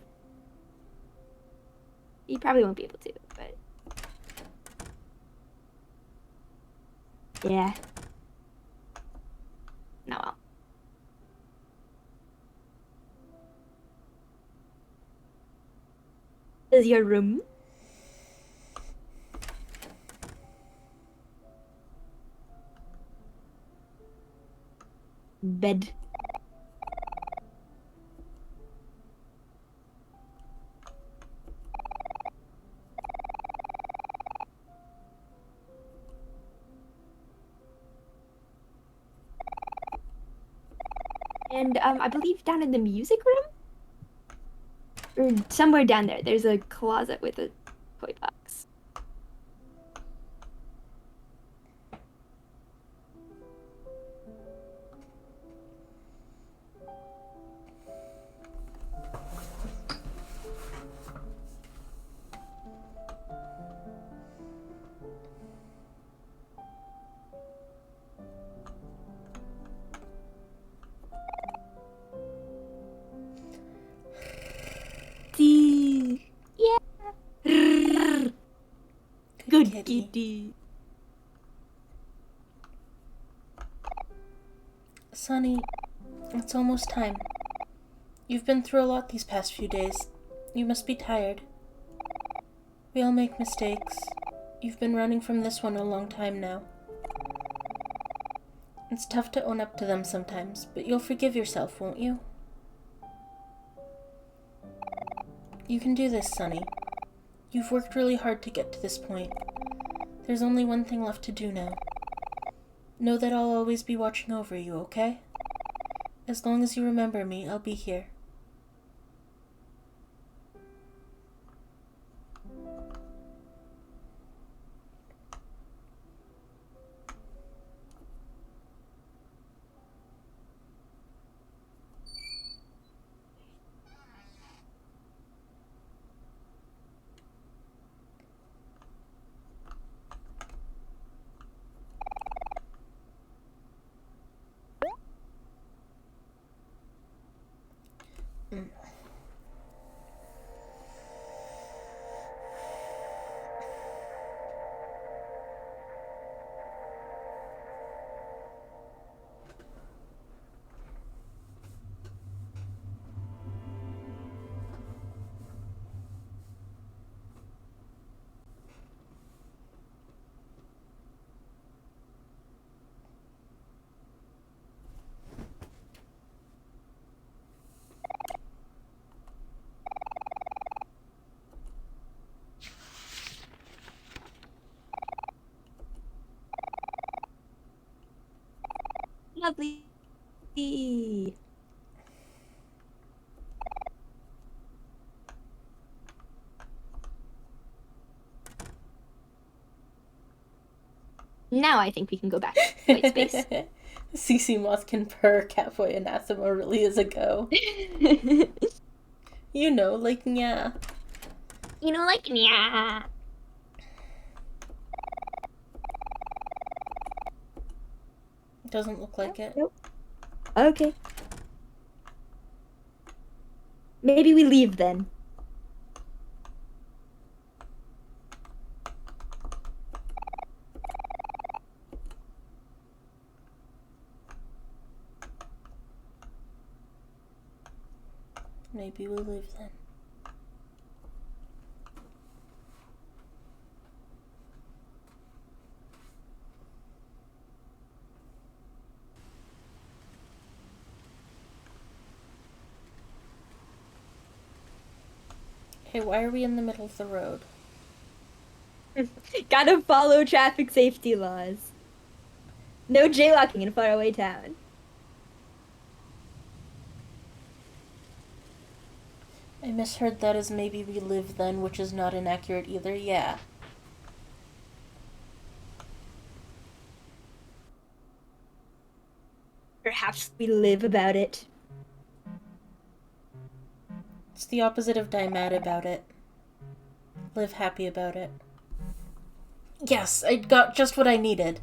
You probably won't be able to, but... yeah. No, well. Is your room? Bed. And I believe down in the music room? Or somewhere down there, there's a closet with a toy box. Yeah. Good kitty. Sunny, it's almost time. You've been through a lot these past few days. You must be tired. We all make mistakes. You've been running from this one a long time now. It's tough to own up to them sometimes, but you'll forgive yourself, won't you? You can do this, Sunny. You've worked really hard to get to this point. There's only one thing left to do now. Know that I'll always be watching over you, okay? As long as you remember me, I'll be here. Lovely. Now I think we can go back. White space. CC Moth can purr, Catboy Anathema really is a go. You know, like, yeah. You know, like, yeah. Doesn't look like it. Nope. Okay. Maybe we leave then. Maybe we leave then. Hey, why are we in the middle of the road? Gotta follow traffic safety laws. No jaywalking in faraway town. I misheard that as maybe we live then, which is not inaccurate either. Yeah. Perhaps we live about it. It's the opposite of die mad about it. Live happy about it. Yes, I got just what I needed.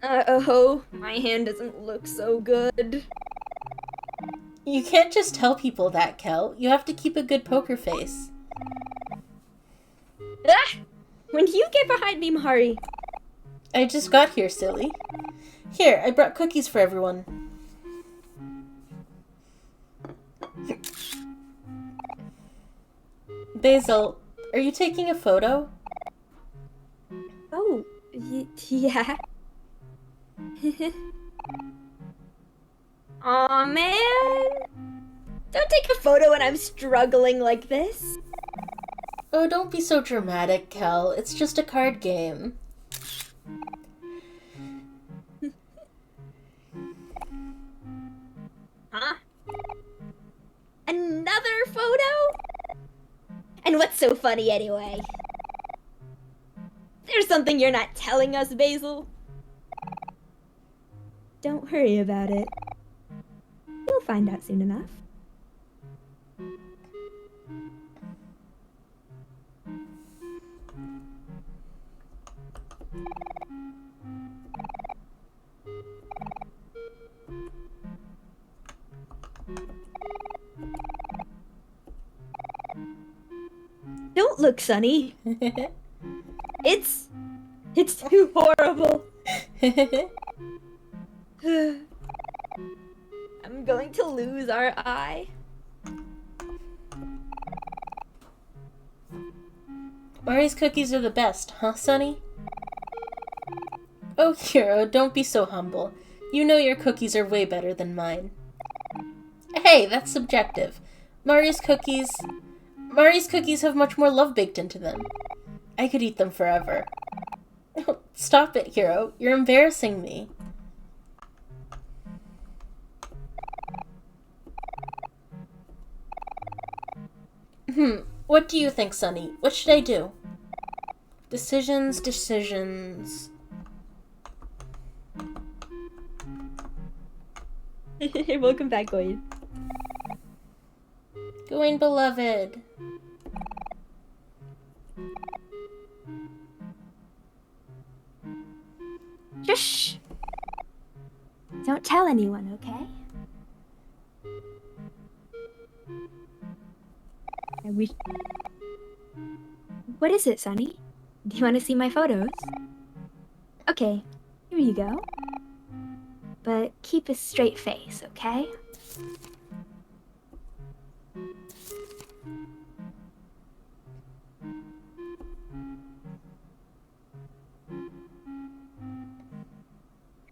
Oh, my hand doesn't look so good. You can't just tell people that, Kel. You have to keep a good poker face. Ah! When do you get behind me, Mahari? I just got here, silly. Here, I brought cookies for everyone. Basil, are you taking a photo? Oh, yeah. Aw, man. Don't take a photo when I'm struggling like this. Oh, don't be so dramatic, Kel. It's just a card game. Huh? Another photo? And what's so funny anyway? There's something you're not telling us, Basil. Don't worry about it. We'll find out soon enough. Don't look, Sonny. It's too horrible. I'm going to lose our eye. Mari's cookies are the best, huh, Sonny? Oh, Hero, don't be so humble. You know your cookies are way better than mine. Hey, that's subjective. Mari's cookies have much more love baked into them. I could eat them forever. Stop it, Hero. You're embarrassing me. What do you think, Sonny? What should I do? Decisions. Welcome back, Gawain. Gawain, beloved. Shh! Don't tell anyone, okay? What is it, Sonny? Do you want to see my photos? Okay, here you go. But keep a straight face, okay?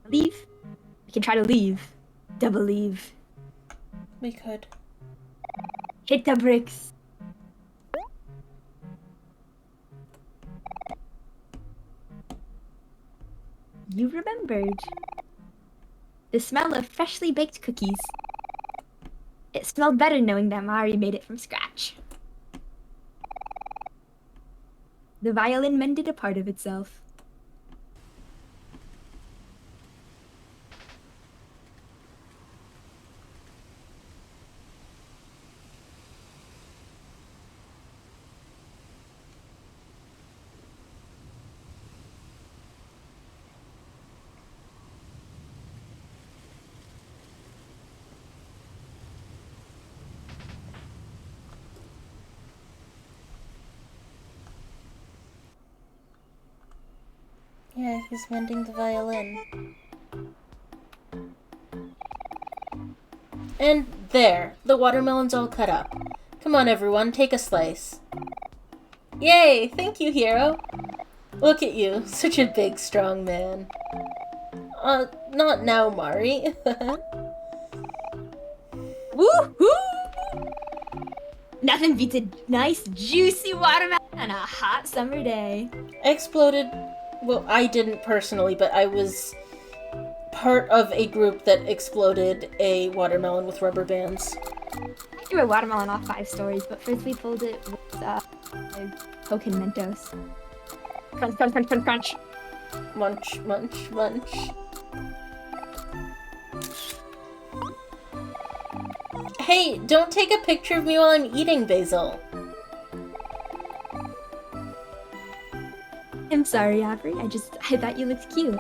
Leave? We can try to leave. Double leave. We could. Hit the bricks. You remembered. The smell of freshly baked cookies. It smelled better knowing that Mari made it from scratch. The violin mended a part of itself. Yeah, he's mending the violin. And there, the watermelon's all cut up. Come on, everyone, take a slice. Yay! Thank you, Hero. Look at you, such a big, strong man. Not now, Mari. Woohoo! Nothing beats a nice, juicy watermelon on a hot summer day. I exploded. Well, I didn't personally, but I was part of a group that exploded a watermelon with rubber bands. I threw a watermelon off 5 stories, but first we pulled it with Coke and Mentos. Crunch, crunch, crunch, crunch, crunch. Munch, munch, munch. Hey, don't take a picture of me while I'm eating, Basil. I'm sorry, Aubrey. I thought you looked cute.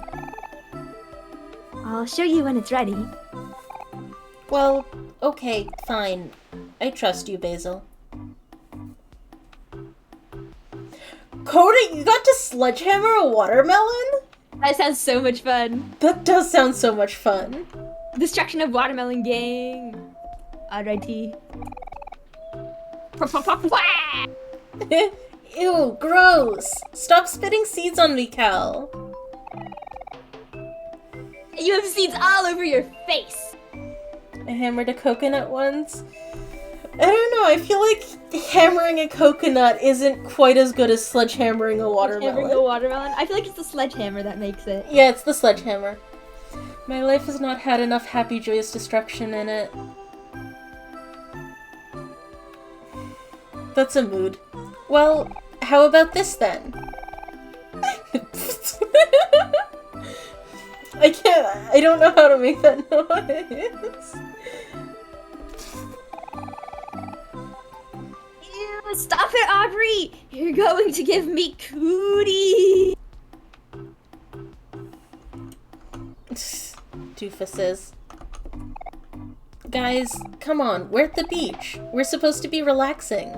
I'll show you when it's ready. Well, okay, fine. I trust you, Basil. Coda, you got to sledgehammer a watermelon? That sounds so much fun. That does sound so much fun. Destruction of watermelon gang. R.I.T. Ew, gross. Stop spitting seeds on me, Cal. You have seeds all over your face. I hammered a coconut once. I don't know, I feel like hammering a coconut isn't quite as good as sledgehammering a watermelon. I feel like it's the sledgehammer that makes it. Yeah, it's the sledgehammer. My life has not had enough happy, joyous destruction in it. That's a mood. Well, how about this then? I don't know how to make that noise. Ew, stop it, Aubrey! You're going to give me cootie! Doofuses. Guys, come on, we're at the beach. We're supposed to be relaxing.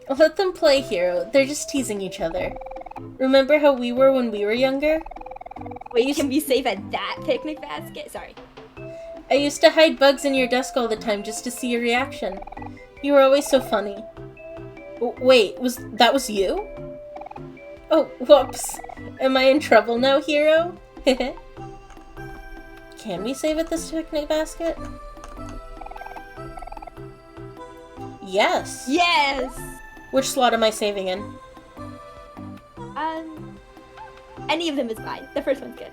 Let them play, Hero. They're just teasing each other. Remember how we were when we were younger? Wait, you can be safe at that picnic basket? Sorry. I used to hide bugs in your desk all the time just to see your reaction. You were always so funny. Wait, that was you? Oh, whoops. Am I in trouble now, Hero? Can we save at this picnic basket? Yes! Yes! Which slot am I saving in? Any of them is fine. The first one's good.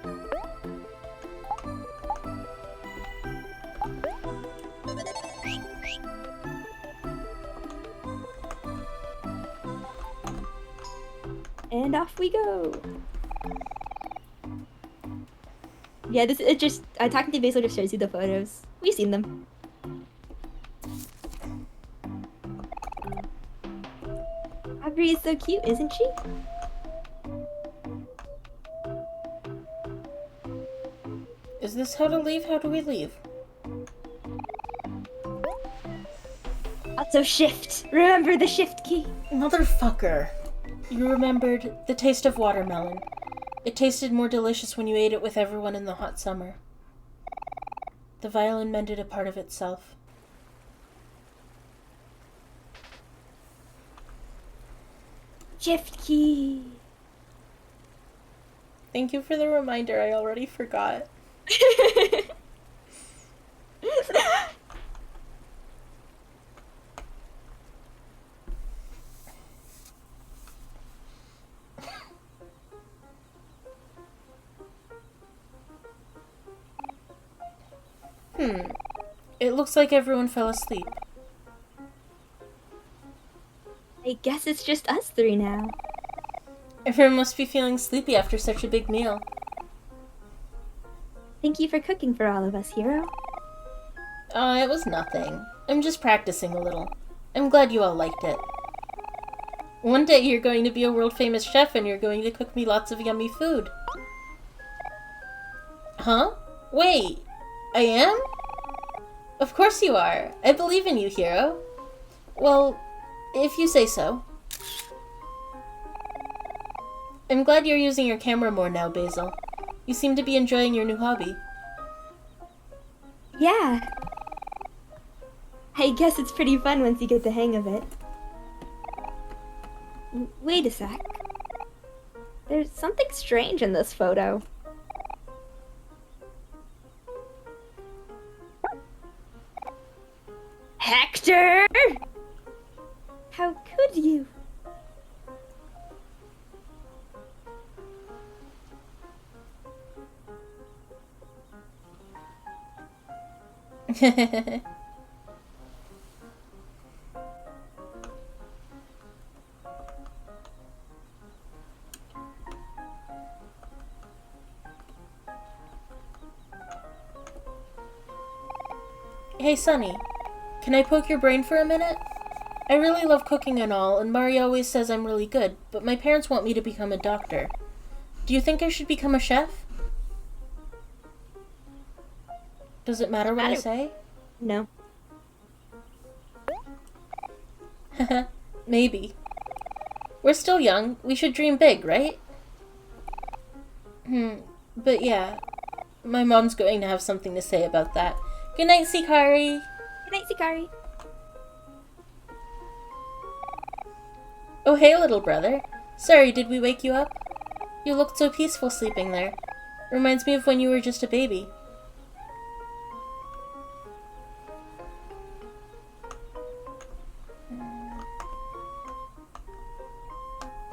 And off we go. Yeah, talking to Basil just shows you the photos. We've seen them. Aubrey is so cute, isn't she? Is this how to leave? How do we leave? Also shift. Remember the shift key. Motherfucker. You remembered the taste of watermelon. It tasted more delicious when you ate it with everyone in the hot summer. The violin mended a part of itself. Shift key. Thank you for the reminder. I already forgot. It looks like everyone fell asleep. I guess it's just us three now. Everyone must be feeling sleepy after such a big meal. Thank you for cooking for all of us, Hero. It was nothing. I'm just practicing a little. I'm glad you all liked it. One day you're going to be a world-famous chef and you're going to cook me lots of yummy food. Huh? Wait, I am? Of course you are. I believe in you, Hero. Well, if you say so. I'm glad you're using your camera more now, Basil. You seem to be enjoying your new hobby. Yeah. I guess it's pretty fun once you get the hang of it. Wait a sec. There's something strange in this photo. Hector! How could you? Hey, Sunny. Can I poke your brain for a minute? I really love cooking and all, and Mari always says I'm really good, but my parents want me to become a doctor. Do you think I should become a chef? Does it matter what I say? No. Maybe. We're still young. We should dream big, right? But yeah, my mom's going to have something to say about that. Good night, Sikari. Good night, Sikari. Oh, hey, little brother. Sorry, did we wake you up? You looked so peaceful sleeping there. Reminds me of when you were just a baby.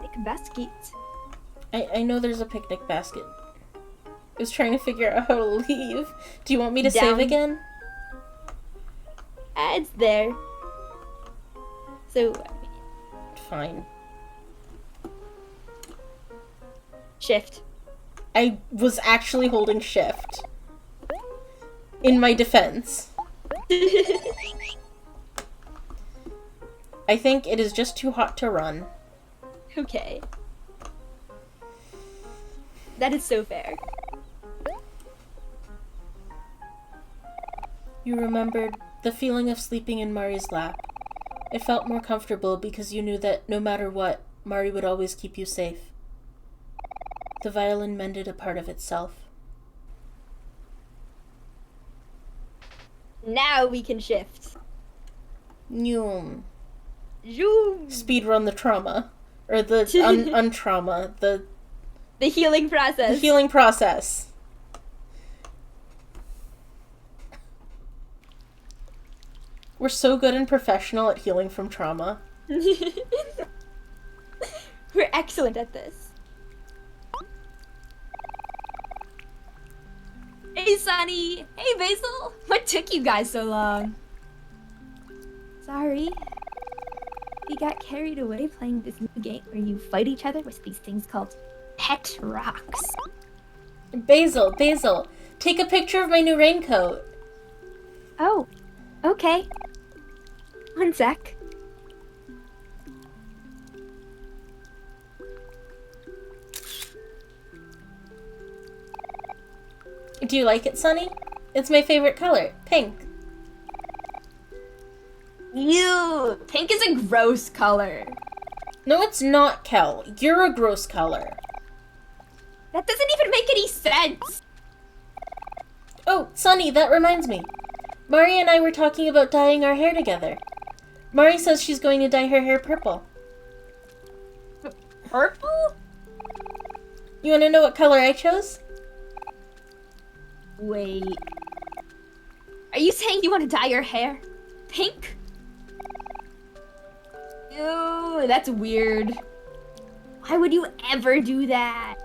Make a basket. I know there's a picnic basket. I was trying to figure out how to leave. Do you want me to save again? It's there. So... Fine. Shift. I was actually holding shift. In my defense. I think it is just too hot to run. Okay. That is so fair. You remembered the feeling of sleeping in Mari's lap. It felt more comfortable because you knew that no matter what, Mari would always keep you safe. The violin mended a part of itself. Now we can shift. Zoom. Zoom. Speedrun the trauma. Or the untrauma. The healing process. The healing process. We're so good and professional at healing from trauma. We're excellent at this. Hey, Sunny! Hey, Basil! What took you guys so long? Sorry. We got carried away playing this new game where you fight each other with these things called pet rocks. Basil, take a picture of my new raincoat. Oh, okay. One sec. Do you like it, Sunny? It's my favorite color, pink. Ew! Pink is a gross color. No, it's not, Kel. You're a gross color. That doesn't even make any sense! Oh, Sunny, that reminds me. Mari and I were talking about dyeing our hair together. Mari says she's going to dye her hair purple. Purple? You want to know what color I chose? Wait. Are you saying you want to dye your hair pink? Ew, that's weird. Why would you ever do that?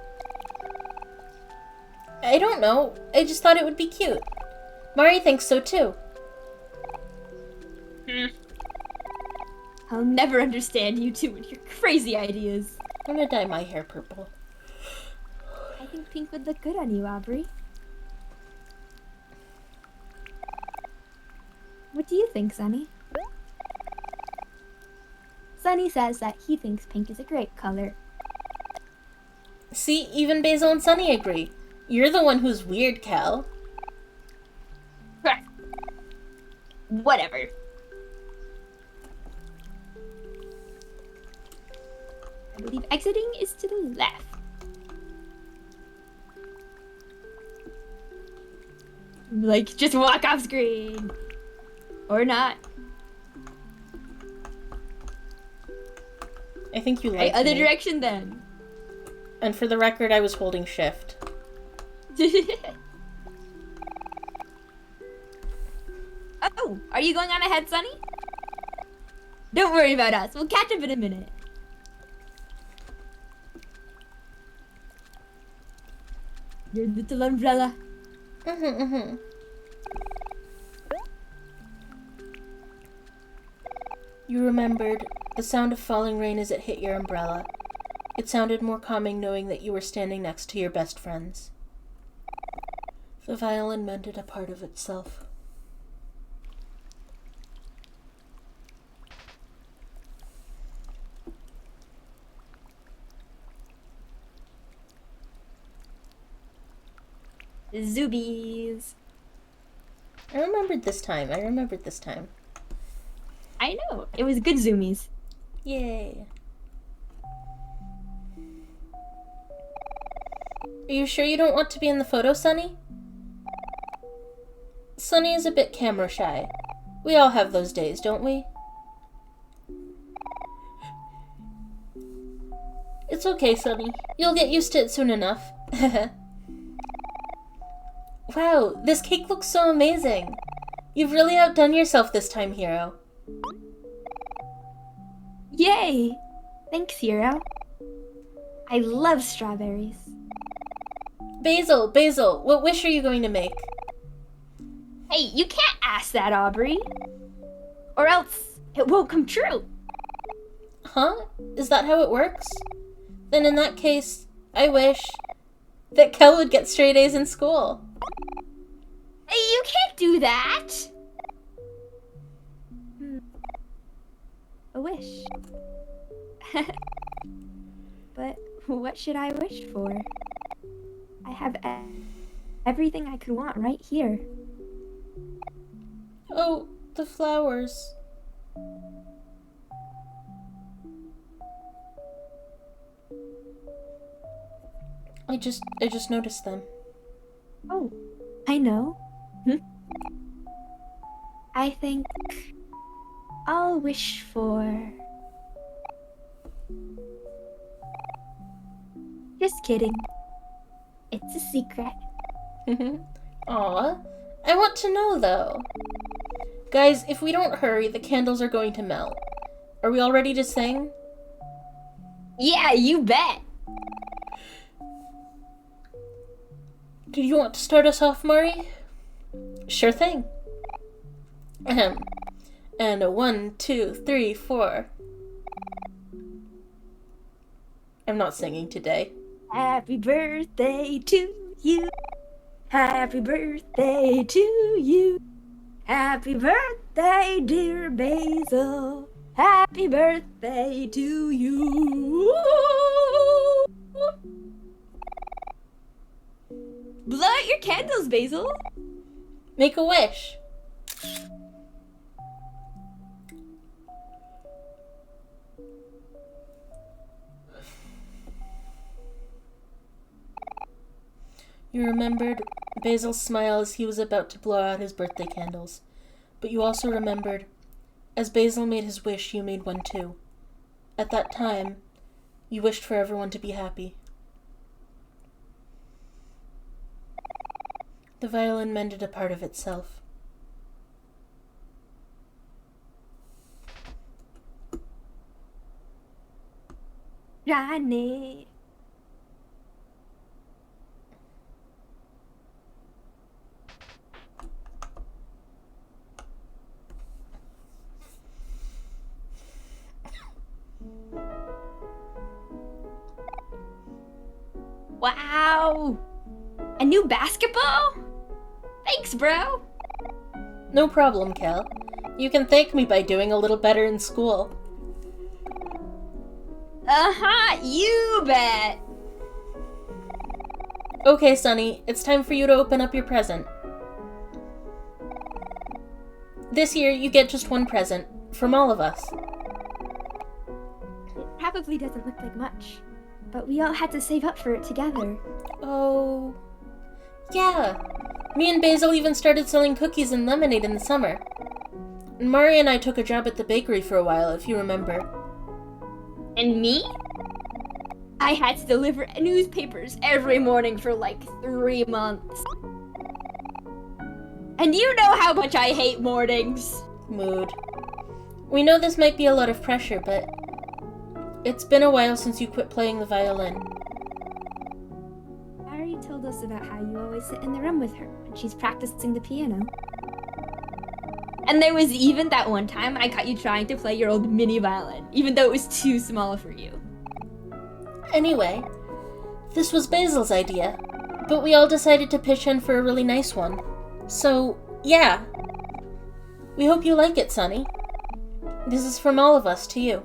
I don't know. I just thought it would be cute. Mari thinks so too. I'll never understand you two and your crazy ideas. I'm gonna dye my hair purple. I think pink would look good on you, Aubrey. What do you think, Sunny? Sunny says that he thinks pink is a great color. See, even Basil and Sunny agree. You're the one who's weird, Cal. Whatever. I believe exiting is to the left. Like, just walk off screen. Or not. I think you like other me. direction then. And for the record, I was holding shift. Oh, are you going on ahead, Sunny? Don't worry about us. We'll catch up in a minute. Your little umbrella. You remembered the sound of falling rain as it hit your umbrella. It sounded more calming knowing that you were standing next to your best friends. The violin mended a part of itself. Zoobies. I remembered this time. I know. It was good zoomies. Yay. Are you sure you don't want to be in the photo, Sunny? Sunny is a bit camera shy. We all have those days, don't we? It's okay, Sunny. You'll get used to it soon enough. Wow, this cake looks so amazing. You've really outdone yourself this time, Hero. Yay! Thanks, Hero. I love strawberries. Basil, what wish are you going to make? Hey, you can't ask that, Aubrey. Or else it won't come true. Huh? Is that how it works? Then in that case, I wish that Kel would get straight A's in school. Hey, you can't do that! A wish. But what should I wish for? I have everything I could want right here. Oh, the flowers. I just noticed them. Oh, I know. I think I'll wish for... Just kidding. It's a secret. Aw, I want to know though. Guys, if we don't hurry, the candles are going to melt. Are we all ready to sing? Yeah, you bet. Do you want to start us off, Mari? Sure thing. Ahem. And a 1, 2, 3, 4. I'm not singing today. Happy birthday to you. Happy birthday to you. Happy birthday, dear Basil. Happy birthday to you. Blow out your candles, Basil. Make a wish. You remembered Basil's smile as he was about to blow out his birthday candles. But you also remembered, as Basil made his wish, you made one too. At that time, you wished for everyone to be happy. The violin mended a part of itself. Johnny. Wow! A new basketball? Thanks, bro! No problem, Kel. You can thank me by doing a little better in school. Uh-huh, you bet! Okay, Sunny, it's time for you to open up your present. This year, you get just one present, from all of us. It probably doesn't look like much, but we all had to save up for it together. Oh... yeah. Me and Basil even started selling cookies and lemonade in the summer. And Mari and I took a job at the bakery for a while, if you remember. And me? I had to deliver newspapers every morning for like 3 months. And you know how much I hate mornings. Mood. We know this might be a lot of pressure, but it's been a while since you quit playing the violin. Mari told us about how you always sit in the room with her when she's practicing the piano. And there was even that one time I caught you trying to play your old mini violin, even though it was too small for you. Anyway, this was Basil's idea, but we all decided to pitch in for a really nice one. So, yeah. We hope you like it, Sunny. This is from all of us to you.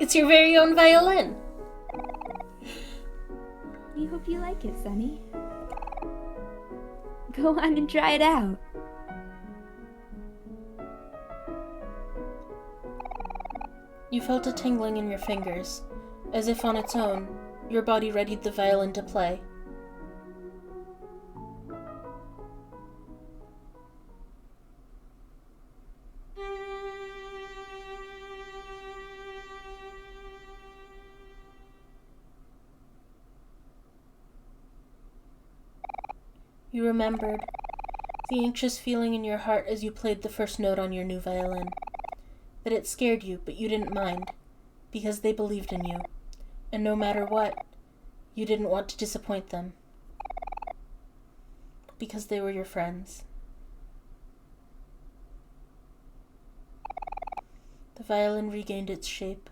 It's your very own violin. I hope you like it, Sunny. Go on and try it out. You felt a tingling in your fingers, as if on its own, your body readied the violin to play. You remembered the anxious feeling in your heart as you played the first note on your new violin. That it scared you, but you didn't mind, because they believed in you, and no matter what, you didn't want to disappoint them, because they were your friends. The violin regained its shape.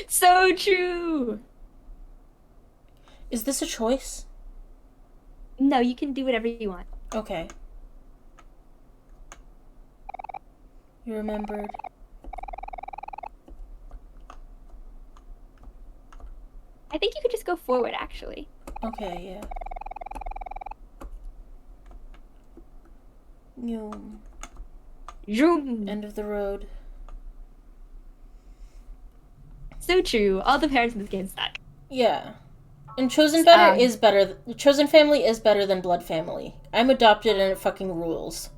So true! Is this a choice? No, you can do whatever you want. Okay. You remembered. I think you could just go forward, actually. Okay, yeah. Zoom. End of the road. So true. All the parents in this game suck. Yeah. And Chosen Chosen family is better than blood family. I'm adopted and it fucking rules.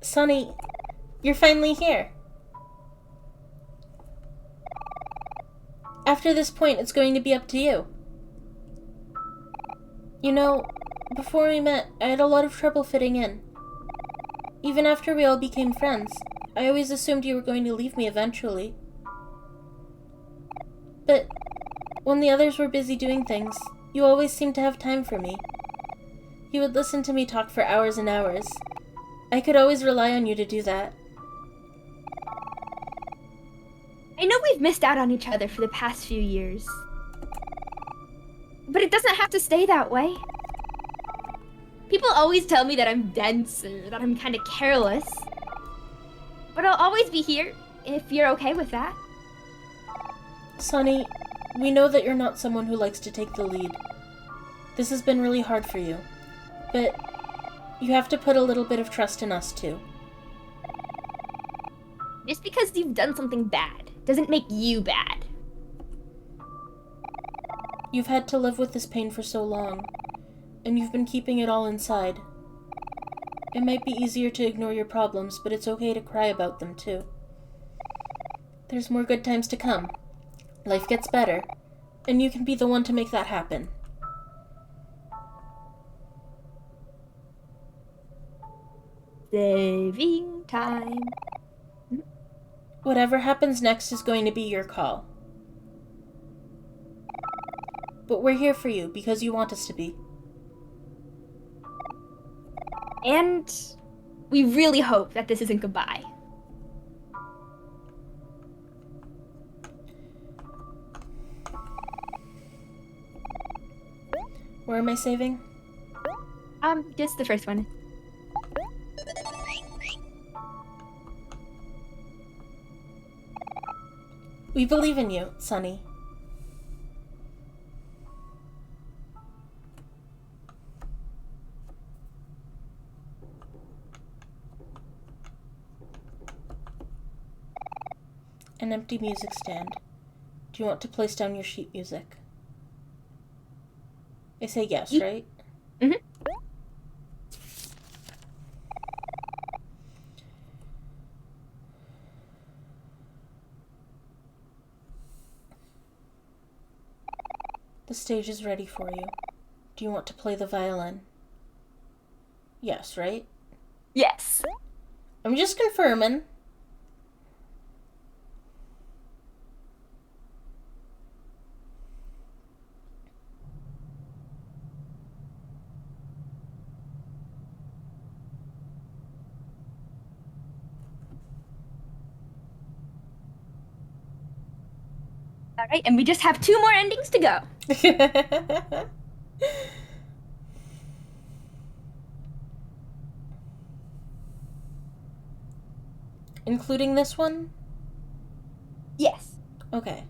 Sunny, you're finally here. After this point, it's going to be up to you. You know, before we met, I had a lot of trouble fitting in. Even after we all became friends, I always assumed you were going to leave me eventually. But when the others were busy doing things, you always seemed to have time for me. You would listen to me talk for hours and hours. I could always rely on you to do that. I know we've missed out on each other for the past few years. But it doesn't have to stay that way. People always tell me that I'm dense or that I'm kind of careless. But I'll always be here, if you're okay with that. Sunny, we know that you're not someone who likes to take the lead. This has been really hard for you. But you have to put a little bit of trust in us, too. Just because you've done something bad doesn't make you bad. You've had to live with this pain for so long, and you've been keeping it all inside. It might be easier to ignore your problems, but it's okay to cry about them, too. There's more good times to come. Life gets better, and you can be the one to make that happen. Saving time. Whatever happens next is going to be your call. But we're here for you because you want us to be. And we really hope that this isn't goodbye. Where am I saving? Just the first one. We believe in you, Sunny. An empty music stand. Do you want to place down your sheet music? I say yes, right? Mm-hmm. The stage is ready for you. Do you want to play the violin? Yes, right? Yes. I'm just confirming. All right, and we just have 2 more endings to go. Including this one? Yes. Okay.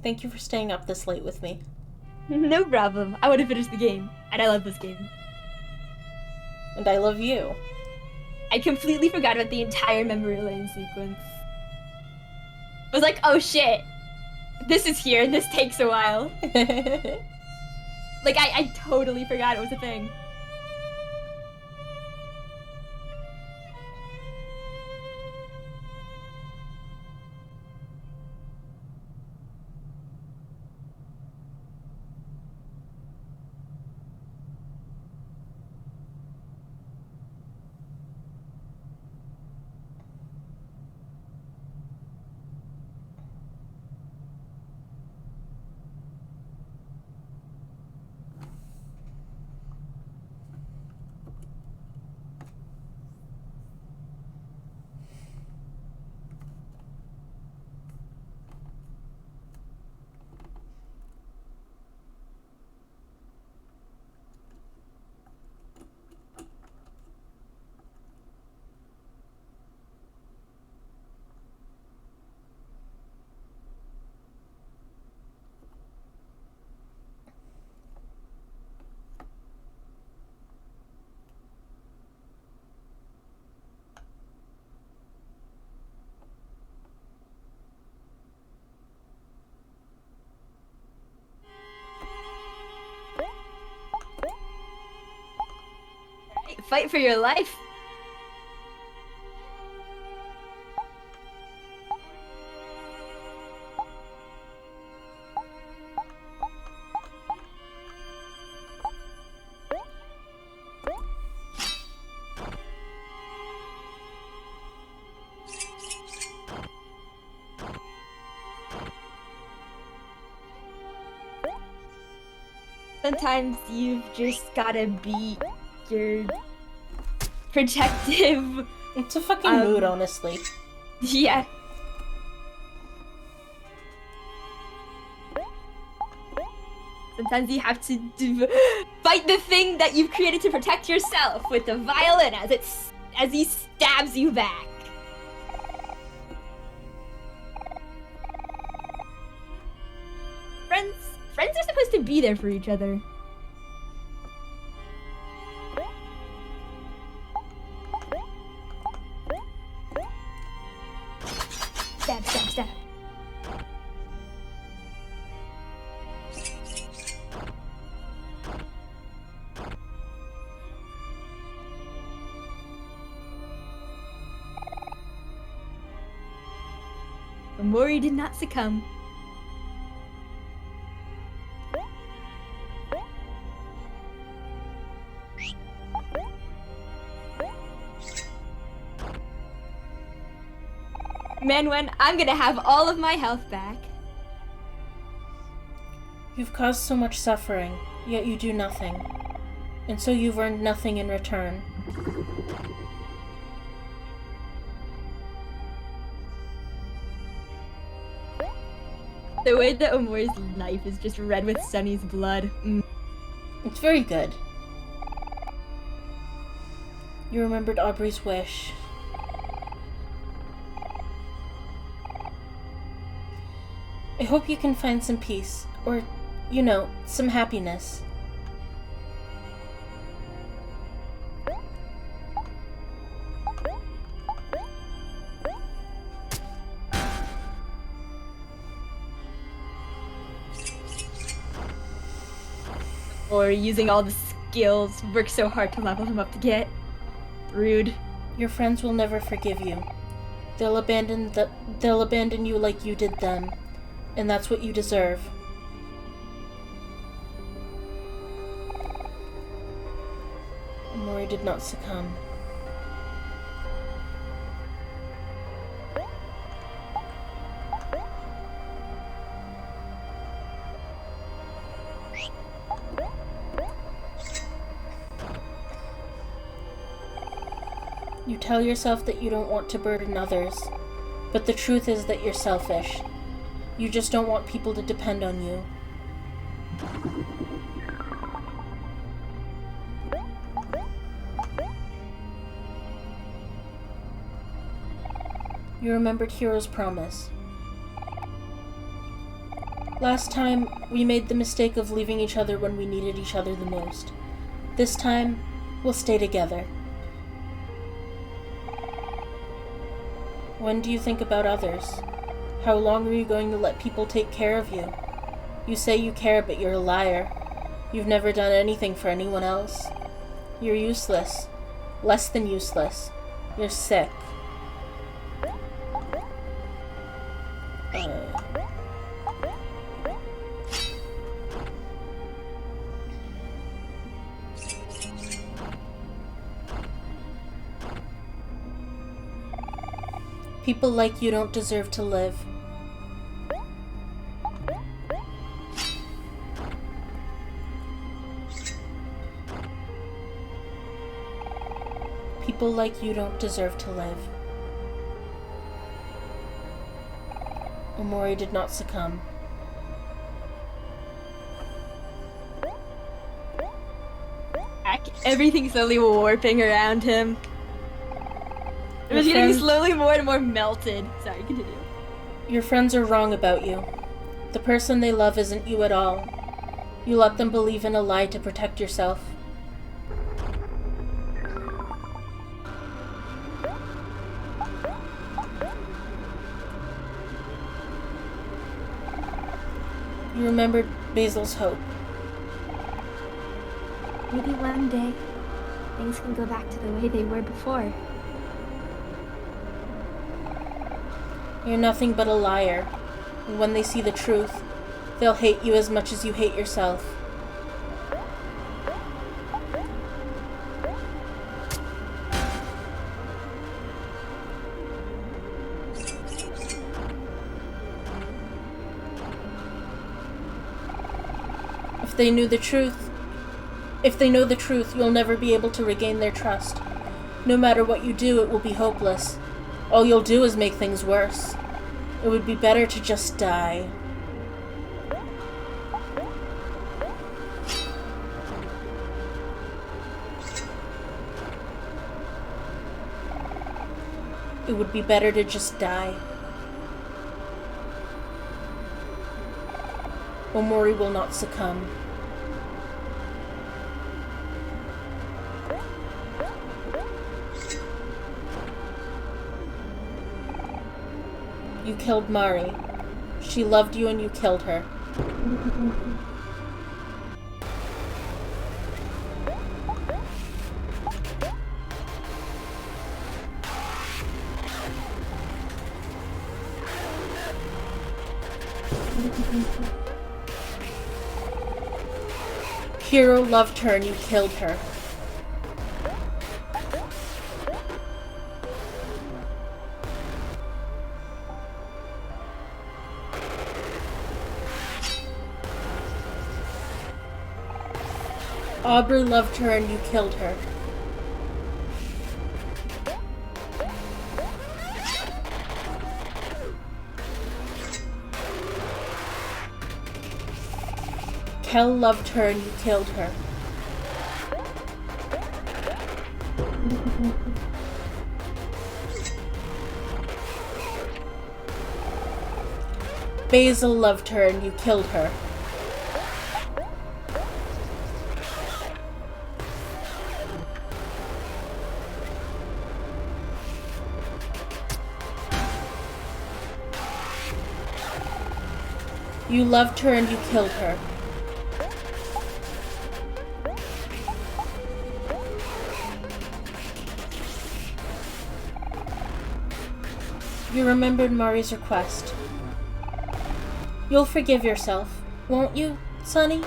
Thank you for staying up this late with me. No problem. I want to finish the game, and I love this game. And I love you. I completely forgot about the entire memory lane sequence. I was like, oh shit, this is here, this takes a while. Like, I totally forgot it was a thing. Fight for your life. Sometimes you've just gotta be your protective. It's a fucking mood, honestly. Yeah. Sometimes you have to fight the thing that you've created to protect yourself with the violin as he stabs you back. Friends are supposed to be there for each other. Stab, stab, stab. Omori did not succumb. Manwen, I'm gonna have all of my health back. You've caused so much suffering, yet you do nothing. And so you've earned nothing in return. The way that Omori's knife is just red with Sunny's blood. It's very good. You remembered Aubrey's wish. I hope you can find some peace, or, you know, some happiness. Or using all the skills, work so hard to level him up to get. Rude. Your friends will never forgive you. They'll abandon you like you did them. And that's what you deserve. Omori did not succumb. You tell yourself that you don't want to burden others, but the truth is that you're selfish. You just don't want people to depend on you. You remembered Hiro's promise. Last time, we made the mistake of leaving each other when we needed each other the most. This time, we'll stay together. When do you think about others? How long are you going to let people take care of you? You say you care, but you're a liar. You've never done anything for anyone else. You're useless. Less than useless. You're sick. People like you don't deserve to live. People like you don't deserve to live. Omori did not succumb. Everything slowly warping around him. It was getting slowly more and more melted. Sorry, continue. Your friends are wrong about you. The person they love isn't you at all. You let them believe in a lie to protect yourself. You remembered Basil's hope. Maybe one day, things can go back to the way they were before. You're nothing but a liar, and when they see the truth, they'll hate you as much as you hate yourself. If they know the truth, you'll never be able to regain their trust. No matter what you do, it will be hopeless. All you'll do is make things worse. It would be better to just die. It would be better to just die. Omori will not succumb. You killed Mari. She loved you and you killed her. Hiro loved her and you killed her. Aubrey loved her and you killed her. Kel loved her and you killed her. Basil loved her and you killed her. You loved her and you killed her. You remembered Mari's request. You'll forgive yourself, won't you, Sonny?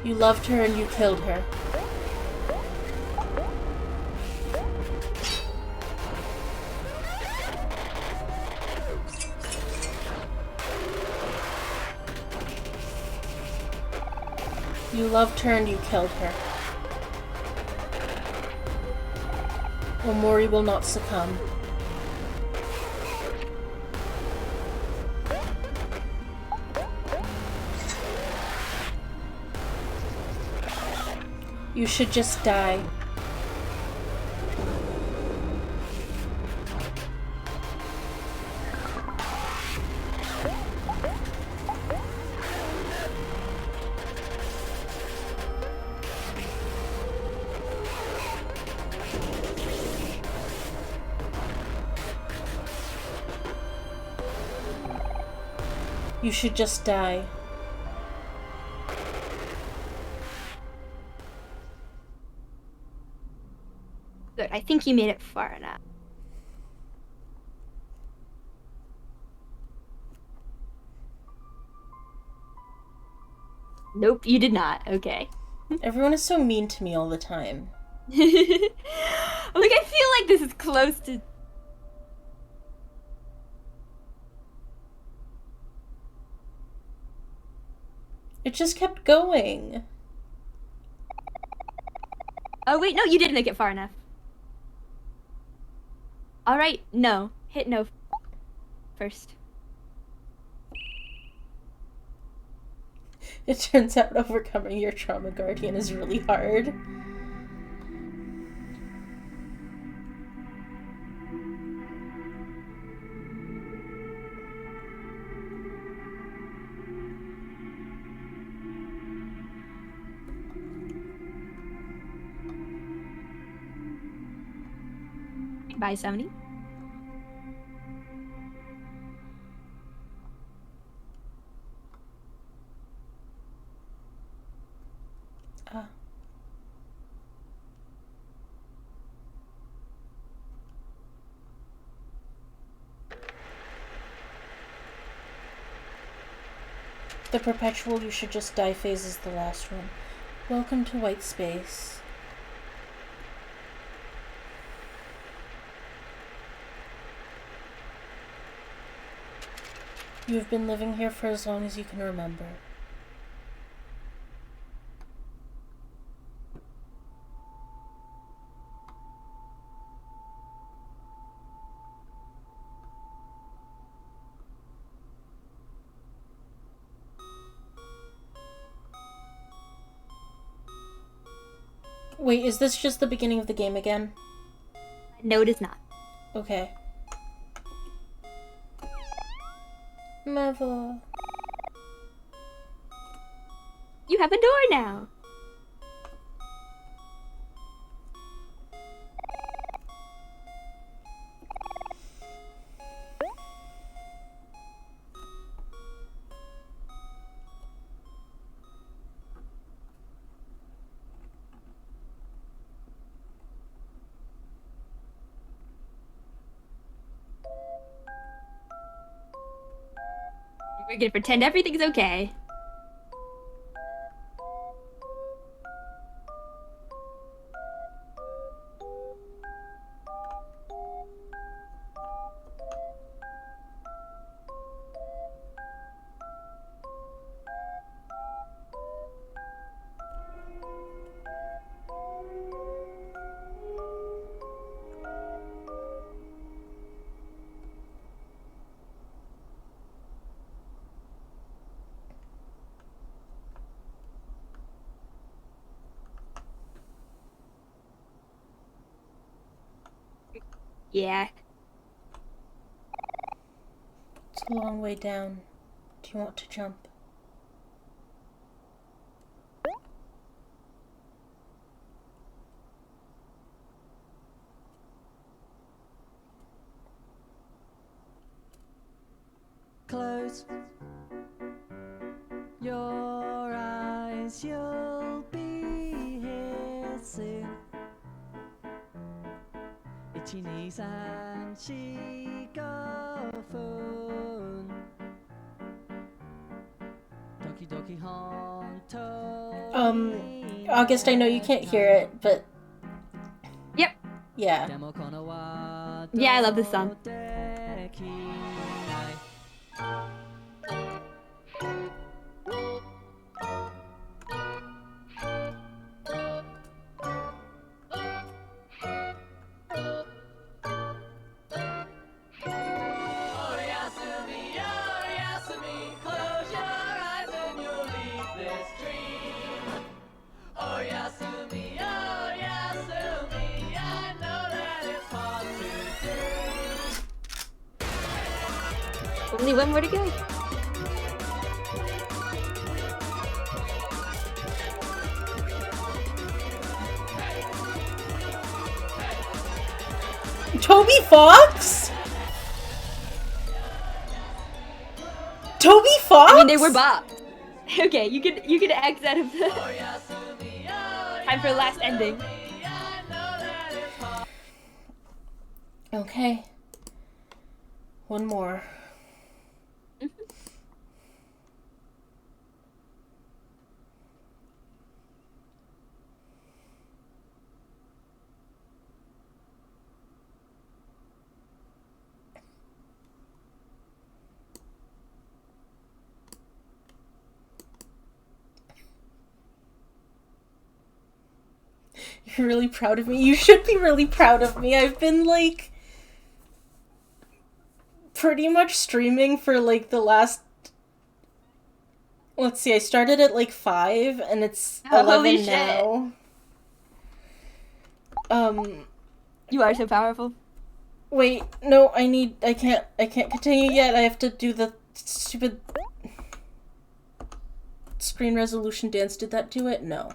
You loved her and you killed her. You loved her and you killed her. Omori will not succumb. You should just die. You should just die. Good, I think you made it far enough. Nope, you did not. Okay. Everyone is so mean to me all the time. Like, I feel like this is close to... It just kept going. Oh, wait, no, you didn't make it far enough. Alright, no. Hit no first. It turns out overcoming your trauma guardian is really hard. Bye, Sony. The perpetual you should just die phase is the last one. Welcome to white space. You have been living here for as long as you can remember. Wait, is this just the beginning of the game again? No, it is not. Okay. Mother. You have a door now. We're gonna pretend everything's okay. Yeah. It's a long way down. Do you want to jump? Close your eyes, you'll be here soon. 1、2、3、4、5分時々本当に August, I know you can't hear it, but... Yep. Yeah. Yeah, I love this song. Only one more to go. Toby Fox? Toby Fox? I mean, they were Bob. Okay, you can X out of the... Time for the last ending. Okay. One more. You're really proud of me. You should be really proud of me. I've been, like, pretty much streaming for, like, the last... Let's see, I started at, like, 5, and it's 11 now. You are so powerful. Wait, no, I can't continue yet. I have to do the stupid screen resolution dance. Did that do it? No.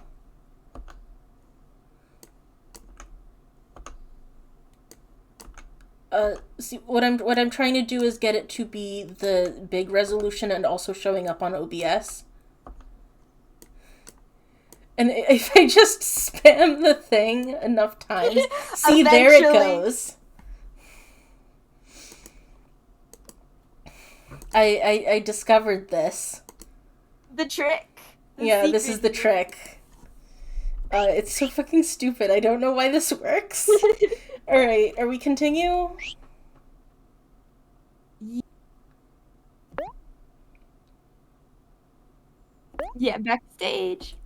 See, what I'm trying to do is get it to be the big resolution and also showing up on OBS. And if I just spam the thing enough times, see, there it goes. I discovered this. The trick. Yeah, this is the trick. It's so fucking stupid. I don't know why this works. Alright, are we continue? Yeah, backstage.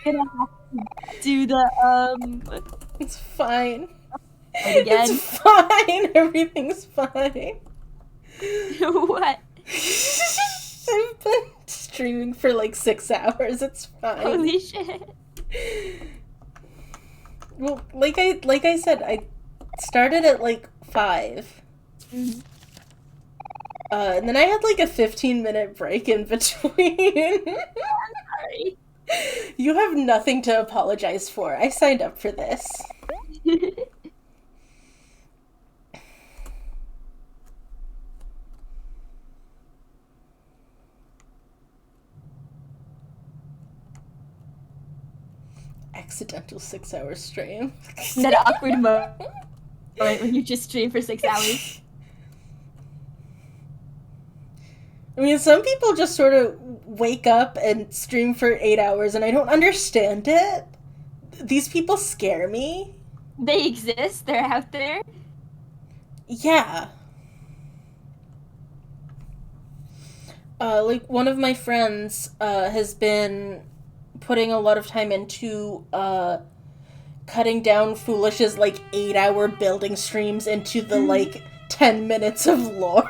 Gonna have to do the It's fine. Again. It's fine. Everything's fine. What? I've been streaming for like 6 hours. It's fine. Holy shit. Well, like I said, I started at like 5. Mm-hmm. And then I had like a 15-minute break in between. Sorry. You have nothing to apologize for. I signed up for this. Accidental 6-hour stream. That awkward moment when you just stream for 6 hours. I mean, some people just sort of wake up and stream for 8 hours, and I don't understand it. These people scare me. They exist. They're out there. Yeah. Like, one of my friends has been putting a lot of time into cutting down Foolish's, like, 8-hour building streams into the, like, 10 minutes of lore.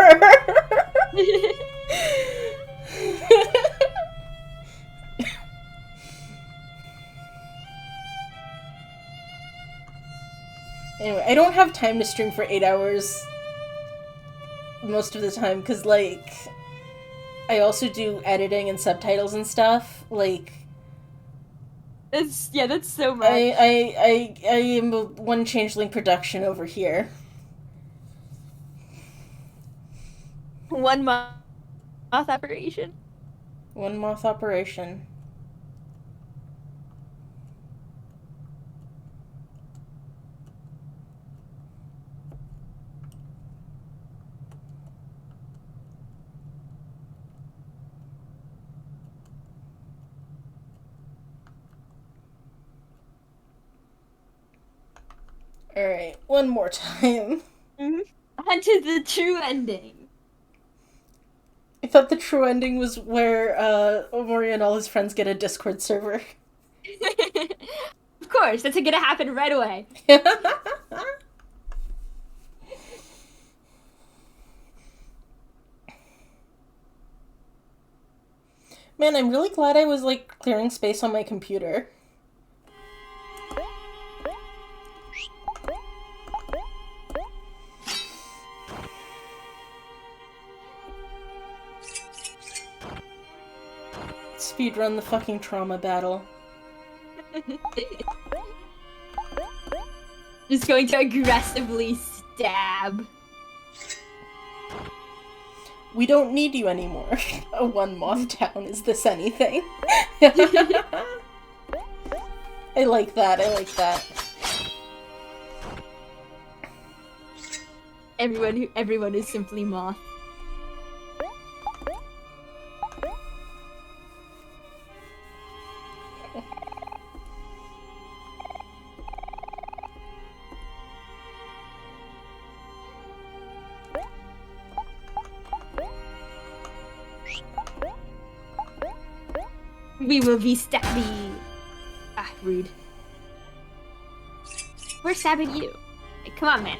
Anyway, I don't have time to stream for 8 hours most of the time, because, like, I also do editing and subtitles and stuff. Like, that's so much. I am a one changeling production over here. One moth operation. One moth operation. Alright, one more time. Mm-hmm. On to the true ending. I thought the true ending was where Omori and all his friends get a Discord server. Of course, that's gonna happen right away. Man, I'm really glad I was, like, clearing space on my computer. Speedrun the fucking trauma battle. Just going to aggressively stab. We don't need you anymore. A one moth down. Is this anything? I like that. I like that. Everyone is simply moth. We will be stabby. Ah, rude. We're stabbing you. Hey, come on, man.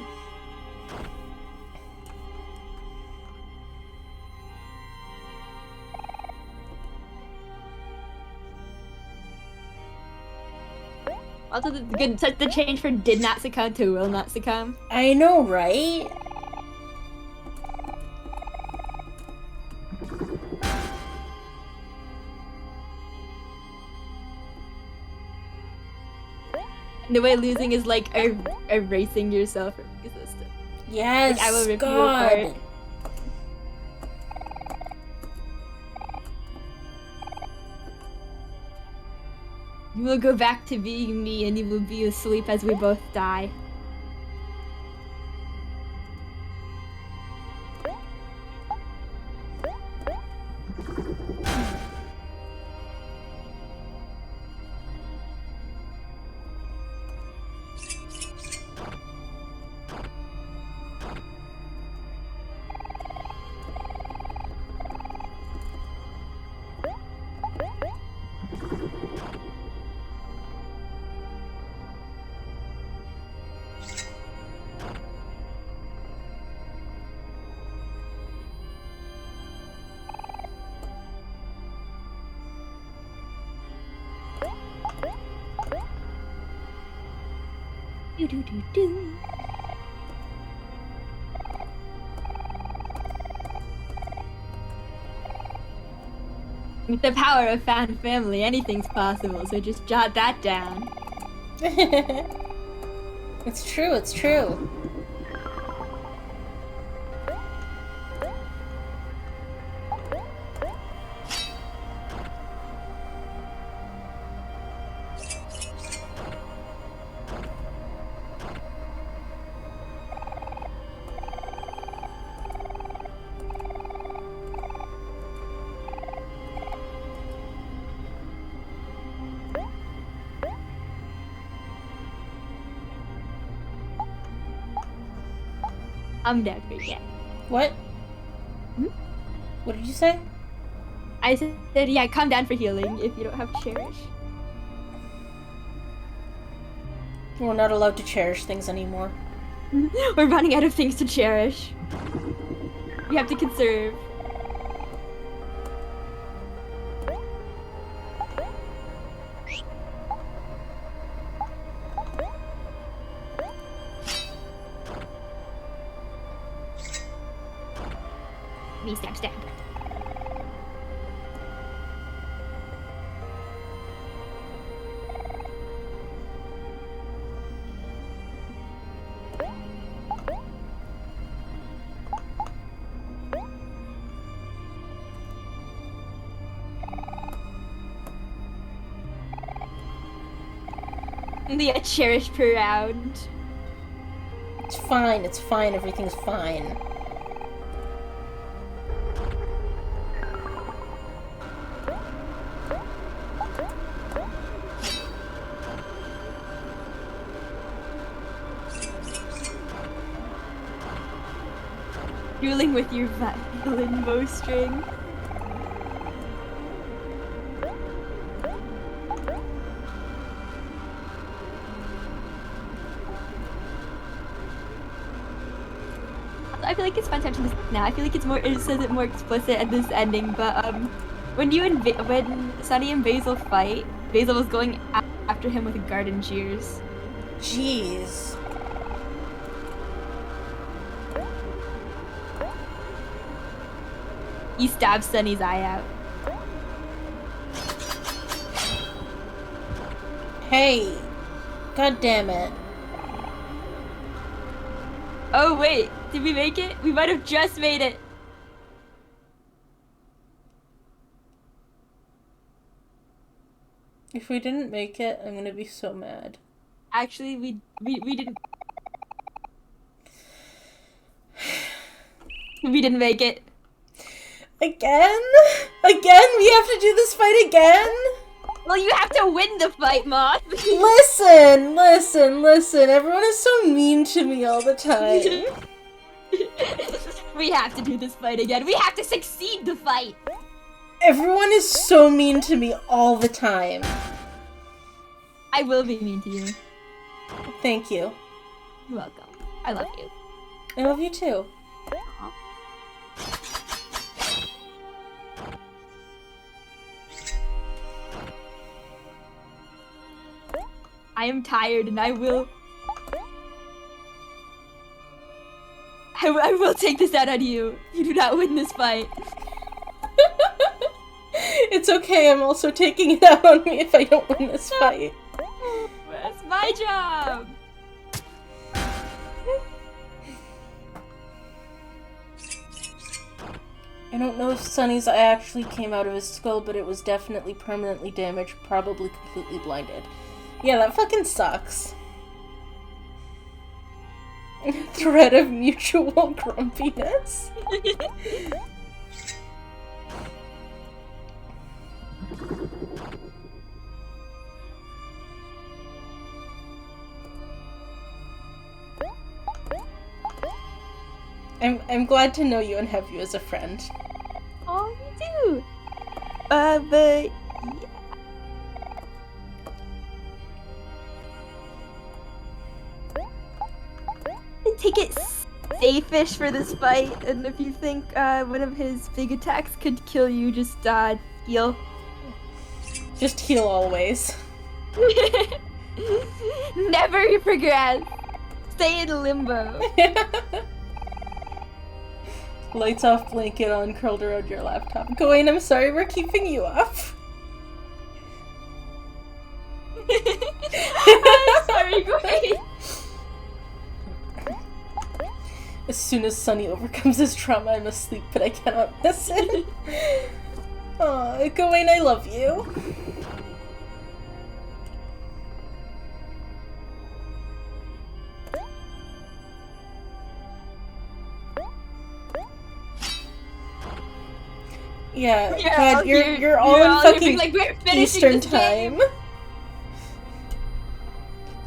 Also, the change for did not succumb to will not succumb. I know, right? The way losing is like erasing yourself from existence. Yes, like, I will rip God. you apart. You will go back to being me and you will be asleep as we both die. Do. With the power of found family, anything's possible, so just jot that down. It's true, it's true. I'm down for yeah. What? Hmm? What did you say? I said, yeah, come down for healing if you don't have Cherish. We're not allowed to cherish things anymore. We're running out of things to cherish. We have to conserve. Me stab stab. The cherish per round. It's fine, everything's fine. Dueling with your violin bowstring. I feel like it's fun touching this now. I feel like it says it more explicit at this ending, but when Sunny and Basil fight, Basil was going after him with garden shears. Jeez. He stabs Sunny's eye out. Hey. God damn it. Oh wait, did we make it? We might have just made it. If we didn't make it, I'm gonna be so mad. Actually, we didn't. We didn't make it. Again? Again? We have to do this fight again? Well, you have to win the fight, Moth. Listen! Everyone is so mean to me all the time. We have to do this fight again. We have to succeed the fight. Everyone is so mean to me all the time. I will be mean to you. Thank you. You're welcome. I love you. I love you too. Aw. I am tired and I will take this out on you. You do not win this fight. It's okay, I'm also taking it out on me if I don't win this fight. That's my job. I don't know if Sunny's eye actually came out of his skull, but it was definitely permanently damaged, probably completely blinded. Yeah, that fucking sucks. Threat of mutual grumpiness. I'm glad to know you and have you as a friend. Oh, me too. But yeah. Take it safe-ish for this fight, and if you think one of his big attacks could kill you, just heal. Just heal always. Never progress. Stay in limbo. Lights off, blanket on, curled around your laptop. Gawain, I'm sorry we're keeping you up. I'm sorry, Gawain. As soon as Sunny overcomes his trauma, I'm asleep, but I cannot listen. Aw, Gawain, I love you. Yeah, God, you're all in fucking like, Eastern time.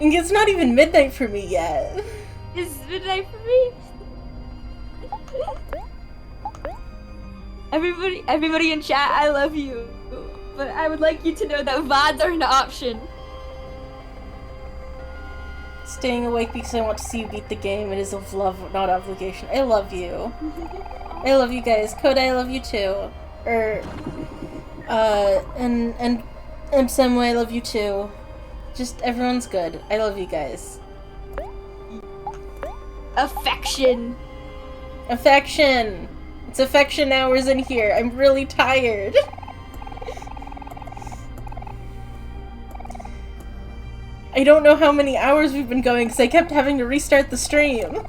And it's not even midnight for me yet. It's midnight for me. Everybody in chat, I love you. But I would like you to know that VODs are an option. Staying awake because I want to see you beat the game. It is of love, not obligation. I love you. I love you guys. Koda, I love you too. And Semway, I love you too. Just everyone's good. I love you guys. Affection. Affection. It's affection hours in here. I'm really tired. I don't know how many hours we've been going because I kept having to restart the stream.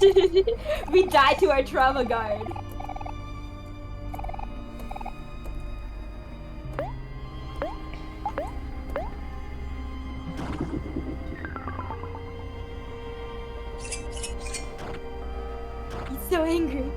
We died to our trauma guard. He's so angry.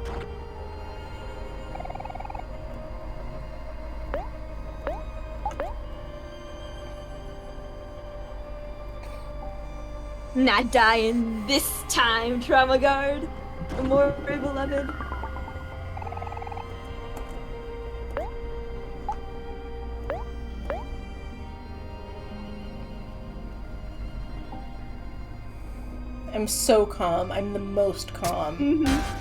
Not dying this time, trauma guard. Omori beloved. I'm so calm. I'm the most calm. Mm-hmm.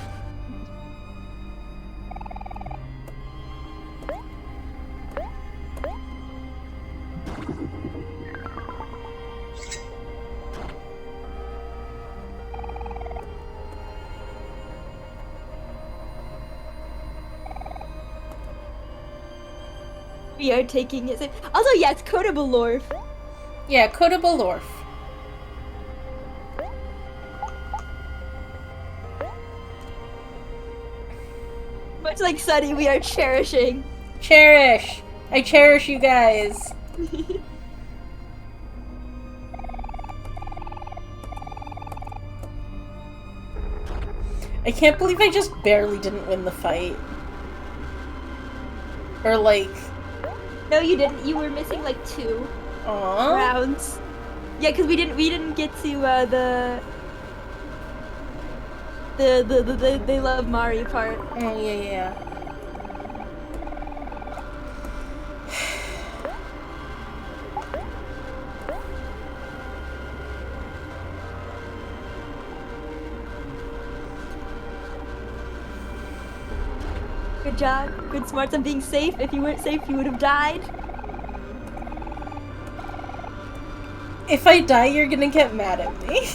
We are taking it. Also, yeah, it's Coda Balorf. Yeah, Coda Balorf. Much like Sunny, we are cherishing. Cherish! I cherish you guys. I can't believe I just barely didn't win the fight. Or like... No, you didn't. You were missing like 2 rounds. Yeah, because we didn't get to the they love Mari part. Oh yeah. Good job. Good smarts on being safe. If you weren't safe, you would have died. If I die, you're gonna get mad at me.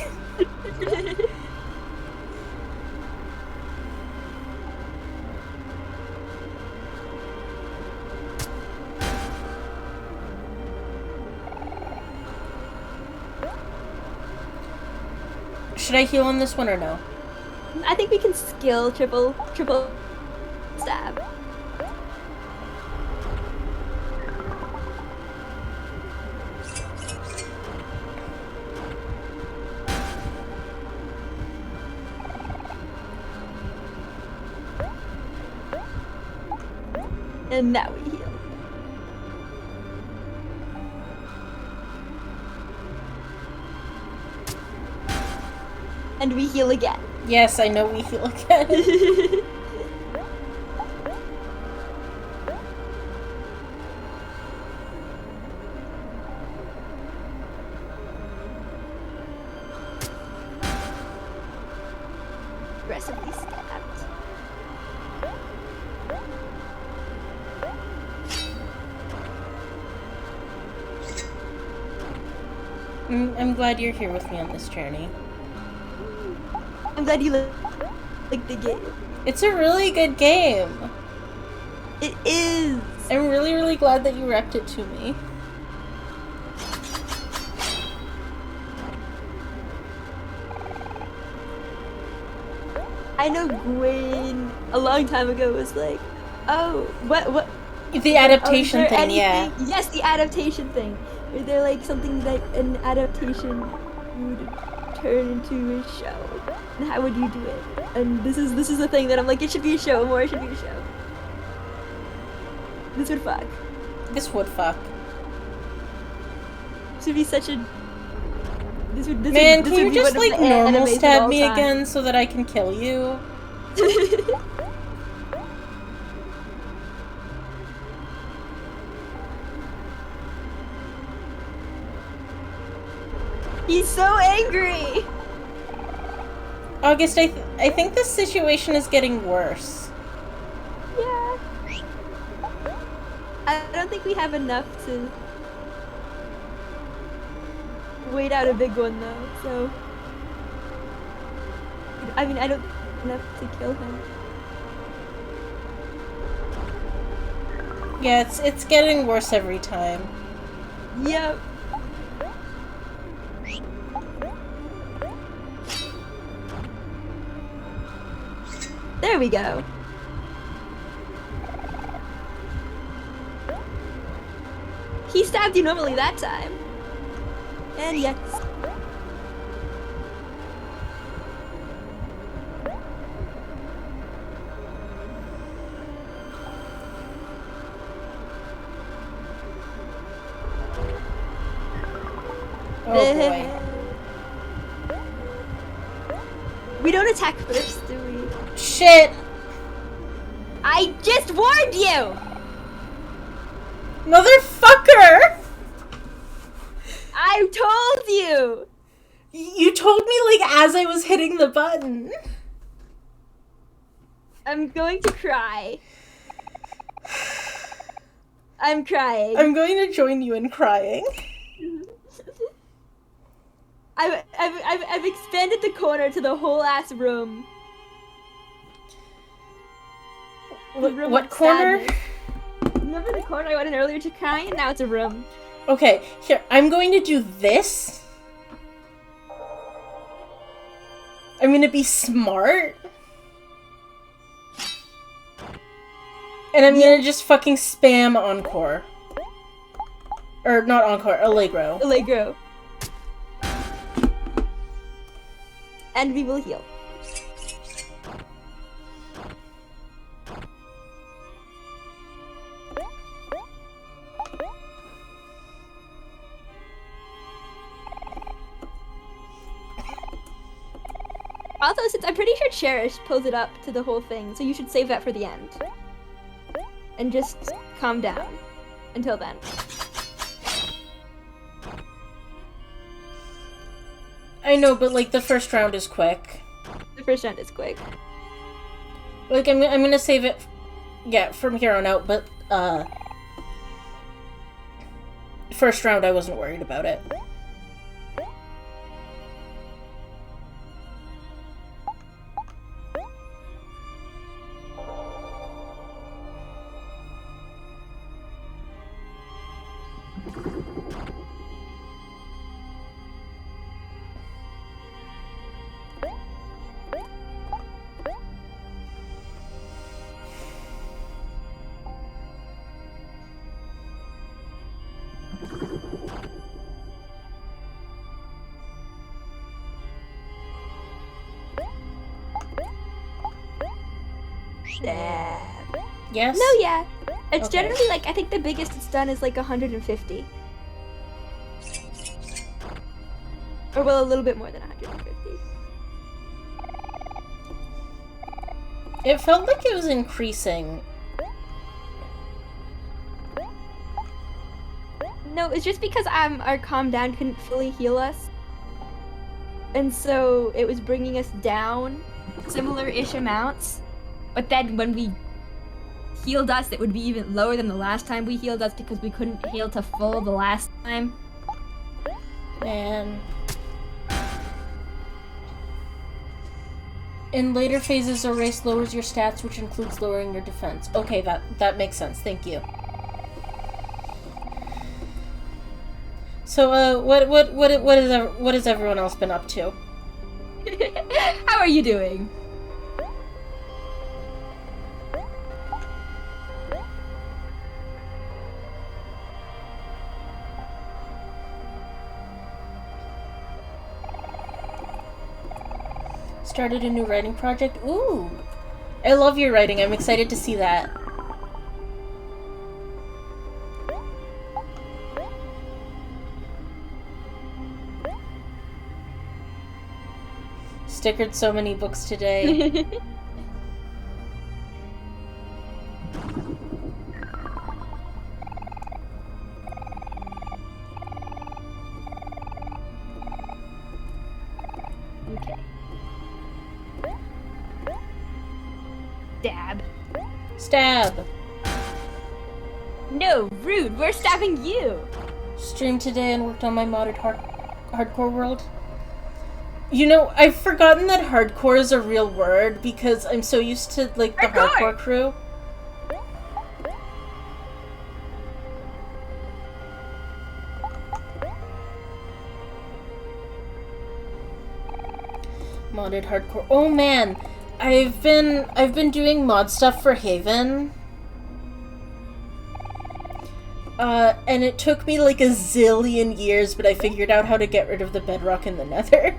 Should I heal on this one or no? I think we can skill triple stab. And now we heal. And we heal again. Yes, I know we heal again. Aggressively stabbed. I'm glad you're here with me on this journey. I'm glad you like the game. It's a really good game. It is. I'm really, really glad that you wrecked it to me. I know Gwen a long time ago was like, oh, what? The adaptation thing, anything? yeah. Yes, the adaptation thing. Is there like something that an adaptation would turn into a show? And how would you do it? And this is the thing that I'm like, it should be a show, more it should be a show. This would fuck. This would fuck. This would be such a... Man, can you just like normal stab me again so that I can kill you? He's so angry! August, I think this situation is getting worse. Yeah. I don't think we have enough to wait out a big one though, so... I mean, I don't have enough to kill him. Yeah, it's getting worse every time. Yep. There we go. He stabbed you normally that time. And yes. Oh boy. We don't attack first, do we? Shit! I just warned you! Motherfucker! I told you! You told me like as I was hitting the button. I'm going to cry. I'm crying. I'm going to join you in crying. I've expanded the corner to the whole ass room. What corner? Sadness. Remember the corner I went in earlier to cry, and now it's a room. Okay, here, I'm going to do this. I'm gonna be smart. And I'm gonna just fucking spam Encore. Or, not Encore, Allegro. Allegro. And we will heal. Also, since I'm pretty sure Cherish pulls it up to the whole thing, so you should save that for the end. And just calm down until then. I know, but like the first round is quick. The first round is quick. Like I'm gonna save it, yeah, from here on out. But first round I wasn't worried about it. Yes? No, yeah. It's Okay. generally like, I think the biggest it's done is like 150. Or well, a little bit more than 150. It felt like it was increasing. No, it's just because our calm down couldn't fully heal us. And so it was bringing us down similar-ish amounts. But then when we healed us, it would be even lower than the last time we healed us because we couldn't heal to full the last time. Man. In later phases, a race lowers your stats, which includes lowering your defense. Okay, that makes sense. Thank you. So, what has everyone else been up to? How are you doing? Started a new writing project? Ooh! I love your writing. I'm excited to see that. Stickered so many books today. Okay. Stab. Stab! No, rude. We're stabbing you. Streamed today and worked on my modded hardcore world. You know, I've forgotten that hardcore is a real word because I'm so used to, like, the hardcore crew. Modded hardcore. Oh man, I've been doing mod stuff for Haven. And it took me like a zillion years, but I figured out how to get rid of the bedrock in the nether.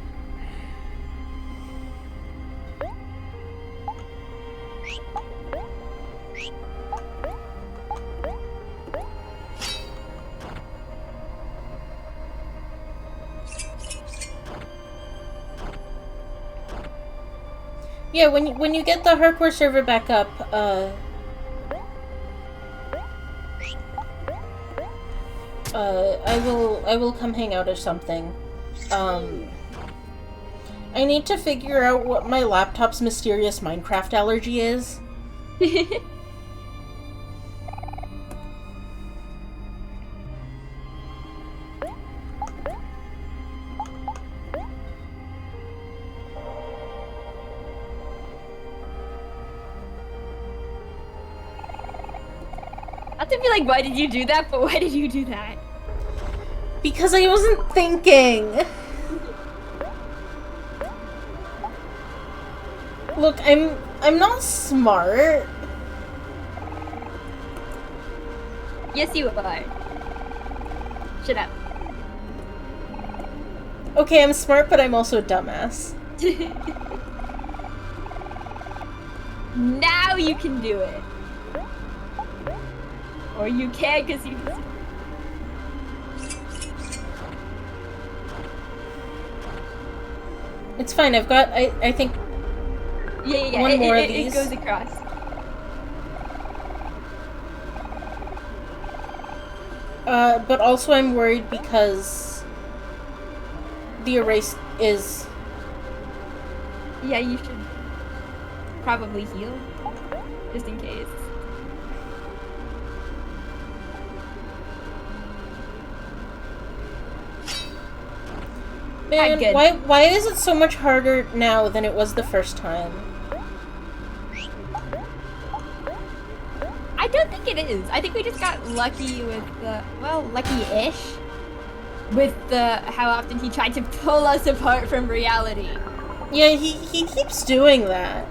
Yeah, when you get the hardcore server back up, I will come hang out or something. I need to figure out what my laptop's mysterious Minecraft allergy is. Not to be like, why did you do that? But why did you do that? Because I wasn't thinking. Look, I'm not smart. Yes, you are. Shut up. Okay, I'm smart, but I'm also a dumbass. Now you can do it. Or you can't because you... It's fine, I've got, I think... Yeah. One more of these. It goes across. But also I'm worried because... the erase is... Yeah, you should probably heal. Just in case. Man, why is it so much harder now than it was the first time? I don't think it is. I think we just got lucky with the... well, lucky-ish. With the... how often he tried to pull us apart from reality. Yeah, he keeps doing that.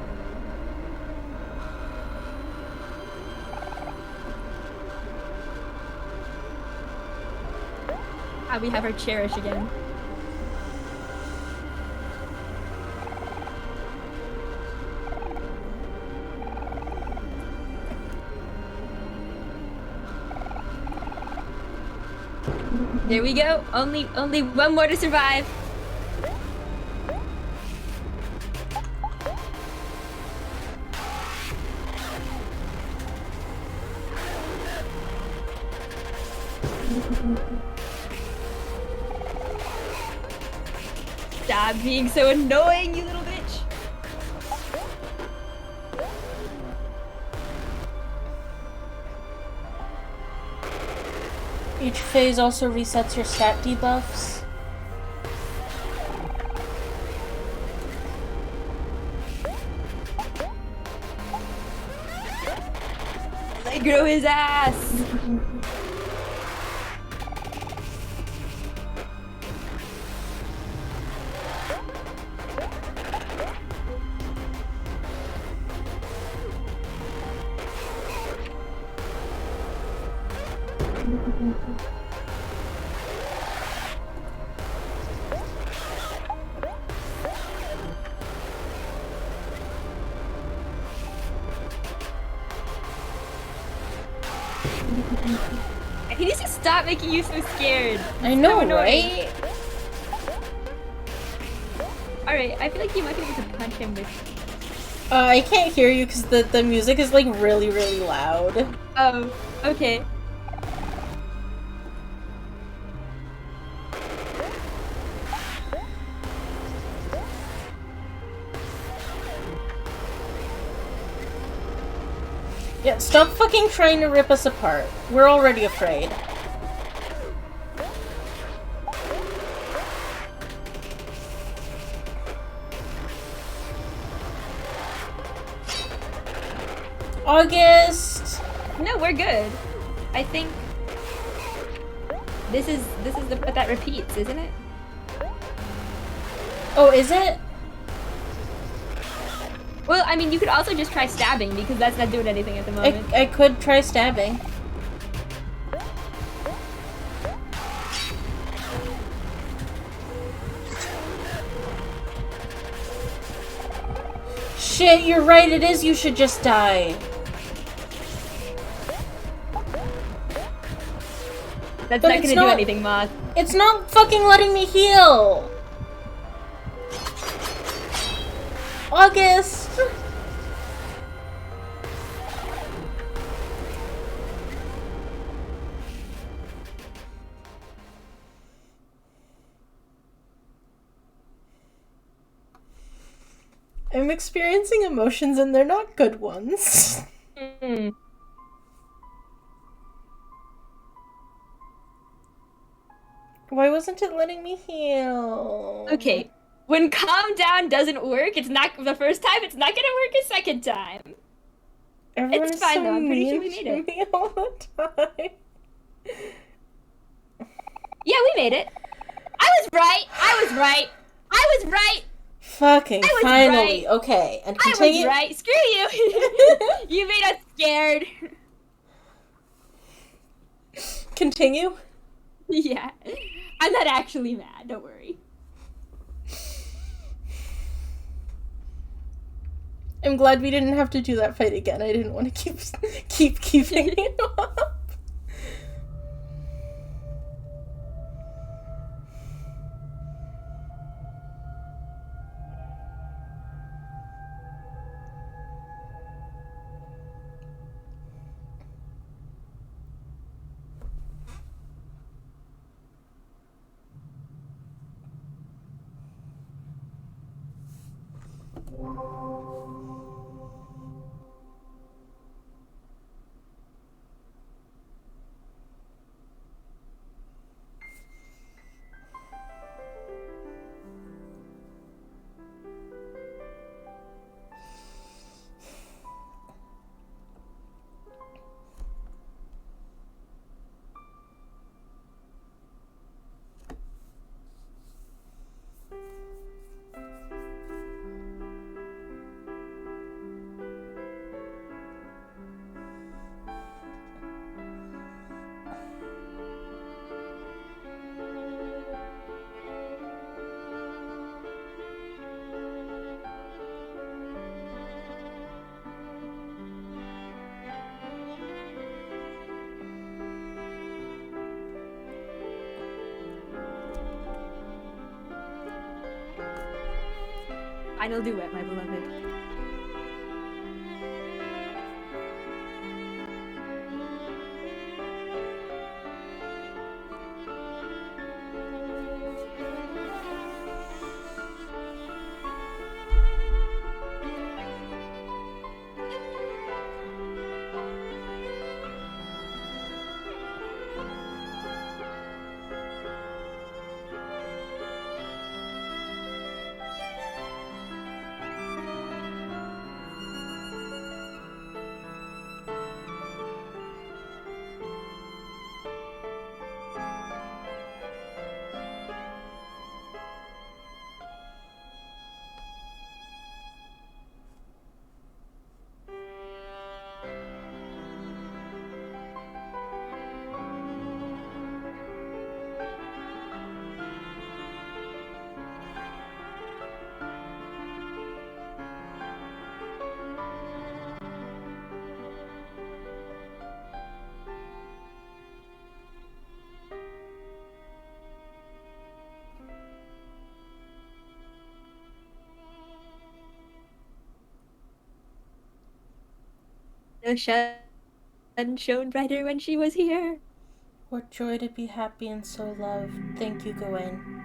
Ah, we have our cherish again. There we go. Only one more to survive. Stop being so annoying, you little bitch. Each phase also resets your stat debuffs. Allegro his ass! He needs to stop making you so scared. I know, right? Alright, I feel like you might be able to punch him with... I can't hear you because the music is like really, really loud. Oh, okay. Yeah, stop fucking trying to rip us apart. We're already afraid. August! No, we're good. I think this is the part that repeats, isn't it? Oh, is it? Well, I mean, you could also just try stabbing because that's not doing anything at the moment. I could try stabbing. Shit, you're right, it is you should just die. That's not gonna do anything, Moth. It's not fucking letting me heal! August! I'm experiencing emotions and they're not good ones. Mm. Why wasn't it letting me heal? Okay, when calm down doesn't work, it's not the first time, it's not gonna work a second time. Everyone It's fine so though, I'm pretty sure we mean made to it. me all the time. Yeah, we made it. I was right! I was right! I was right! Fucking I was finally. right. Okay, and I continue. was right! Screw you! You made us scared! Continue? Yeah. I'm not actually mad, don't worry. I'm glad we didn't have to do that fight again. I didn't want to keep keeping you up. Final duet, my beloved. The sun shone brighter when she was here. What joy to be happy and so loved. Thank you, Gawain.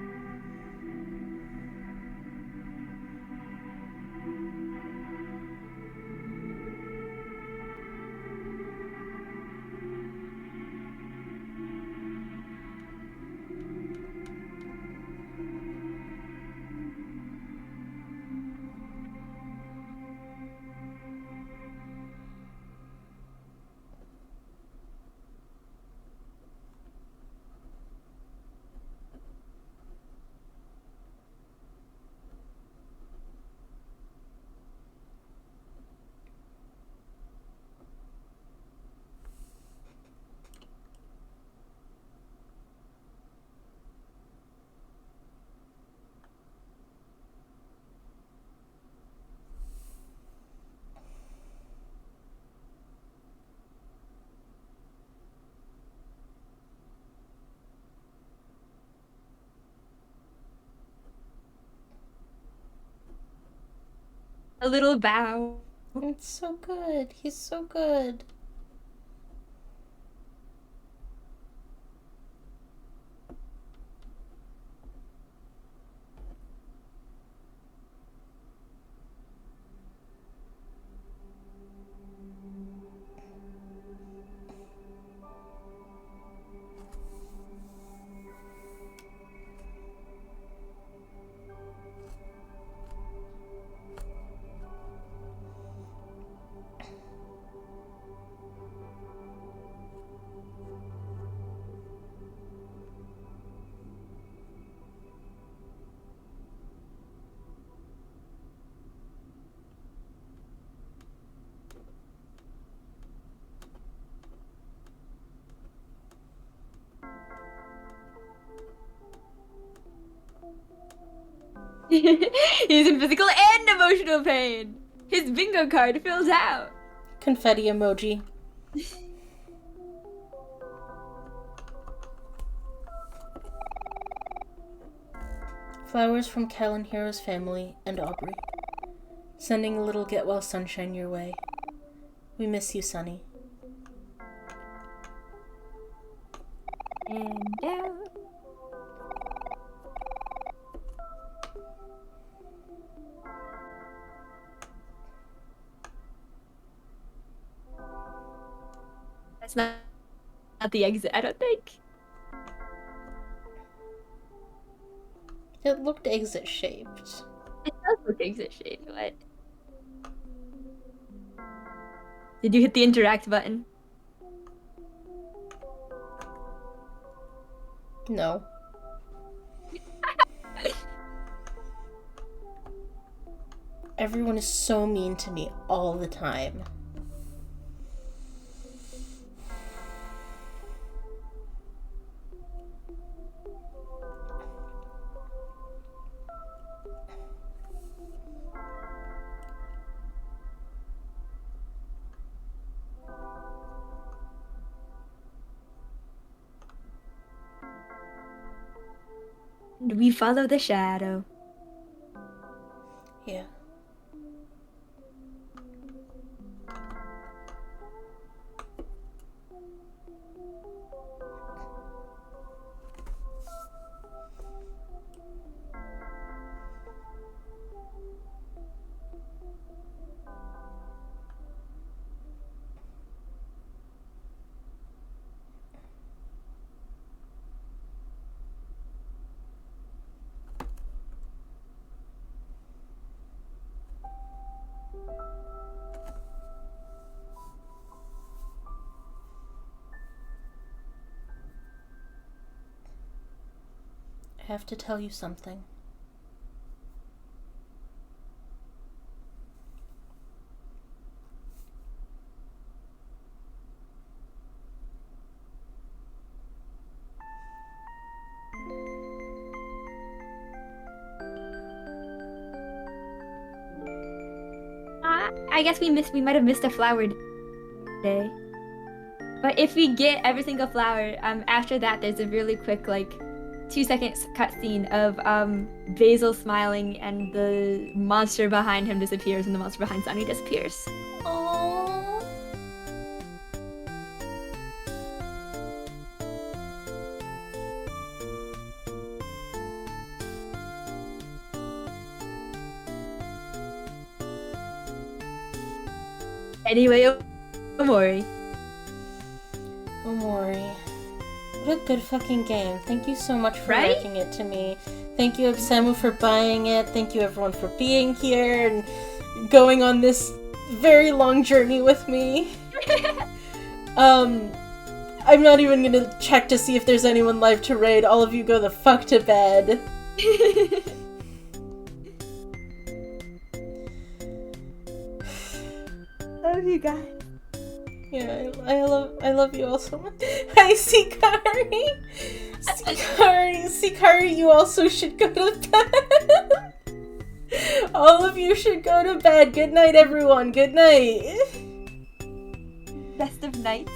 A little bow. It's so good. He's so good. He's in physical and emotional pain. His bingo card fills out. Confetti emoji. Flowers from Kel and Hero's family and Aubrey. Sending a little get well sunshine your way. We miss you, Sunny. And down. That's not the exit, I don't think. It looked exit shaped. It does look exit shaped, but... Did you hit the interact button? No. Everyone is so mean to me all the time. We follow the shadow. Yeah. I have to tell you something. I guess we might have missed a flower day. But if we get every single flower, after that there's a really quick, like, 2-second cutscene of Basil smiling and the monster behind him disappears and the monster behind Sunny disappears. Oh. Anyway, Omori. Omori. What a good fucking game. Thank you so much for Right? making it to me. Thank you, Osamu, for buying it. Thank you, everyone, for being here and going on this very long journey with me. I'm not even gonna check to see if there's anyone live to raid. All of you go the fuck to bed. Love you guys. Yeah, I love you all so much. Hi, Sikari! Sikari, you also should go to bed. All of you should go to bed. Good night, everyone. Good night. Best of nights.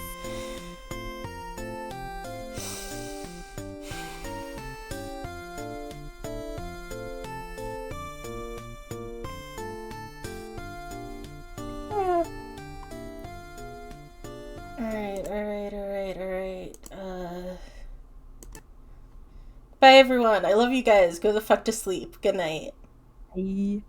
Alright. Bye, everyone. I love you guys. Go the fuck to sleep. Good night. Bye.